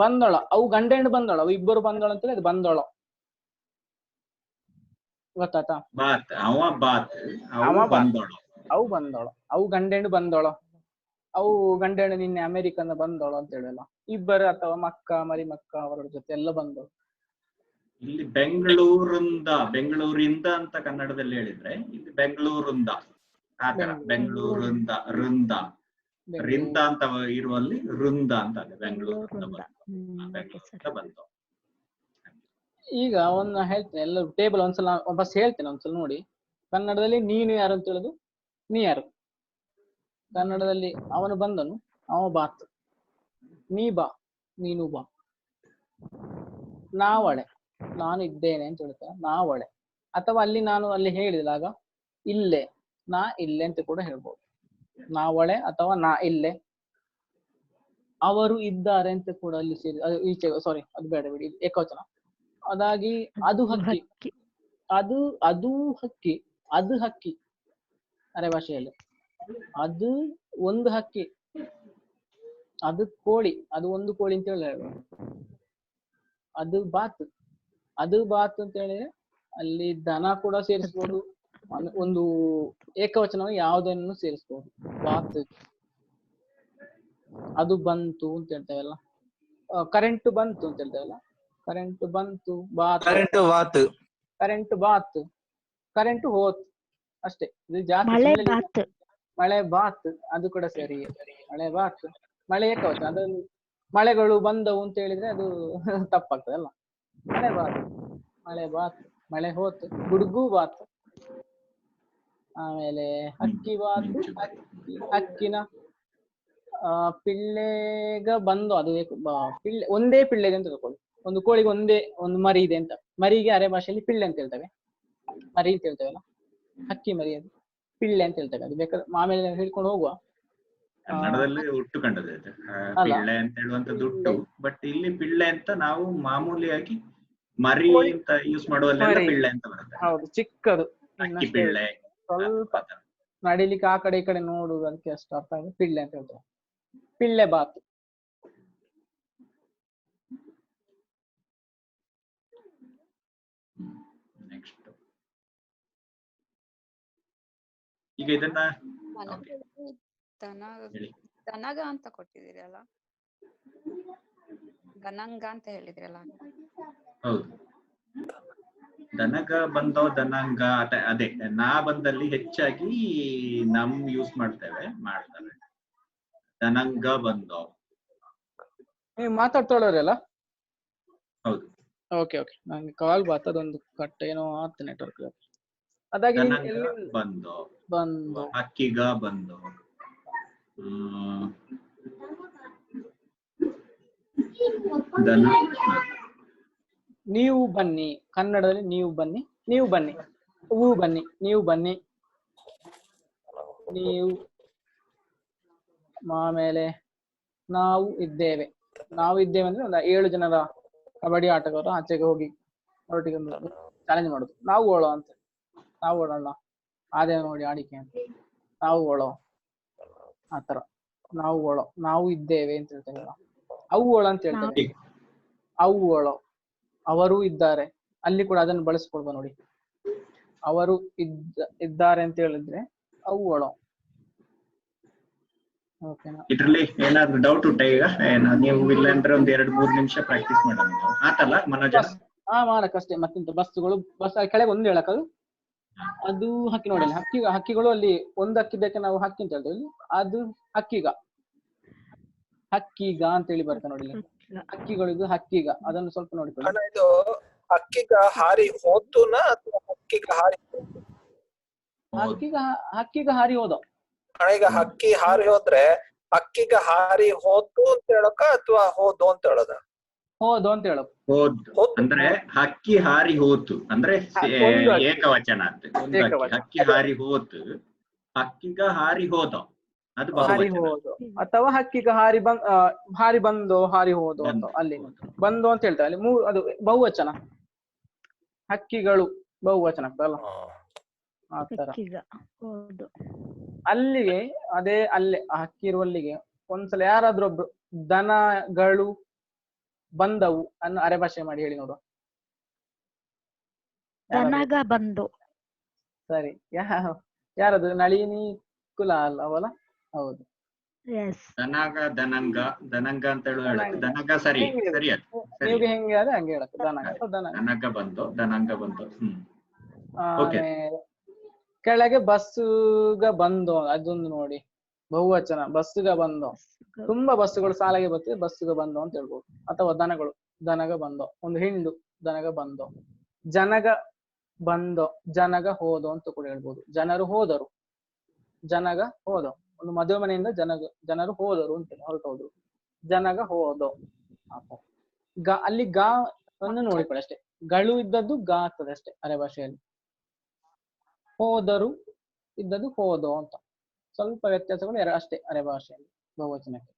ಬಂದೋಳ, ಅವು ಗಂಡ ಹೆಣ್ಣು ಬಂದೋಳ, ಅವು ಇಬ್ಬರು ಬಂದೋಳ ಅಂತೇಳಿ ಅದು ಬಂದೋಳ. ಗೊತ್ತಾಯ್ತಾ? ಬಾತ್ ಅವ ಬಾತ್ ಅವ ಅವು ಬಾತ್ ಬಂದೋಳು. ಅವು ಬಂದೋಳ, ಅವು ಗಂಡ ಹೆಣ್ಣು ಬಂದೋಳ, ಅವು ಗಂಡ ಹೆಣ್ಣು ನಿನ್ನೆ ಅಮೆರಿಕದಿಂದ ಬಂದೋಳ ಅಂತ ಹೇಳಲ್ಲ. ಇಬ್ಬರು ಅಥವಾ ಮಕ್ಕ ಮರಿ ಮಕ್ಕ ಅವರ ಜೊತೆ ಎಲ್ಲ ಬಂದೋಳು. ಇಲ್ಲಿ ಬೆಂಗಳೂರಿಂದ ಅಂತ ಕನ್ನಡದಲ್ಲಿ ಹೇಳಿದ್ರೆ ಇಲ್ಲಿ ಬೆಂಗಳೂರಿಂದ ಆತರ ಬೆಂಗಳೂರಿಂದ ರಿಂದ ಅಂತ ಇರುವಲ್ಲಿ ವೃಂದ ಅಂತ ಇದೆ. ಬೆಂಗಳೂರಿಂದ ಬಂತು. ಈಗ ಒಂದು ಹೇಳ್ತೇನೆ, ಎಲ್ಲ ಟೇಬಲ್ ಒಂದ್ಸಲ ಬಸ್ ಹೇಳ್ತೇನೆ, ಒಂದ್ಸಲ ನೋಡಿ. ಕನ್ನಡದಲ್ಲಿ ನೀನು ಯಾರು ಅಂತ ಹೇಳುದು, ನೀ ಯಾರು. ಕನ್ನಡದಲ್ಲಿ ಅವನು ಬಂದನು, ಅವ ಬಾತ್. ನೀ ಬಾ, ನೀನು ಬಾ. ನಾವಳೆ, ನಾನು ಇದ್ದೇನೆ ಅಂತ ಹೇಳ್ತಾರೆ, ನಾವಳೆ. ಅಥವಾ ಅಲ್ಲಿ ನಾನು ಅಲ್ಲಿ ಹೇಳಿದಾಗ ಇಲ್ಲೇ, ನಾ ಇಲ್ಲೇ ಅಂತ ಕೂಡ ಹೇಳ್ಬೋದು. ನಾವಳೆ ಅಥವಾ ನಾ ಇಲ್ಲೇ. ಅವರು ಇದ್ದಾರೆ ಅಂತ ಕೂಡ ಅಲ್ಲಿ ಸೇರಿ, ಅದು ಈಚೆ, ಸಾರಿ ಅದು ಬೇಡ ಬಿಡಿ, ಏಕವಚನ. ಅದಾಗಿ ಅದು ಹಕ್ಕಿ, ಅದು ಹಕ್ಕಿ, ಅದು ಹಕ್ಕಿ ಅರೆ ಭಾಷೆಯಲ್ಲಿ. ಅದು ಒಂದು ಹಕ್ಕಿ, ಅದು ಕೋಳಿ, ಅದು ಒಂದು ಕೋಳಿ ಅಂತ ಹೇಳಿ ಹೇಳ್ಬೋದು. ಅದು ಬಾತ್ ಅಂತ ಹೇಳಿದ್ರೆ ಅಲ್ಲಿ ದನ ಕೂಡ ಸೇರಿಸ್ಬೋದು, ಒಂದು ಏಕವಚನ ಯಾವುದನ್ನು ಸೇರಿಸ್ಬೋದು. ಬಾತ್. ಅದು ಬಂತು ಅಂತ ಹೇಳ್ತೇವಲ್ಲ, ಕರೆಂಟ್ ಬಂತು ಅಂತ ಹೇಳ್ತೇವಲ್ಲ, ಕರೆಂಟ್ ಬಂತು, ಬಾತ್, ಕರೆಂಟ್ ಬಾತ್, ಕರೆಂಟ್ ಹೋತ್ ಅಷ್ಟೇ. ಇದು ಜಾಸ್ತಿ ಮಳೆ ಬಾತ್, ಅದು ಕೂಡ ಸರಿ. ಮಳೆ ಬಾತ್, ಮಳೆ ಏಕವಚನ. ಅದನ್ನು ಮಳೆಗಳು ಬಂದವು ಅಂತ ಹೇಳಿದ್ರೆ ಅದು ತಪ್ಪಾಗ್ತದೆ ಅಲ್ಲ. ಮಳೆ ಬಾತ್, ಮಳೆ ಹೋತ್, ಗುಡುಗು ಬಾತ್. ಆಮೇಲೆ ಹಕ್ಕಿ ಬಾತ್, ಹಕ್ಕಿನ ಪಿಳ್ಳೆಗ ಬಂದು, ಅದು ಪಿಳ್ಳೆ ಒಂದೇ ಪಿಳ್ಳೆಗೆ ಅಂತ ತಿಳ್ಕೊಳ್ಳಿ. ಒಂದು ಕೋಳಿಗೆ ಒಂದು ಮರಿ ಇದೆ ಅಂತ, ಮರಿಗೆ ಅರೆ ಭಾಷೆಯಲ್ಲಿ ಪಿಳ್ಳೆ ಅಂತ ಹೇಳ್ತೇವೆ, ಮರಿ ಅಂತ ಹೇಳ್ತೇವಲ್ಲ, ಹಕ್ಕಿ ಮರಿ ಅದು ಪಿಳ್ಳೆ ಅಂತ ಹೇಳ್ತೇವೆ. ಅದು ಬೇಕಾದ್ರೆ ಆಮೇಲೆ ಹೇಳ್ಕೊಂಡು ಹೋಗುವ. ಕನ್ನಡದಲ್ಲಿ ಹುಟ್ಟು ಕಂಡದ್ದು ಪಿಳ್ಳೆ ಅಂತ ಹೇಳುವಂತದ್ದು ಹುಟ್ಟು. ಬಟ್ ಇಲ್ಲಿ ಪಿಳ್ಳೆ ಅಂತ ನಾವು ಮಾಮೂಲಿಯಾಗಿ ಮರಿ ಅಂತ ಯೂಸ್ ಮಾಡುವಲ್ಲೆಲ್ಲ ಪಿಳ್ಳೆ ಅಂತ ಬರುತ್ತೆ. ಹೌದು, ಚಿಕ್ಕದು, ಅಕ್ಕಿ ಪಿಳ್ಳೆ, ಸ್ವಲ್ಪ ನಡಿಲಿಕ್ಕೆ ಆ ಕಡೆ ಈ ಕಡೆ ನೋಡುದು, ಅದಕ್ಕೆ ಅಷ್ಟು ಅರ್ಥ ಆಗಿದೆ. ಪಿಳ್ಳೆ ಅಂತ ಹೇಳ್ತೇವೆ. ಪಿಳ್ಳೆ ಬಾತ್. ನೆಕ್ಸ್ಟ್ ಈಗ ಇದನ್ನ ದನಗ ಅಂತ ಕೊಟ್ಟಿದ್ದೀರಿ ಅಲ್ಲ, ದನಂಗ ಅಂತ ಹೇಳಿದ್ರಲ್ಲ. ಹೌದು, ದನಗ ಬಂದೋ ದನಾಂಗ ಅದೇ ನಾ ಬಂದಲ್ಲಿ ಹೆಚ್ಚಾಗಿ ನಮ್ ಯೂಸ್ ಮಾಡ್ತಾರೆ. ದನಂಗ ಬಂದೋ. ನೀವು ಮಾತಾಡ್ತೋಳವ್ರಲ್ಲ? ಹೌದು. ಓಕೆ, ನಂಗೆ ಕಾಲ್ ಬಾತ್, ಅದೊಂದು ಕಟ್ ಏನೋ ಆತ ನೆಟ್ವರ್ಕ್. ಅದಾಗಿ ಬಂದೋ, ಹಕ್ಕಿಗ ಬಂದೋ, ನೀವು ಬನ್ನಿ. ಕನ್ನಡದಲ್ಲಿ ನೀವು ಬನ್ನಿ, ನೀವು ಬನ್ನಿ, ಹೂ ಬನ್ನಿ, ನೀವು ಬನ್ನಿ, ನೀವು. ಆಮೇಲೆ ನಾವು ಇದ್ದೇವೆ. ಅಂದ್ರೆ ಒಂದು 7 ಜನರ ಕಬಡ್ಡಿ ಆಟಗಾರರು ಆಚೆಗೆ ಹೋಗಿ ಒಟ್ಟಿಗೆ ಚಾಲೆಂಜ್ ಮಾಡುದು. ನಾವು ಓಳೋ ಅಂತ, ನಾವು ಓಡೋಣ, ಅದೇ ನೋಡಿ ಆಡಿಕೆ ಅಂತ, ನಾವು ಓಳೋ ಆತರ. ನಾವು ಓಳೋ, ನಾವು ಇದ್ದೇವೆ ಅಂತ ಹೇಳ್ತೇವೆ. ಅವು ಓಳೋ ಅಂತ ಹೇಳ್ತೇವೆ. ಅವು ಓಳೋ, ಅವರು ಇದ್ದಾರೆ, ಅಲ್ಲಿ ಕೂಡ ಅದನ್ನು ಬಳಸ್ಕೊಳ್ಬೋ ನೋಡಿ. ಅವರು ಇದ್ದಾರೆ ಅಂತ ಹೇಳಿದ್ರೆ ಅವು ಓಳೋ. ಇದ್ರಲ್ಲಿ ಏನಾದ್ರು ಡೌಟ್ ಉಂಟಾ? ಈಗ ನೀವು ಇಲ್ಲ ಅಂದ್ರೆ ಒಂದ್ 2-3 ನಿಮಿಷ ಪ್ರಾಕ್ಟೀಸ್ ಮಾಡೋಣ ಆತಲ್ಲ ಮನೋಜ? ಮಾಡಕ್ಕಷ್ಟೇ, ಮತ್ತೆಂತ. ಬಸ್ ಕೆಳಗೆ ಒಂದು ಹೇಳಕ್ಕದು, ಅದು ಹಕ್ಕಿ ನೋಡಿ. ಹಕ್ಕಿಗಳು ಅಲ್ಲಿ ಒಂದು ಹಕ್ಕಿ ಬೇಕು, ನಾವು ಹಕ್ಕಿ ಅಂತ ಹೇಳ್ತೇವೆ. ಅದು ಹಕ್ಕಿಗ ಅಂತ ಹೇಳಿ ಬರುತ್ತೆ ನೋಡಿ. ಹಕ್ಕಿಗಳು, ಇದು ಹಕ್ಕಿಗ, ಅದನ್ನು ಸ್ವಲ್ಪ ನೋಡಿಕೊಳ್ಳಿ. ಇದು ಹಕ್ಕಿಗ ಹಾರಿ ಹೋತುನ ಅಥವಾ ಹಕ್ಕಿಗ ಹಾರಿ? ಹಕ್ಕಿಗ ಹಾರಿ ಹೋದ. ಈಗ ಹಕ್ಕಿ ಹಾರಿ ಹೋದ್ರೆ ಹಕ್ಕಿಗ ಹಾರಿ ಹೋತು ಅಂತ ಹೇಳಕ ಅಥವಾ ಹೋದು ಅಂತ ಹೇಳೋದ? ಹೋದು ಅಂತ ಹೇಳೋದು. ಅಂದ್ರೆ ಹಕ್ಕಿ ಹಾರಿ ಹೋತು ಅಂದ್ರೆ ಏಕವಚನ ಅಂತ. ಹಕ್ಕಿ ಹಾರಿ ಹೋತು, ಹಕ್ಕಿಗ ಹಾರಿ ಹೋದ, ಅದು ಬಹುವಚನ. ಅಥವಾ ಹಕ್ಕಿಗ ಹಾರಿ ಬಂದು, ಹಾರಿ ಹೋದು ಅಂತ. ಅಲ್ಲಿ ಬಂದು ಅಂತ ಹೇಳ್ತಾರೆ, ಅಲ್ಲಿ ಅದು ಬಹುವಚನ. ಹಕ್ಕಿಗಳು ಬಹುವಚನ ಆಗ್ತದಲ್ಲ. ಆತರ ಹಕ್ಕಿಗ ಹೌದು. ಅಲ್ಲಿಗೆ ಅದೇ ಅಲ್ಲೇ ಆ ಹಕ್ಕಿ ಇರುವಲ್ಲಿಗೆ ಒಂದ್ಸಲ ಯಾರಾದ್ರೂ ಒಬ್ರು ದನಗಳು ಬಂದವು ಅನ್ನೋ ಅರೆ ಭಾಷೆ ಮಾಡಿ ಹೇಳಿ ನೋಡುವ. ದನಗ ಬಂದು. ಸರಿ, ಯಾರದು? ನಳಿನಿ ಕುಲ ಅವಲ್ಲ? ಹೌದು. ದನಗ ದನಂಗ ದನಂಗ ಅಂತ ಹೇಳಕ್ಕೆ ದನಗ ಸರಿ ಸರಿ ಅದು ಸರಿ. ನೀವು ಹೆಂಗೆ ಆದ್ರೆ ಹಂಗೆ ಹೇಳಕ್ಕೆ ದನಗ ದನಗ ಬಂತು ದನಂಗ ಬಂತು. ಓಕೆ. ಕೆಳಗೆ ಬಸ್ಸುಗ ಬಂದು ಅದೊಂದು ನೋಡಿ ಬಹುವಚನ. ಬಸ್ಸುಗ ಬಂದು ತುಂಬಾ ಬಸ್ಸುಗಳು ಸಾಲಾಗಿ ಬರ್ತಿದೆ, ಬಸ್ಸುಗ ಬಂದು ಅಂತ ಹೇಳ್ಬೋದು. ಅಥವಾ ದನಗಳು ದನಗ ಬಂದೋ, ಒಂದು ಹಿಂಡು ದನಗ ಬಂದೋ. ಜನಗ ಬಂದೋ, ಜನಗ ಹೋದೋ ಅಂತ ಕೂಡ ಹೇಳ್ಬೋದು. ಜನರು ಹೋದರು, ಜನಗ ಹೋದೋ. ಒಂದು ಮದುವೆ ಮನೆಯಿಂದ ಜನರು ಹೋದರು ಅಂತ ಹೊರಟೋದ್ರು, ಜನಗ ಹೋದೋ. ಅಲ್ಲಿ ಗಾ ಅನ್ನು ನೋಡಿಕೊಳ್ಳಿ ಅಷ್ಟೇ. ಗಳು ಇದ್ದದ್ದು ಗಾ ಆಗ್ತದೆ ಅಷ್ಟೇ ಅರೆ ಭಾಷೆಯಲ್ಲಿ. ಹೋದರು ಇದ್ದದ್ದು ಹೋದೋ ಅಂತ. ಸ್ವಲ್ಪ ವ್ಯತ್ಯಾಸಗಳು ಅಷ್ಟೇ ಅರೆ ಭಾಷೆಯಲ್ಲಿ ಬಹುವಚನಕ್ಕೆ.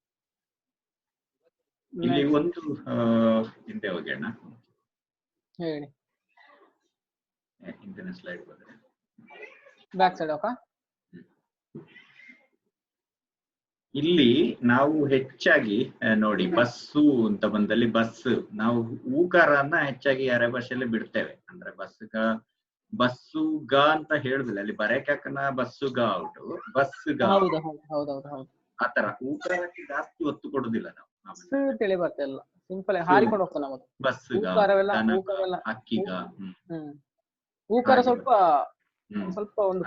ಇಲ್ಲಿ ಒಂದು ಹಿಂದೆ ಹೋಗೋಣ, ಹೇಳಿ. ಹಿಂದಿನ ಸ್ಲೈಡ್ ಬಂದ್ರೆ ಬ್ಯಾಕ್ ಸೈಡ್ ಓಕೆ. ಇಲ್ಲಿ ನಾವು ಹೆಚ್ಚಾಗಿ ನೋಡಿ ಬಸ್ಸು ಅಂತ ಬಂದಲ್ಲಿ ಬಸ್ ನಾವು ಊಕಾರನ್ನ ಹೆಚ್ಚಾಗಿ ಅರೆ ಭಾಷೆಯಲ್ಲಿ ಬಿಡ್ತೇವೆ. ಅಂದ್ರೆ ಬಸ್ಸು ಗ ಅಂತ ಹೇಳುದಿಲ್ಲ. ಅಲ್ಲಿ ಬರೆಕಾಕನ ಬಸ್ಸು ಗ ಔಟು, ಬಸ್ ಗ ಆತರ ಊಕಾರಕ್ಕೆ ಜಾಸ್ತಿ ಒತ್ತು ಕೊಡುದಿಲ್ಲ ನಾವು. ತಿಳಿ ಬರ್ತಿಲ್ಲ, ಸಿಂಪಲ್ ಹಾರಿಕೊಂಡು ಹೋಗ್ತಾನೆ ನಮ್ಮದು ಬಸ್ ಅಕ್ಕಿಗ. ಊಕಾರ ಸ್ವಲ್ಪ ಒಂದು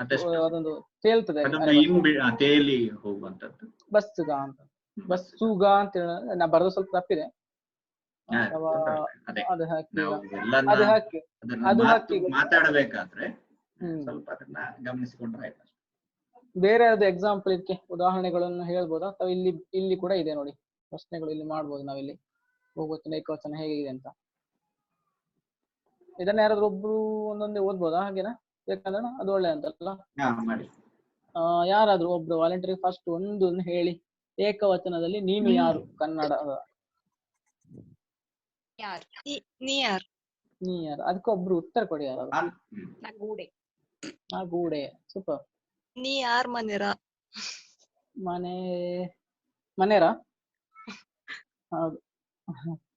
ಅದೊಂದು ತೇಲ್ತದೆ, ತೇಲಿ ಹೋಗುವಂತದ್ದು ಬಸ್ಸುಗ ಅಂತ. ಬಸ್ಸುಗ ಅಂತ ಹೇಳ ನಾ ಬರೋದು ಸ್ವಲ್ಪ ತಪ್ಪಿದೆ. ಮಾತಾಡಬೇಕಾದ್ರೆ ಸ್ವಲ್ಪ ಅದನ್ನ ಗಮನಿಸಿಕೊಂಡ್ರೆ ಆಯ್ತು. ಬೇರೆ ಯಾವ್ದು ಎಕ್ಸಾಂಪಲ್ ಇದಕ್ಕೆ ಉದಾಹರಣೆಗಳನ್ನು ಹೇಳ್ಬೋದಾ? ಅಥವಾ ಇಲ್ಲಿ ಕೂಡ ಇದೆ ನೋಡಿ ಪ್ರಶ್ನೆಗಳು, ಇಲ್ಲಿ ಮಾಡ್ಬೋದು ನಾವಿಲ್ಲಿ ಬಹುವಚನ ಏಕವಚನ ಹೇಗಿದೆ ಅಂತ. ಇದನ್ನ ಯಾರಾದ್ರೂ ಒಬ್ರು ಒಂದೊಂದೇ ಓದ್ಬೋದಾ? ಹಾಗೇನಾ? ಬೇಕಂದ್ರೆ ಅದು ಒಳ್ಳೆ ಅಂತಲ್ಲ. ಯಾರಾದ್ರೂ ಒಬ್ರು ವಾಲಂಟರಿ ಫಸ್ಟ್ ಒಂದು ಹೇಳಿ. ಏಕವಚನದಲ್ಲಿ ನೀನು ಯಾರು? ಕನ್ನಡ ನೀ ಯಾರು? ಅದಕ್ಕೊಬ್ರು ಉತ್ತರ ಕೊಡಿ ಯಾರಾದ್ರೂ. ಗೂಡೆ. ಸೂಪರ್. ನೀ ಯಾರ್ ಮನೆರ? ಮನೆರಾ? ಹೌದು,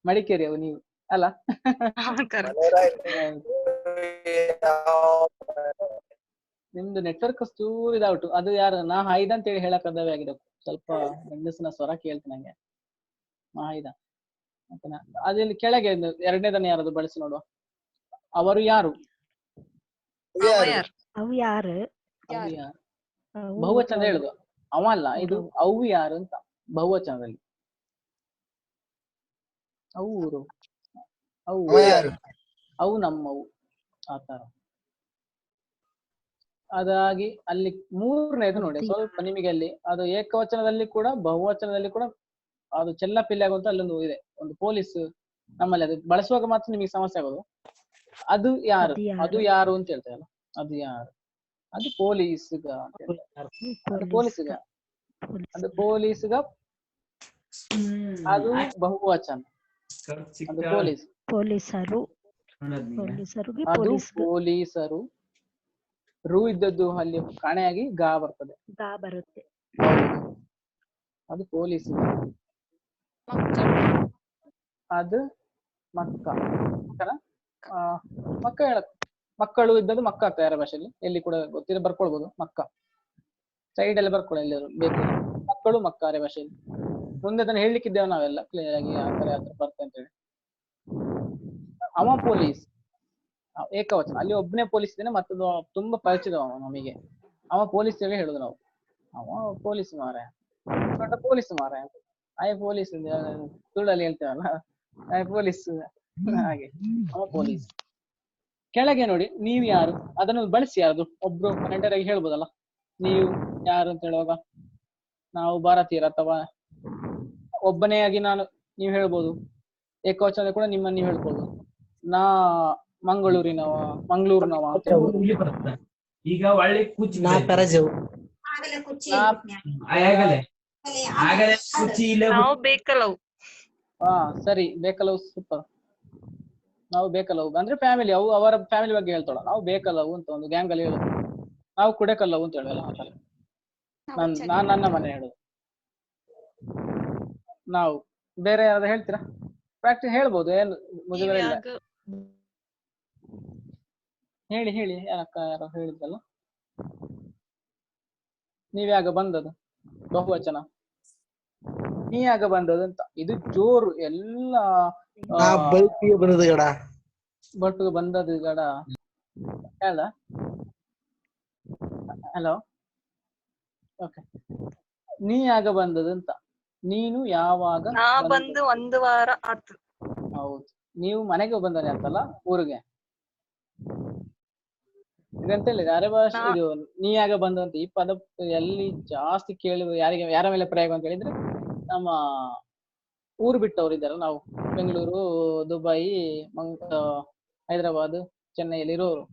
ಮಡಿಕೇರಿ ಅವು ನೀವು ಅಲ್ಲ? ನಿಮ್ದು ನೆಟ್ವರ್ಕ್ ಚೂರು ಇದಾವುಟು. ಅದು ಯಾರು? ನಾ ಹಾಯ್ದ ಅಂತ ಹೇಳಿ ಹೇಳಕ್ ಅದಾವೆ ಆಗಿದೆ. ಸ್ವಲ್ಪ ಗಂಡಸಿನ ಸ್ವರ ಕೇಳ್ತೀನಿ ನಂಗೆ. ಹಾಯ್ದ ಅದಲ್ಲಿ ಕೆಳಗೆ ಎರಡನೇದನ್ನ ಯಾರದು ಬಳಸಿ ನೋಡುವ. ಅವರು ಯಾರು? ಅವು ಯಾರು? ಬಹುವಚನ ಹೇಳುದು ಅವ ಅಲ್ಲ, ಇದು ಅವು ಯಾರು ಅಂತ ಬಹುವಚನದಲ್ಲಿ. ಅವರು ಅವು ನಮ್ಮವು ಆತರ. ಅದಾಗಿ ಅಲ್ಲಿ ಮೂರನೇದು ನೋಡಿ ಸ್ವಲ್ಪ ನಿಮಗೆ ಅಲ್ಲಿ ಅದು ಏಕವಚನದಲ್ಲಿ ಕೂಡ ಬಹುವಚನದಲ್ಲಿ ಕೂಡ ಅದು ಚೆಲ್ಲಪಿಲ್ಲಿ ಆಗುವಂತ ಅಲ್ಲೊಂದು ಇದೆ. ಒಂದು ಪೊಲೀಸ್ ನಮ್ಮಲ್ಲಿ ಅದು ಬಳಸುವಾಗ ಮಾತ್ರ ನಿಮಗೆ ಸಮಸ್ಯೆ ಆಗೋದು. ಅದು ಯಾರು? ಅದು ಯಾರು ಅಂತ ಹೇಳ್ತೇವಲ್ಲ, ಅದು ಯಾರು? ಅದು ಪೊಲೀಸ್ಗ ಅಂತ ಹೇಳ್ತಾರೆ. ಅದು ಪೊಲೀಸ್ಗ, ಅದು ಪೊಲೀಸ್ಗ, ಅದು ಬಹುವಚನ. ಅದು ಪೊಲೀಸರು, ಅದು ಪೊಲೀಸರು. ರು ಇದ್ದದ್ದು ಅಲ್ಲಿ ಕಾಣೆಯಾಗಿ ಗಾ ಬರ್ತದೆ. ಅದು ಪೊಲೀಸ್. ಅದು ಮಕ್ಕ. ಮಕ್ಕ ಹೇಳಕ್ ಮಕ್ಕಳು ಇದ್ದದ್ದು ಮಕ್ಕ ಆಗ್ತದೆ ಯಾರ ಭಾಷೆಯಲ್ಲಿ. ಎಲ್ಲಿ ಕೂಡ ಗೊತ್ತಿಲ್ಲ, ಬರ್ಕೊಳ್ಬಹುದು ಮಕ್ಕ. ಸೈಡ್ ಅಲ್ಲಿ ಬರ್ಕೊಳ್ಳಿ ಎಲ್ಲರೂ ಬೇಕು. ಮಕ್ಕಳು ಮಕ್ಕ ಅರೆ ಭಾಷೆಯಲ್ಲಿ. ಮುಂದೆ ಅದನ್ನ ಹೇಳಲಿಕ್ಕಿದ್ದೇವೆ ನಾವೆಲ್ಲ ಕ್ಲಿಯರ್ ಆಗಿ ಆತರ ಯಾತ್ರ ಬರ್ತದೆ ಅಂತ ಹೇಳಿ. ಅವ ಪೊಲೀಸ್ ಏಕವಚನ. ಅಲ್ಲಿ ಒಬ್ಬನೇ ಪೊಲೀಸ್ ಇದ್ದೇನೆ, ಮತ್ತೊಂದು ತುಂಬಾ ಪರಿಚಿತ ನಮಗೆ. ಅವ ಪೊಲೀಸ್ ಹೇಳಿ ಹೇಳುದು ನಾವು. ಅವ ಪೊಲೀಸ್ ಮಾರ, ಪೊಲೀಸ್ ಮಾರ, ಆಯ ಪೊಲೀಸ್ ತುಳಲ್ಲಿ ಹೇಳ್ತೇವಲ್ಲ, ಆಯ ಪೊಲೀಸ್. ಹಾಗೆ ಅವ ಪೊಲೀಸ್. ಕೆಳಗೆ ನೋಡಿ ನೀವು ಯಾರು? ಅದನ್ನು ಬಳಸಿ ಯಾರು ಒಬ್ರು ನೆಂಟರಾಗಿ ಹೇಳ್ಬೋದಲ್ಲ. ನೀವು ಯಾರು ಅಂತ ಹೇಳುವಾಗ ನಾವು ಭಾರತೀಯರ ಅಥವಾ ಒಬ್ಬನೇ ಆಗಿ ನೀವು ಹೇಳ್ಬೋದು. ಏಕವಚನ ಕೂಡ ನಿಮ್ಮನ್ನು ನೀವು ಹೇಳ್ಬೋದು. ನಾ ಮಂಗಳೂರಿನವ, ಮಂಗಳೂರಿನವ. ಈಗ ಒಳ್ಳೆ ಸರಿ, ಬೇಕಲವು ಸೂಪರ್. ನಾವು ಬೇಕಲವು ಅಂದ್ರೆ ಫ್ಯಾಮಿಲಿ, ಅವು ಅವರ ಫ್ಯಾಮಿಲಿ ಬಗ್ಗೆ ಹೇಳ್ತಾಳ. ನಾವು ಬೇಕಲವು ಅಂತ ಒಂದು ಗ್ಯಾಂಗ್ ಅಲ್ಲಿ ಹೇಳುದು. ನಾವು ಕುಡೆಕಲ್ಲವು ಅಂತ ಹೇಳುವಲ್ಲ ಆ ತರ. ನಾನ್ ನನ್ನ ಮನೆ ಹೇಳುದು. ನಾವು ಬೇರೆ ಯಾರಾದ್ರೂ ಹೇಳ್ತೀರಾ? ಪ್ರಾಕ್ಟೀಸ್ ಹೇಳ್ಬೋದು, ಏನು ಮುಜುಗರ ಇಲ್ಲ. ಹೇಳಿ ಹೇಳಿ, ಯಾರಕ್ಕ ಯಾರೋ ಹೇಳಿದ್ರಲ್ಲ, ನೀವ್ಯಾಗ ಬಂದದ್ದು ಬಹುವಚನ, ನೀಯಾಗ ಬಂದದ್ದು ಅಂತ. ಇದು ಜೋರು ಎಲ್ಲ ಬಲ್ಪಿಗೆ ಬಂದದ್ದು ಗಡ, ಬಲ್ಪಿಗೆ ಬಂದದ್ದು ಗಡ ಹೇಳ. Hello, okay. ನೀಯಾಗ ಬಂದದ್ದು ಅಂತ, ನೀನು ಯಾವಾಗ ಬಂದು 1 ವಾರ ಆತು. ಹೌದು, ನೀವು ಮನೆಗೆ ಬಂದರೆ ಅಂತಲ್ಲ, ಊರಿಗೆ ಇದಂತ ಹೇಳಿದ್ರೆ ಅರೆ ಭಾಷೆ. ಇದು ನೀಯಾಗ ಬಂದಂತ ಈ ಪದ ಎಲ್ಲಿ ಜಾಸ್ತಿ ಕೇಳುವ ಯಾರ ಮೇಲೆ ಪ್ರಯೋಗ ಅಂತ ಹೇಳಿದ್ರೆ, ನಮ್ಮ ಊರು ಬಿಟ್ಟವ್ರು ಇದ್ದಾರಲ್ಲ, ನಾವು ಬೆಂಗಳೂರು, ದುಬೈ, ಹೈದರಾಬಾದ್, ಚೆನ್ನೈಯಲ್ಲಿ ಇರೋರು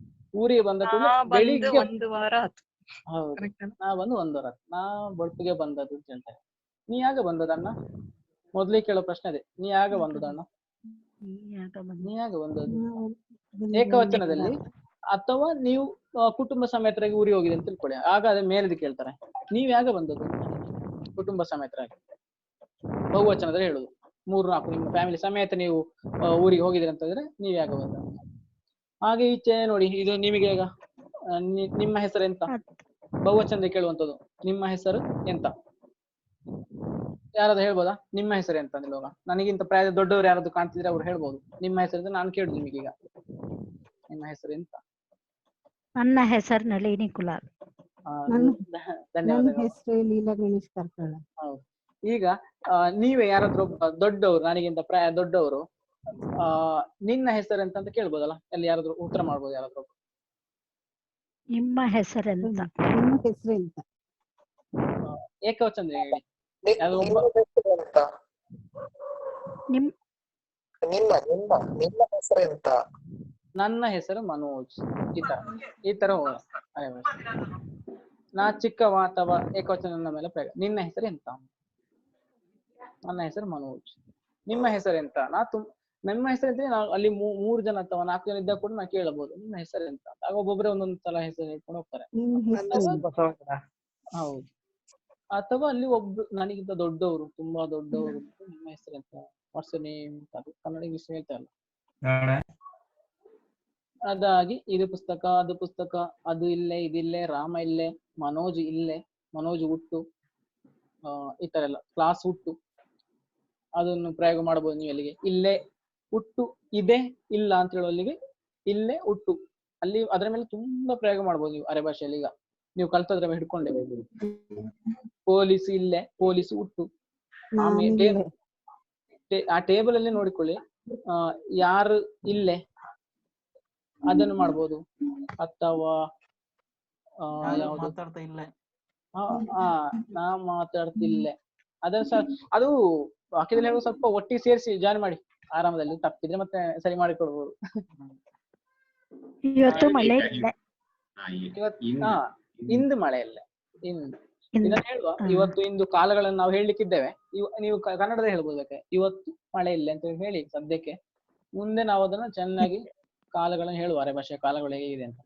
ಊರಿಗೆ ಬಂದ ಕೂಡಲೇ ಬೆಳಿಗ್ಗೆ 1 ವಾರ ಆತು. ಹೌದು, ನಾ ಬಂದು 1 ವಾರ ನಾ ಬೊಟ್ಟಿಗೆ ಬಂದದ್ದು ಅಂತ ಹೇಳ್ತಾರೆ. ನೀಯಾಗ ಬಂದದಣ್ಣ? ಮೊದ್ಲಿಗೆ ಕೇಳೋ ಪ್ರಶ್ನೆ ಅದೇ, ನೀಯಾಗ ಬಂದದಣ್ಣ, ನೀಯಾಗ ಬಂದದ್ದು ಏಕವಚನದಲ್ಲಿ, ಅಥವಾ ನೀವು ಕುಟುಂಬ ಸಮೇತರಾಗಿ ಊರಿಗೆ ಹೋಗಿದೆ ಅಂತ ತಿಳ್ಕೊಳ್ಳಿ. ಆಗ ಅದೇ ಮೇಲೆದು ಕೇಳ್ತಾರೆ, ನೀವ್ ಯಾಗ ಬಂದದ್ದು ಕುಟುಂಬ ಸಮೇತರಾಗಿ. ಬಹುವಚನದಲ್ಲಿ ಹೇಳುದು, 3-4 ನಿಮ್ಮ ಫ್ಯಾಮಿಲಿ ಸಮೇತ ನೀವು ಊರಿಗೆ ಹೋಗಿದ್ದೀರಿ ಅಂತಂದ್ರೆ ನೀವ್ ಯಾಗ ಬಂದದ್ದು. ಹಾಗೆ ಈಚೆ ನೋಡಿ, ಇದು ನಿಮಗೆ ಈಗ ನಿಮ್ಮ ಹೆಸರು ಎಂತ ಬಹುವಚನದಲ್ಲಿ ಕೇಳುವಂಥದ್ದು. ನಿಮ್ಮ ಹೆಸರು ಎಂತ? ಯಾರಾದ್ರೂ ಹೇಳ್ಬೋದಾ? ನಿಮ್ಮ ಹೆಸರು ಎಂತ ಅಂದಿಲ್ವಾಗ, ನನಗಿಂತ ಪ್ರಾಯ ದೊಡ್ಡವರು ಯಾರಾದ್ರೂ ಕಾಣ್ತಿದ್ರೆ ಅವ್ರು ಹೇಳ್ಬೋದು. ನಿಮ್ಮ ಹೆಸರು ನಾನು ಕೇಳುದು ನಿಮಗೀಗ, ನಿಮ್ಮ ಹೆಸರು ಎಂತ? ನನ್ನ ಹೆಸರು ನಳಿನಿ ಕುಲಾಲ್. ಧನ್ಯವಾದಗಳು. ಹೆಸರು ಲೀಲಾ ಗಣೇಶ್ ಕಾರ್ಕಳ. ಹೌದು. ಈಗ ನೀವೇ ಯಾರಾದ್ರೂ ದೊಡ್ಡವರು, ನನಗಿಂತ ಪ್ರಾಯ ದೊಡ್ಡವರು, ನಿನ್ನ ಹೆಸರು ಎಂತ ಅಂತ ಕೇಳ್ಬೋದಲ್ಲ, ಅಲ್ಲಿ ಯಾರಾದ್ರೂ ಉತ್ತರ ಮಾಡ್ಬೋದು ಯಾರಾದ್ರೂ. ನಿಮ್ಮ ಹೆಸರೆಂತ? ನಿಮ್ಮ ಹೆಸರು ಎಂತ? ಏಕವಚನ ಹೇಳಿ. ನಿಮ್ಮ ಹೆಸರು ಎಂತ? ನನ್ನ ಹೆಸರು ಮನೋಜ್. ಈ ತರ ನಾ ಚಿಕ್ಕವ ಅಥವಾ ಏಕವಚನ ಮೇಲೆ ಪ್ರಯೋಗ. ನಿನ್ನ ಹೆಸರು ಎಂತ? ನನ್ನ ಹೆಸರು ಮನೋಜ್. ನಿಮ್ಮ ಹೆಸರು ಎಂತ? ನಮ್ಮ ಹೆಸರು ಎಂತ ನಾವು ಅಲ್ಲಿ 3 ಜನ ಅಥವಾ 4 ಜನ ಇದ್ದಾಗ ಕೂಡ ನಾ ಕೇಳಬಹುದು, ನಿಮ್ಮ ಹೆಸರು ಎಂತ? ಆಗ ಒಬ್ಬೊಬ್ಬರೇ ಒಂದೊಂದು ಸಲ ಹೆಸರು ಹೇಳ್ಕೊಂಡು ಹೋಗ್ತಾರೆ. ಹೌದು. ಅಥವಾ ಅಲ್ಲಿ ಒಬ್ರು ನನಗಿಂತ ದೊಡ್ಡವರು, ತುಂಬಾ ದೊಡ್ಡವರು, ನಿಮ್ಮ ಹೆಸರು ಎಂತ, ವಾಟ್ಸ್ ನೇಮ್, ಅದು ಕನ್ನಡ ಇಂಗ್ಲಿಷ್ ಹೇಳ್ತಾರಲ್ಲ. ಅದಾಗಿ ಇದು ಪುಸ್ತಕ, ಅದು ಪುಸ್ತಕ, ಅದು ಇಲ್ಲೇ, ಇದಿಲ್ಲೇ, ರಾಮ ಇಲ್ಲೇ, ಮನೋಜ್ ಇಲ್ಲೇ, ಮನೋಜ್ ಹುಟ್ಟು, ಈ ತರ ಎಲ್ಲ ಕ್ಲಾಸ್ ಹುಟ್ಟು, ಅದನ್ನು ಪ್ರಯೋಗ ಮಾಡಬಹುದು ನೀವು ಅಲ್ಲಿಗೆ. ಇಲ್ಲೇ ಹುಟ್ಟು, ಇದೆ ಇಲ್ಲ ಅಂತ ಹೇಳುವಲ್ಲಿಗೆ ಇಲ್ಲೇ ಹುಟ್ಟು, ಅಲ್ಲಿ ಅದರ ಮೇಲೆ ತುಂಬಾ ಪ್ರಯೋಗ ಮಾಡ್ಬೋದು ನೀವು ಅರೆ ಭಾಷೆಯಲ್ಲಿ. ಈಗ ನೀವು ಕಲ್ತದ್ರ ಮೇಲೆ ಹಿಡ್ಕೊಂಡೆ. ಪೊಲೀಸ್ ಇಲ್ಲೇ, ಪೊಲೀಸ್ ಹುಟ್ಟು. ಆಮೇಲೆ ಆ ಟೇಬಲ್ ಅಲ್ಲಿ ನೋಡಿಕೊಳ್ಳಿ, ಯಾರು ಇಲ್ಲೇ, ಅದನ್ನು ಮಾಡ್ಬೋದು. ಅಥವಾ ಯಾವ್ದು, ನಾ ಮಾತಾಡ್ತಿಲ್ಲ, ಅದನ್ನ ಅದು ವಾಕ್ಯದಲ್ಲಿ ಹೇಳುವ ಸ್ವಲ್ಪ ಒಟ್ಟಿಗೆ ಸೇರಿಸಿ ಜಾಯಿನ್ ಮಾಡಿ, ಆರಾಮದಲ್ಲಿ. ತಪ್ಪಿದ್ರೆ ಮತ್ತೆ ಸರಿ ಮಾಡಿಕೊಡ್ಬೋದು. ಇವತ್ತು ಮಳೆ ಇಲ್ಲ. ಇಂದು ಮಳೆ ಇಲ್ಲ. ಇದನ್ನ ಹೇಳುವ, ಇವತ್ತು ಇಂದು ಕಾಲಗಳನ್ನು ನಾವು ಹೇಳಲಿಕ್ಕಿದ್ದೇವೆ. ನೀವು ಕನ್ನಡದ ಹೇಳ್ಬೋದಕ್ಕೆ, ಇವತ್ತು ಮಳೆ ಇಲ್ಲ ಅಂತ ಹೇಳಿ ಸದ್ಯಕ್ಕೆ. ಮುಂದೆ ನಾವು ಅದನ್ನ ಚೆನ್ನಾಗಿ ಕಾಲಗಳನ್ನು ಹೇಳುವ, ಅರೆ ಭಾಷೆ ಕಾಲಗಳು ಹೇಗಿದೆ ಅಂತ.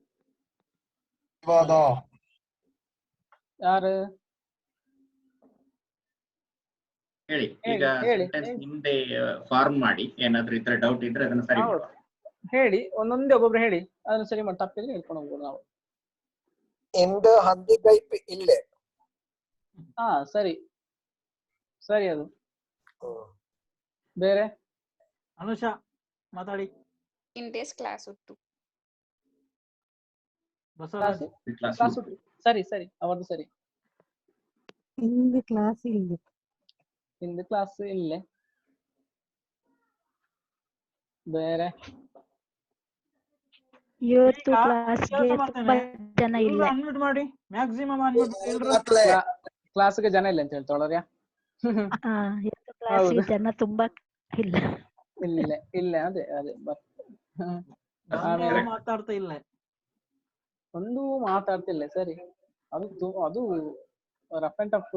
ಯಾರು ಹೇಳಿ? ಈಗ ಸೆಂಟೆನ್ಸ್ ನಿಮ್ದೇ ಫಾರ್ಮ್ ಮಾಡಿ, ಏನಾದ್ರೂ ಇದ್ರೆ ಡೌಟ್ ಇದ್ರೆ ಅದನ್ನ ಸರಿ ಮಾಡುವ. ಹೇಳಿ, ಒಂದೊಂದೇ ಒಬ್ಬೊಬ್ರು ಹೇಳಿ, ಅದನ್ನ ಸರಿ ಮಾಡಿ. ತಪ್ಪಿದ್ರೆ ಹೇಳ್ಕೊಂಡು ಹೋಗ್ಬೋದು ನಾವು. ಇಂದು ಹಂದಿಗೈಪ್ ಇಲ್ಲೇ. ಸರಿ ಸರಿ. ಅದು ಬೇರೆ ಅನುಷಾ ಮಾತಾಡಿ. ಇನ್ ಡೇಸ್ ಕ್ಲಾಸ್ ಉಂಟು. ಕ್ಲಾಸ್ ಉಂಟು. ಸರಿ ಸರಿ, ಅವರದು ಸರಿ. ಇಂದು ಕ್ಲಾಸ್ ಇಲ್ಲ. ಇಂದು ಕ್ಲಾಸ್ ಇಲ್ಲೇ. ಬೇರೆ ಇವತ್ತು ಕ್ಲಾಸ್ಗೆ ತುಂಬಾ ಜನ ಇಲ್ಲ. ಅನ್ಮ್ಯೂಟ್ ಮಾಡಿ, ಮ್ಯಾಕ್ಸಿಮಮ್ ಅನ್ಮ್ಯೂಟ್. ಕ್ಲಾಸ್ಗೆ ಜನ ಇಲ್ಲ ಅಂತ ಹೇಳ್ತಾವ್ರ. ಇವತ್ತು ಕ್ಲಾಸ್ಗೆ ಜನ ತುಂಬಾ ಇಲ್ಲ. ಇಲ್ಲ ಇಲ್ಲ, ಅದೇ ಅದೇ ಮಾತಾಡ್ತಾ ಇಲ್ಲ, ಒಂದು ಮಾತಾಡ್ತಿಲ್ಲ. ಸರಿ, ಅದು ರಫ್ ಅಂಡ್ ಟಫ್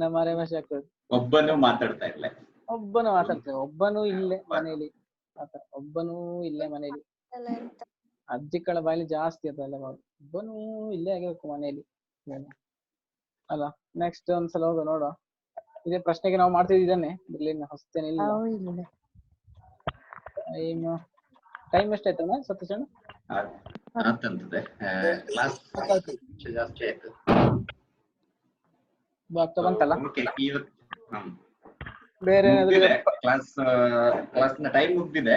ನಮ್ಮ ಅರೆ ಭಾಷೆ ಆಗ್ತದೆ. ಒಬ್ಬನು ಮಾತಾಡ್ತಾ ಇಲ್ಲ, ಒಬ್ಬನು ಇಲ್ಲೇ ಮನೇಲಿ, ಒಬ್ಬನು ಇಲ್ಲೇ ಮನೇಲಿ. ಅಜ್ಜಿಗಳ ಬಾಯಲ್ಲಿ ಜಾಸ್ತಿ ಅದೆಲ್ಲ ಒಬ್ಬನು ಇಲ್ಲೇ ಆಗಿರ್ಬೇಕು ಮನೆಯಲ್ಲಿ ಅಲ್ಲ. ನೆಕ್ಸ್ಟ್ ಒಂದ್ಸಲ ಹೋಗುವ ನೋಡುವ. ಇದೇ ಪ್ರಶ್ನೆಗೆ ನಾವು ಮಾಡ್ತಿದ್ದೇನೆ ಇಲ್ಲಿ ಹೊಸ್ತೇನಿಲ್ಲ. ಟೈಮ್ ಎಷ್ಟಾಯ್ತಣ್ಣ ಸತೀಶ್ ಅಣ್ಣ? ಆಗ್ತಂತದೆ ಕ್ಲಾಸ್ ಜಾಸ್ತಿ ಆಯ್ತು. ಆಗ್ತಾ ಬಂತಲ್ಲ. ಬೇರೆ ಕ್ಲಾಸ್ ನ ಟೈಮ್ ಮುಗ್ದಿದೆ.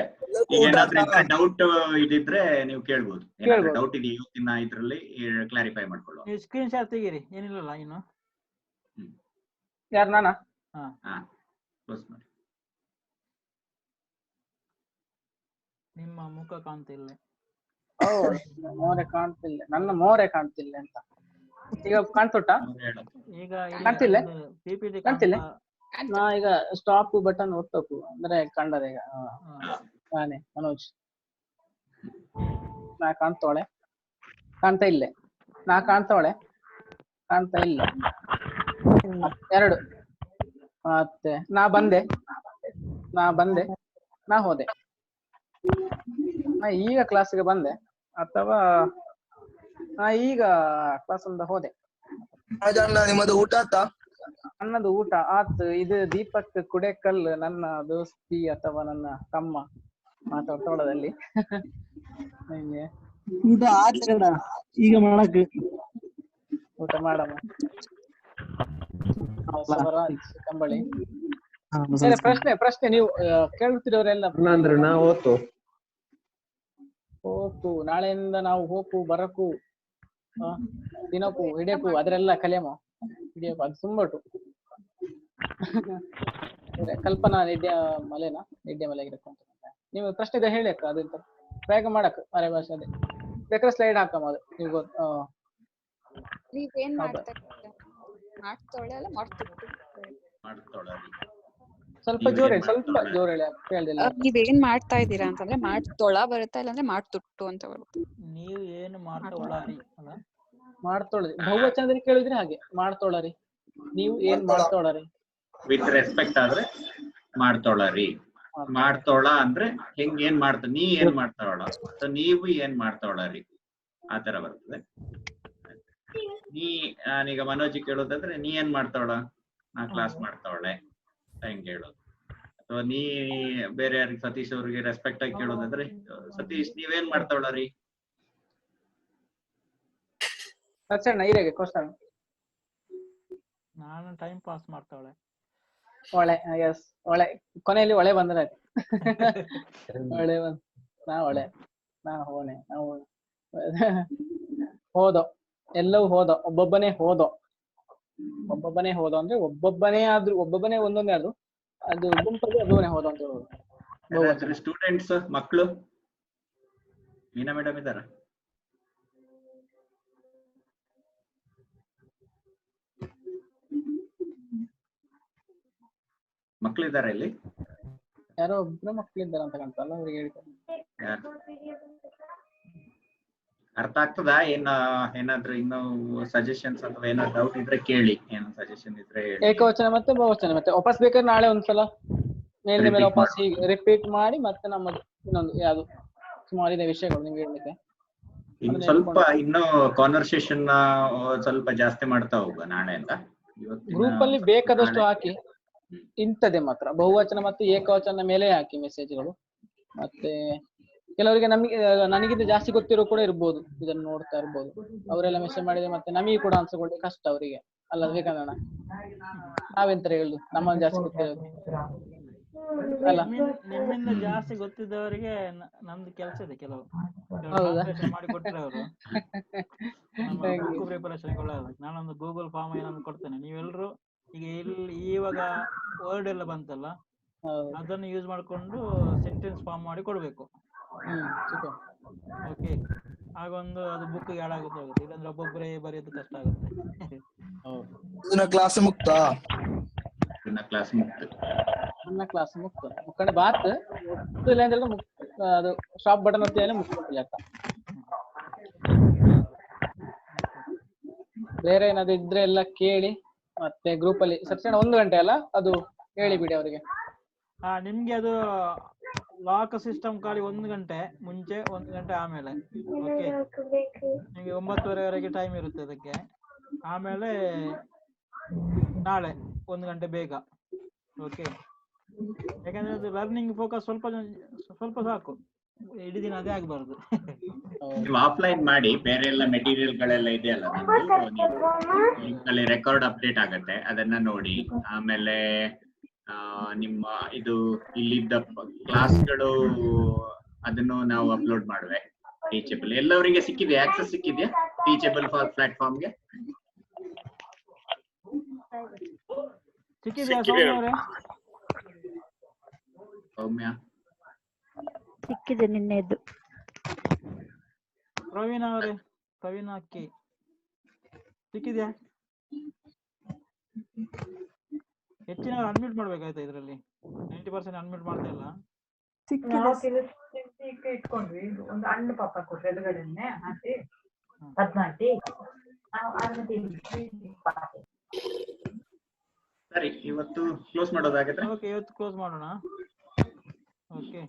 ಈಗ ಏನಾದ್ರೂ ಇದ್ರೆ ಡೌಟ್ ಇದಿದ್ರೆ ನೀವು ಕೇಳ್ಬೋದು. ಡೌಟ್ ಇದೆ ಇವತ್ತಿನ ಇದ್ರಲ್ಲಿ ಕ್ಲಾರಿಫೈ ಮಾಡ್ಕೊಳ್ಳುವ. ನೀವು ಸ್ಕ್ರೀನ್ ಶಾಟ್ ತೆಗೀರಿ, ಏನಿಲ್ಲಲ್ಲ ಇನ್ನು. ಯಾರು ನಾನಾ? ಕ್ಲೋಸ್ ಮಾಡಿ. ನಿಮ್ಮ ಮುಖ ಕಾಣ್ತಿಲ್ಲ. ಮೋರೆ ಕಾಣ್ತಿಲ್ಲ, ನನ್ನ ಮೋರೆ ಕಾಣ್ತಿಲ್ಲ ಅಂತ. ಈಗ ಕಾಣ್ತುಂಟಾ? ಈಗ ಕಾಣ್ತಿಲ್ಲ ಪಿಪಿಟಿ ಕಾಣ್ತಿಲ್ಲ. ನಾ ಈಗ ಸ್ಟಾಪ್ ಬಟನ್ ಒತ್ತಬೇಕು ಅಂದ್ರೆ ಕಂಡದ. ಈಗ ನಾನೇ ಮನೋಜ್. ನಾ ಕಾಣ್ತವಳೆ, ಕಾಣ್ತಾ ಇಲ್ಲೇ. ನಾ ಕಾಣ್ತವಳೆ, ಕಾಣ್ತಾ ಇಲ್ಲ. 2 ಮತ್ತೆ ನಾ ಬಂದೆ, ನಾ ಹೋದೆ. ನಾ ಈಗ ಕ್ಲಾಸ್ಗೆ ಬಂದೆ ಅಥವಾ ನಾ ಈಗ ಕ್ಲಾಸ್ ಇಂದ ಹೋದೆ. ನಿಮ್ಮದು ಊಟ ಆಯ್ತಾ? ನನ್ನದು ಊಟ ಆತು. ಇದು ದೀಪಕ್ ಕುಡೇಕಲ್ ನನ್ನ ದೋಸ್ತಿ ಅಥವಾ ನನ್ನ ತಮ್ಮ ಮಾತಾಡ್ತೋಳದಲ್ಲಿ. ಊಟ ಆಯ್ತ ಈಗ ಮಾಡಕ್ ಊಟ ಮಾಡಮ್ಮ. ಕಂಬಳಿ ಪ್ರಶ್ನೆ ನೀವು ಕೇಳುತ್ತಿರೋರೆಲ್ಲ ಹೋಪು ನಾಳೆಯಿಂದ ನಾವು ಹೋಪು ಬರಕು ದಿನಕ್ಕೂ ಹಿಡಿಯಕು ಅದರೆಲ್ಲ ಕಲಿಯಮ್ಮ. ಹಿಡಿಯಕು ಅದು ತುಂಬಟು. ಕಲ್ಪನಾ ನಿದ್ಯಾ ಮಲೆನಾ ನಿದ್ಯಾ ಮಲೆಗಿರಕ್ಕ. ನೀವು ಪ್ರಶ್ನೆ ಇದೆ ಹೇಳಿ ಅಕ್ಕ. ಅದಂತ ಪ್ರಯೋಗ ಮಾಡಕ್ ಅರೆ ಭಾಷೆ ಅದೇ ಬೇಕಾದ್ರೆ ಸ್ಲೈಡ್ ಹಾಕಮ್ಮ. ಅದು ನೀವು ನೀವೇನ್ ಮಾಡ್ತಾಳೆ ಅಲ್ಲ ಸ್ವಲ್ಪ ಜೋರ್ ಹೇಳಿ, ಸ್ವಲ್ಪ ಜೋರ್ ಹೇಳಿ. ಕೇಳ್ದಿಲ್ಲ. ನೀವೇನ್ ಮಾಡ್ತಾ ಇದ್ದೀರಾ ಅಂತಂದ್ರೆ ಮಾಡ್ತೊಳ ಬರುತ್ತಾ ಇಲ್ಲಾಂದ್ರೆ ಮಾಡ್ತುಟ್ಟು ಅಂತ ಬರುತ್ತೆ. ನೀವು ಏನು ಮಾಡ್ತೊಳರಿ ಅಲ್ಲ, ಮಾಡ್ತೊಳರಿ ಬಹುವಚನದಲ್ಲಿ ಕೇಳಿದ್ರೆ ಹಾಗೆ ಮಾಡ್ತೊಳರಿ. ನೀವು ಏನ್ ಮಾಡ್ತೊಳರಿ ವಿತ್ ರೆಸ್ಪೆಕ್ಟ್ ಆದ್ರೆ ಮಾಡ್ತೊಳರಿ. ಮಾಡ್ತೋಳ ಅಂದ್ರೆ ಹೆಂಗ್ ಏನ್ ಮಾಡ್ತ ನೀ ಏನ್ ಮಾಡ್ತಾವಳ, ನೀವು ಏನ್ ಮಾಡ್ತಾವಳರಿ ಆತರ ಬರ್ತದೆ. ನಾನೀಗ ಮನೋಜಿ ಕೇಳೋದಾದ್ರೆ ನೀ ಏನ್ ಮಾಡ್ತಾವಳ, ನಾ ಕ್ಲಾಸ್ ಮಾಡ್ತಾವಳೆ ಹೆಂಗ್ ಹೇಳೋದು. ಅಥವಾ ನೀ ಬೇರೆ ಯಾರಿಗೆ ಸತೀಶ್ ಅವ್ರಿಗೆ ರೆಸ್ಪೆಕ್ಟ್ ಆಗಿ ಕೇಳೋದಾದ್ರೆ ಸತೀಶ್ ನೀವೇನ್ ಮಾಡ್ತಾವಳರಿ. ನಾನು ಟೈಮ್ ಪಾಸ್ ಮಾಡ್ತಾವಳೆ. ಒಳೆ ಎಸ್ ಒಳೆ ಕೊನೆಯಲ್ಲಿ ಒಳೆ ಬಂದ್ರೆ ಆಯ್ತು. ಒಳೆ ನಾ ಒಳೆ ನಾ ಹೋನೆ ನಾವು ಹೋದೋ ಎಲ್ಲವೂ ಹೋದೋ ಒಬ್ಬೊಬ್ಬನೇ ಹೋದೋ ಅಂದ್ರೆ ಒಬ್ಬೊಬ್ಬನೇ ಒಂದೊಂದೇ ಆದ್ರು ಅದು ಗುಂಪಲ್ಲಿ ಒಬ್ಬೊಬ್ಬನೇ ಹೋದೋ ಅಂತ ಹೇಳೋದು. ಸ್ಟೂಡೆಂಟ್ಸ್ ಮಕ್ಕಳು ಮೀನಾ ಮೇಡಮ್ ಇದ್ದಾರ? ಮಕ್ಕಳಿದ್ದಾರೆ ಇಲ್ಲಿ? ಯಾರೋ ಒಬ್ರು ಮಕ್ಕಳಿದ್ದಾರೆ ಅಂತ ಕಾಣ್ತಲ್ಲ, ಅವ್ರಿಗೆ ಹೇಳ್ತಾರೆ. ಅರ್ಥ ಆಗ್ತದಾ? ಏನಾದ್ರು ಇನ್ನು ಸಜೆಷನ್ಸ್ ಅಥವಾ ಏನಾದ್ರು ಡೌಟ್ ಇದ್ರೆ ಕೇಳಿ. ಏನೋ ಸಜೆಷನ್ ಇದ್ರೆ ಏಕವಚನ ಮತ್ತೆ ಬಹುವಚನ ಮತ್ತೆ ವಾಪಸ್ ಬೇಕಾದ್ರೆ ನಾಳೆ ಒಂದ್ಸಲ ಮೇಲಿನ ಮೇಲೆ ವಾಪಸ್ ಹೀಗೆ ರಿಪೀಟ್ ಮಾಡಿ ಮತ್ತೆ ನಮ್ಮದು ಇನ್ನೊಂದು ಯಾವ್ದು ಸುಮಾರಿದೆ ವಿಷಯಗಳು ನಿಮ್ಗೆ ಹೇಳ್ಲಿಕ್ಕೆ. ಇನ್ನು ಸ್ವಲ್ಪ ಇನ್ನು ಕಾನ್ವರ್ಸೇಷನ್ ಸ್ವಲ್ಪ ಜಾಸ್ತಿ ಮಾಡ್ತಾ ಹೋಗುವ ನಾಳೆಯಿಂದ. ಗ್ರೂಪ್ ಅಲ್ಲಿ ಬೇಕಾದಷ್ಟು ಹಾಕಿ ಇಂಥದ್ದೇ ಮಾತ್ರ ಬಹುವಚನ ಮತ್ತು ಏಕವಚನ ಮೇಲೆ ಹಾಕಿ ಮೆಸೇಜ್ಗಳು. ಮತ್ತೆ ಕೆಲವರಿಗೆ ನನಗಿಂತ ಜಾಸ್ತಿ ಗೊತ್ತಿರೋ ಕೂಡ ಇರ್ಬೋದು, ಇದನ್ನು ನೋಡ್ತಾ ಇರ್ಬೋದು. ಅವರೆಲ್ಲ ಮೆಸೇಜ್ ಮಾಡಿದ್ರೆ ಮತ್ತೆ ನಮಗೆ ಕೂಡ ಆನ್ಸರ್ ಕೊಡ್ಲಿಕ್ಕೆ ಕಷ್ಟ ಅವರಿಗೆ ಅಲ್ಲ. ಬೇಕಂದ್ರೆ ನಾವೆಂತ ಹೇಳುದು ನಮ್ಮ ಜಾಸ್ತಿ ಗೊತ್ತಿರೋದು ಅಲ್ಲ. ನಿಮ್ಮಿಂದ ಜಾಸ್ತಿ ಗೊತ್ತಿದ್ದವರಿಗೆ ನಮ್ದು ಕೆಲಸ ಇದೆ. ಕೆಲವು ಮಾಡಿ ಕೊಟ್ರೆ ಅವರು ಪ್ರಿಪರೇಷನ್ ನಾನೊಂದು ಗೂಗಲ್ ಫಾರ್ಮ್ ಏನನ್ನು ಕೊಡ್ತೇನೆ. ನೀವೆಲ್ಲರೂ ಈಗ ಇವಾಗ ವರ್ಡ್ ಎಲ್ಲ ಬಂತಲ್ಲ, ಅದನ್ನು ಯೂಸ್ ಮಾಡ್ಕೊಂಡು ಸೆಂಟೆನ್ಸ್ ಫಾರ್ಮ್ ಮಾಡಿ ಕೊಡ್ಬೇಕು. ಓಕೆ, ಆಗೊಂದು ಅದು ಬುಕ್ ಆಡ್ ಆಗುತ್ತೆ. ಇಲ್ಲಾಂದ್ರೆ ಒಬ್ಬೊಬ್ಬರೇ ಬರೆಯೋದು ಕಷ್ಟ ಆಗುತ್ತೆ. ಕ್ಲಾಸ್ ಮುಕ್ತ ಮುಕ್ಕಂಡೆ ಬಾತ್ ಇಲ್ಲ ಅಂದ್ರೆ ಅದು ಸ್ಟಾಪ್ ಬಟನ್ ಒತ್ತಿದ್ರೆ ಮುಕ್ಕಿಲ್ಲ. ಬೇರೆ ಏನಾದ್ರು ಇದ್ರೆ ಎಲ್ಲ ಕೇಳಿ. ಮತ್ತೆ ಗ್ರೂಪ್ ಅಲ್ಲಿ ಸಕ್ಷಣ 1 ಗಂಟೆ ಅಲ್ಲ ಅದು ಹೇಳಿ ಬಿಡಿ ಅವರಿಗೆ. ನಿಮ್ಗೆ ಅದು ಲಾಕ್ ಸಿಸ್ಟಮ್ ಖಾಲಿ 1 ಗಂಟೆ ಮುಂಚೆ 1 ಗಂಟೆ ಆಮೇಲೆ. ಓಕೆ, ನಿಮಗೆ 9:30ವರೆಗೆ ಟೈಮ್ ಇರುತ್ತೆ ಅದಕ್ಕೆ. ಆಮೇಲೆ ನಾಳೆ 1 ಗಂಟೆ ಬೇಗ. ಓಕೆ, ಯಾಕಂದ್ರೆ ಅದು ಲರ್ನಿಂಗ್ ಫೋಕಸ್ ಸ್ವಲ್ಪ ಸಾಕು, ಇಡೀ ದಿನ ಅದೇ ಆಗ್ಬಾರ್ದು. ನೀವು ಆಫ್ಲೈನ್ ಮಾಡಿ, ಬೇರೆ ಎಲ್ಲ ಮೆಟೀರಿಯಲ್ ಗಳೆಲ್ಲ ಇದೆಯಲ್ಲ ಲಿಂಕ್ ಅಲ್ಲಿ ರೆಕಾರ್ಡ್ ಅಪ್ಡೇಟ್ ಆಗತ್ತೆ, ಅದನ್ನ ನೋಡಿ. ಆಮೇಲೆ ನಿಮ್ಮ ಇದು ಇಲ್ಲಿದ್ದ ಕ್ಲಾಸ್ಗಳು ಅದನ್ನು ನಾವು ಅಪ್ಲೋಡ್ ಮಾಡುವೆ ಟೀಚಬಲ್. ಎಲ್ಲವರಿಗೆ ಸಿಕ್ಕಿದೆಯಾ, ಆಕ್ಸೆಸ್ ಸಿಕ್ಕಿದೆಯಾ ಟೀಚಬಲ್ ಪ್ಲಾಟ್ಫಾರ್ಮ್ಗೆ? ಸೌಮ್ಯ ಸಿಕ್ಕಿದೆ ನಿನ್ನೆದ್ದು. ಪ್ರವೀಣ ಅವರೇ, ಪ್ರವೀಣ ಅಕ್ಕಿ ಸಿಕ್ಕಿದ್ಯಾ? ಹೆಚ್ಚಿನ ಅನ್ಮ್ಯೂಟ್ ಮಾಡ್ಬೇಕಾಯ್ತಾ ಇದ್ರಲ್ಲಿ? 90% ಅನ್ಮ್ಯೂಟ್ ಮಾಡ್ತಾ ಇಲ್ಲ. ಇಟ್ಕೊಂಡ್ವಿ ಒಂದು ಹಣ್ಣು ಪಾಪ ಕೊಟ್ರು ಎದುರುಗಡೆನೆ ಹಾಕಿ 14. ಸರಿ, ಇವತ್ತು ಕ್ಲೋಸ್ ಮಾಡೋದಾಗಿದ್ರೆ ಓಕೆ, ಇವತ್ತು ಕ್ಲೋಸ್ ಮಾಡೋಣ. ಓಕೆ.